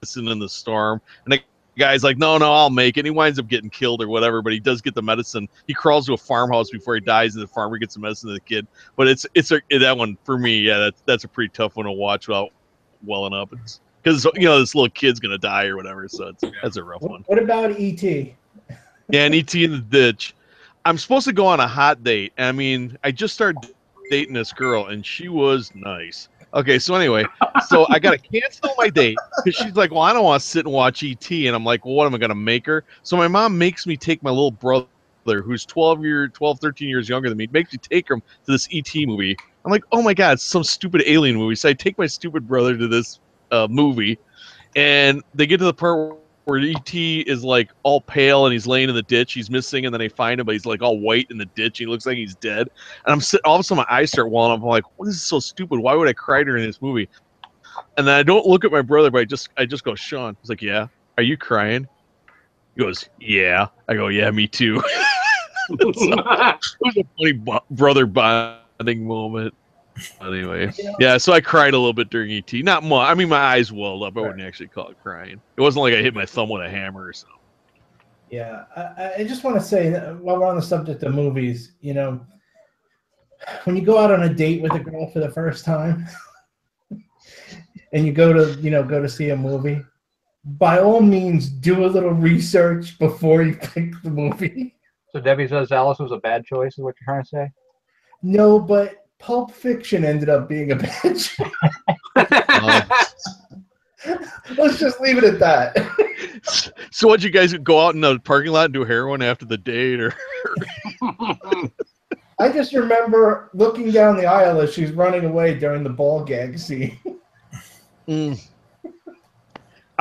[SPEAKER 6] listen in the storm. And the guy's like, no, I'll make it. And he winds up getting killed or whatever, but he does get the medicine. He crawls to a farmhouse before he dies, and the farmer gets the medicine to the kid. But that one for me, yeah, that's a pretty tough one to watch without welling up. It's because this little kid's gonna die or whatever, so that's a rough one.
[SPEAKER 3] What about E.T.?
[SPEAKER 6] Yeah, and E.T. in the ditch. I'm supposed to go on a hot date. I mean, I just started dating this girl, and she was nice. Okay, so anyway, I got to cancel my date because she's like, well, I don't want to sit and watch E.T. And I'm like, well, what am I going to make her? So my mom makes me take my little brother who's 12, 13 years younger than me, makes me take him to this E.T. movie. I'm like, oh my God, it's some stupid alien movie. So I take my stupid brother to this movie, and they get to the part where E.T. is like all pale and he's laying in the ditch. He's missing, and then they find him, but he's like all white in the ditch. He looks like he's dead. And I'm sitting, all of a sudden my eyes start welling up. I'm like, what is so stupid? Why would I cry during this movie? And then I don't look at my brother, but I just go, Sean. He's like, yeah. Are you crying? He goes, yeah. I go, yeah, me too. So, it was a funny brother bonding moment. Anyway, yeah, so I cried a little bit during ET. Not much. I mean, my eyes welled up. I wouldn't actually call it crying. It wasn't like I hit my thumb with a hammer or something.
[SPEAKER 3] Yeah, I just want to say, while we're on the subject of movies, you know, when you go out on a date with a girl for the first time, and you go to see a movie, by all means, do a little research before you pick the movie.
[SPEAKER 1] So Debbie says Alice was a bad choice, is what you're trying to say?
[SPEAKER 3] No, but Pulp Fiction ended up being a bad choice. Let's just leave it at that.
[SPEAKER 6] So what, you guys go out in the parking lot and do heroin after the date? Or
[SPEAKER 3] I just remember looking down the aisle as she's running away during the ball gag scene.
[SPEAKER 6] I'm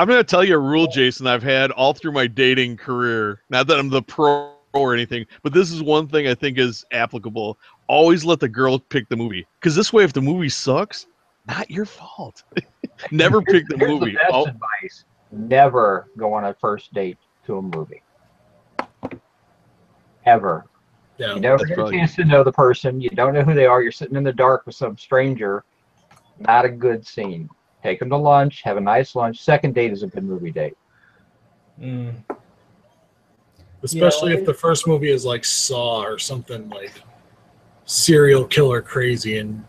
[SPEAKER 6] going to tell you a rule, Jason, I've had all through my dating career. Not that I'm the pro or anything, but this is one thing I think is applicable. Always let the girl pick the movie. Because this way, if the movie sucks, not your fault. Never pick the movie.
[SPEAKER 1] The best advice. Never go on a first date to a movie. Ever.
[SPEAKER 2] Yeah,
[SPEAKER 1] you never get a chance to know the person. You don't know who they are. You're sitting in the dark with some stranger. Not a good scene. Take them to lunch. Have a nice lunch. Second date is a good movie date.
[SPEAKER 2] Especially if the first movie is like Saw or something like serial killer crazy. And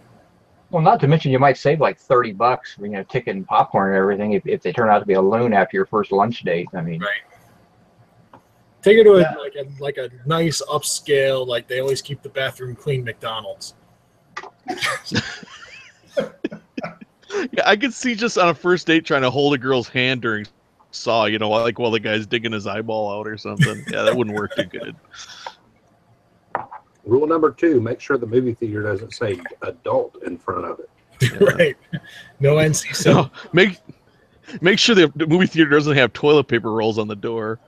[SPEAKER 1] well, not to mention you might save like $30, ticket and popcorn and everything if they turn out to be a loon after your first lunch date. I mean,
[SPEAKER 2] right. Take her to like a nice upscale, like they always keep the bathroom clean McDonald's.
[SPEAKER 6] Yeah, I could see just on a first date trying to hold a girl's hand during Saw, like while the guy's digging his eyeball out or something. Yeah, that wouldn't work too good.
[SPEAKER 4] Rule number 2, make sure the movie theater doesn't say adult in front of it.
[SPEAKER 2] Yeah. Right. No NC.
[SPEAKER 6] No, make sure the movie theater doesn't have toilet paper rolls on the door.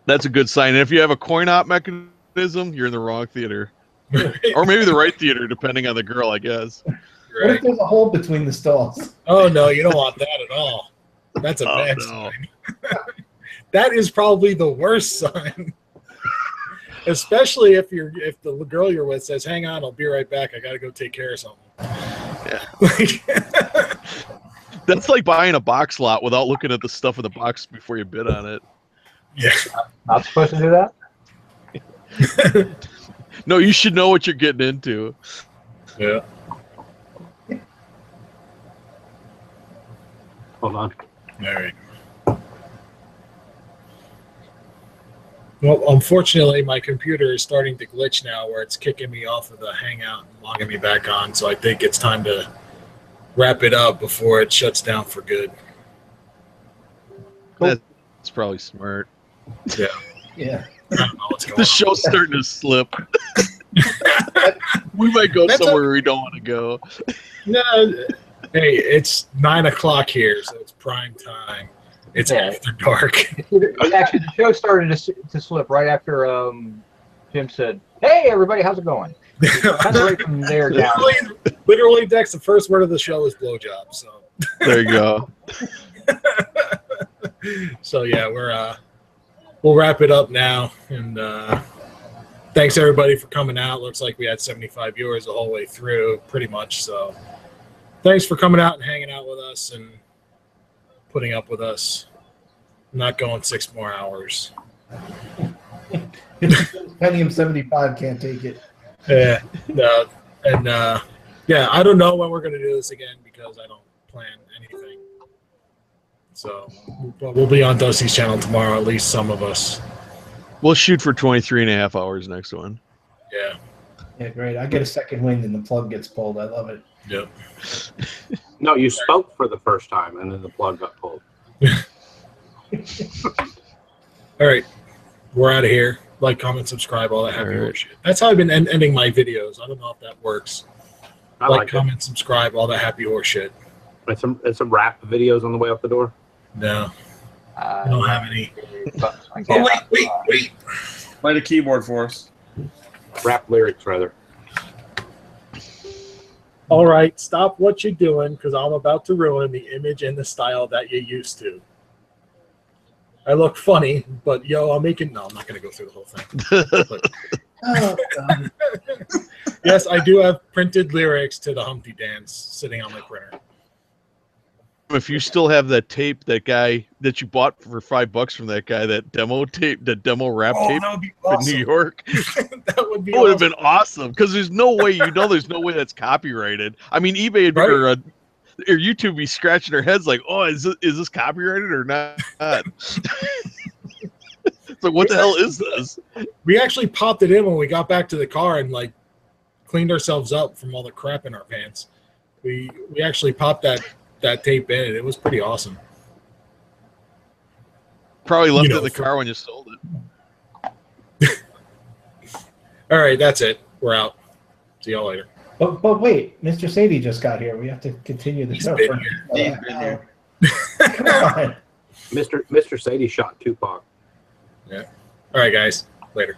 [SPEAKER 6] That's a good sign. And if you have a coin op mechanism, you're in the wrong theater. Or maybe the right theater, depending on the girl, I guess.
[SPEAKER 3] Right. What if there's a hole between the stalls?
[SPEAKER 2] Oh, no, you don't want that at all. That's a bad sign. That is probably the worst sign. Especially if the girl you're with says, hang on, I'll be right back. I got to go take care of something.
[SPEAKER 6] Yeah. That's like buying a box lot without looking at the stuff in the box before you bid on it.
[SPEAKER 2] Yeah.
[SPEAKER 1] Not supposed to do that?
[SPEAKER 6] No, you should know what you're getting into.
[SPEAKER 2] Yeah.
[SPEAKER 4] Hold on.
[SPEAKER 2] All right. Well, unfortunately, my computer is starting to glitch now where it's kicking me off of the Hangout and logging me back on. So I think it's time to wrap it up before it shuts down for good.
[SPEAKER 6] That's probably smart.
[SPEAKER 2] Yeah.
[SPEAKER 3] Yeah.
[SPEAKER 2] I don't know what's going
[SPEAKER 6] The
[SPEAKER 2] on.
[SPEAKER 6] show's starting to slip. We might go somewhere we don't want to go.
[SPEAKER 2] No, hey, it's 9 o'clock here, so it's prime time. It's after dark.
[SPEAKER 1] Actually, the show started to slip right after Jim said, "Hey, everybody, how's it going?" Kind of right from there down.
[SPEAKER 2] Literally, Dex, the first word of the show is blowjob. So
[SPEAKER 6] There you go.
[SPEAKER 2] So yeah, we'll wrap it up now, and thanks everybody for coming out. Looks like we had 75 viewers the whole way through, pretty much. So thanks for coming out and hanging out with us and putting up with us. Not going 6 more hours.
[SPEAKER 3] Pentium 75 can't take it.
[SPEAKER 2] Yeah, no, and yeah, I don't know when we're gonna do this again because I don't plan anything. So, but we'll be on Dusty's channel tomorrow, at least some of us.
[SPEAKER 6] We'll shoot for 23.5 hours next one.
[SPEAKER 2] Yeah.
[SPEAKER 3] Yeah, great. I get a second wind and the plug gets pulled. I love it.
[SPEAKER 2] Yep.
[SPEAKER 4] No, you spoke for the first time and then the plug got pulled.
[SPEAKER 2] All right, we're out of here. Like, comment, subscribe, all that happy
[SPEAKER 6] All right.
[SPEAKER 2] horse shit. That's how I've been ending my videos. I don't know if that works.
[SPEAKER 4] I
[SPEAKER 2] Like,
[SPEAKER 4] like it.
[SPEAKER 2] comment, subscribe, all that happy horse shit.
[SPEAKER 4] And some rap videos on the way out the door.
[SPEAKER 2] No, I don't have any.
[SPEAKER 1] Oh,
[SPEAKER 2] Wait.
[SPEAKER 5] Play the keyboard for us.
[SPEAKER 4] Rap lyrics, rather.
[SPEAKER 2] All right, stop what you're doing because I'm about to ruin the image and the style that you're used to. I look funny, but yo, I'm making. No, I'm not going to go through the whole thing. But,
[SPEAKER 3] Oh, God.
[SPEAKER 2] yes, I do have printed lyrics to the Humpty Dance sitting on my printer.
[SPEAKER 6] If you still have that tape, that guy that you bought for $5 from that guy, that demo tape, that demo rap tape
[SPEAKER 2] that would be
[SPEAKER 6] in
[SPEAKER 2] awesome.
[SPEAKER 6] New York,
[SPEAKER 2] That would be
[SPEAKER 6] that would have
[SPEAKER 2] awesome.
[SPEAKER 6] been awesome. Because there's no way, there's no way that's copyrighted. I mean, eBay would be,
[SPEAKER 2] Right.
[SPEAKER 6] or YouTube would be scratching their heads like, oh, is this copyrighted or not? It's like, what the hell is this?
[SPEAKER 2] We actually popped it in when we got back to the car and like cleaned ourselves up from all the crap in our pants. We actually popped that tape in, and it was pretty awesome.
[SPEAKER 6] Probably left
[SPEAKER 2] You know,
[SPEAKER 6] it in the
[SPEAKER 2] for-
[SPEAKER 6] car when you sold it.
[SPEAKER 2] All right, that's it. We're out. See y'all later.
[SPEAKER 3] But wait, Mr. Sadie just got here. We have to continue the
[SPEAKER 2] He's
[SPEAKER 3] show.
[SPEAKER 2] been
[SPEAKER 3] for
[SPEAKER 2] here.
[SPEAKER 3] another
[SPEAKER 5] He's been
[SPEAKER 3] hour.
[SPEAKER 5] here.
[SPEAKER 3] Come on.
[SPEAKER 4] Mr. Sadie shot Tupac.
[SPEAKER 2] All right, guys. Later.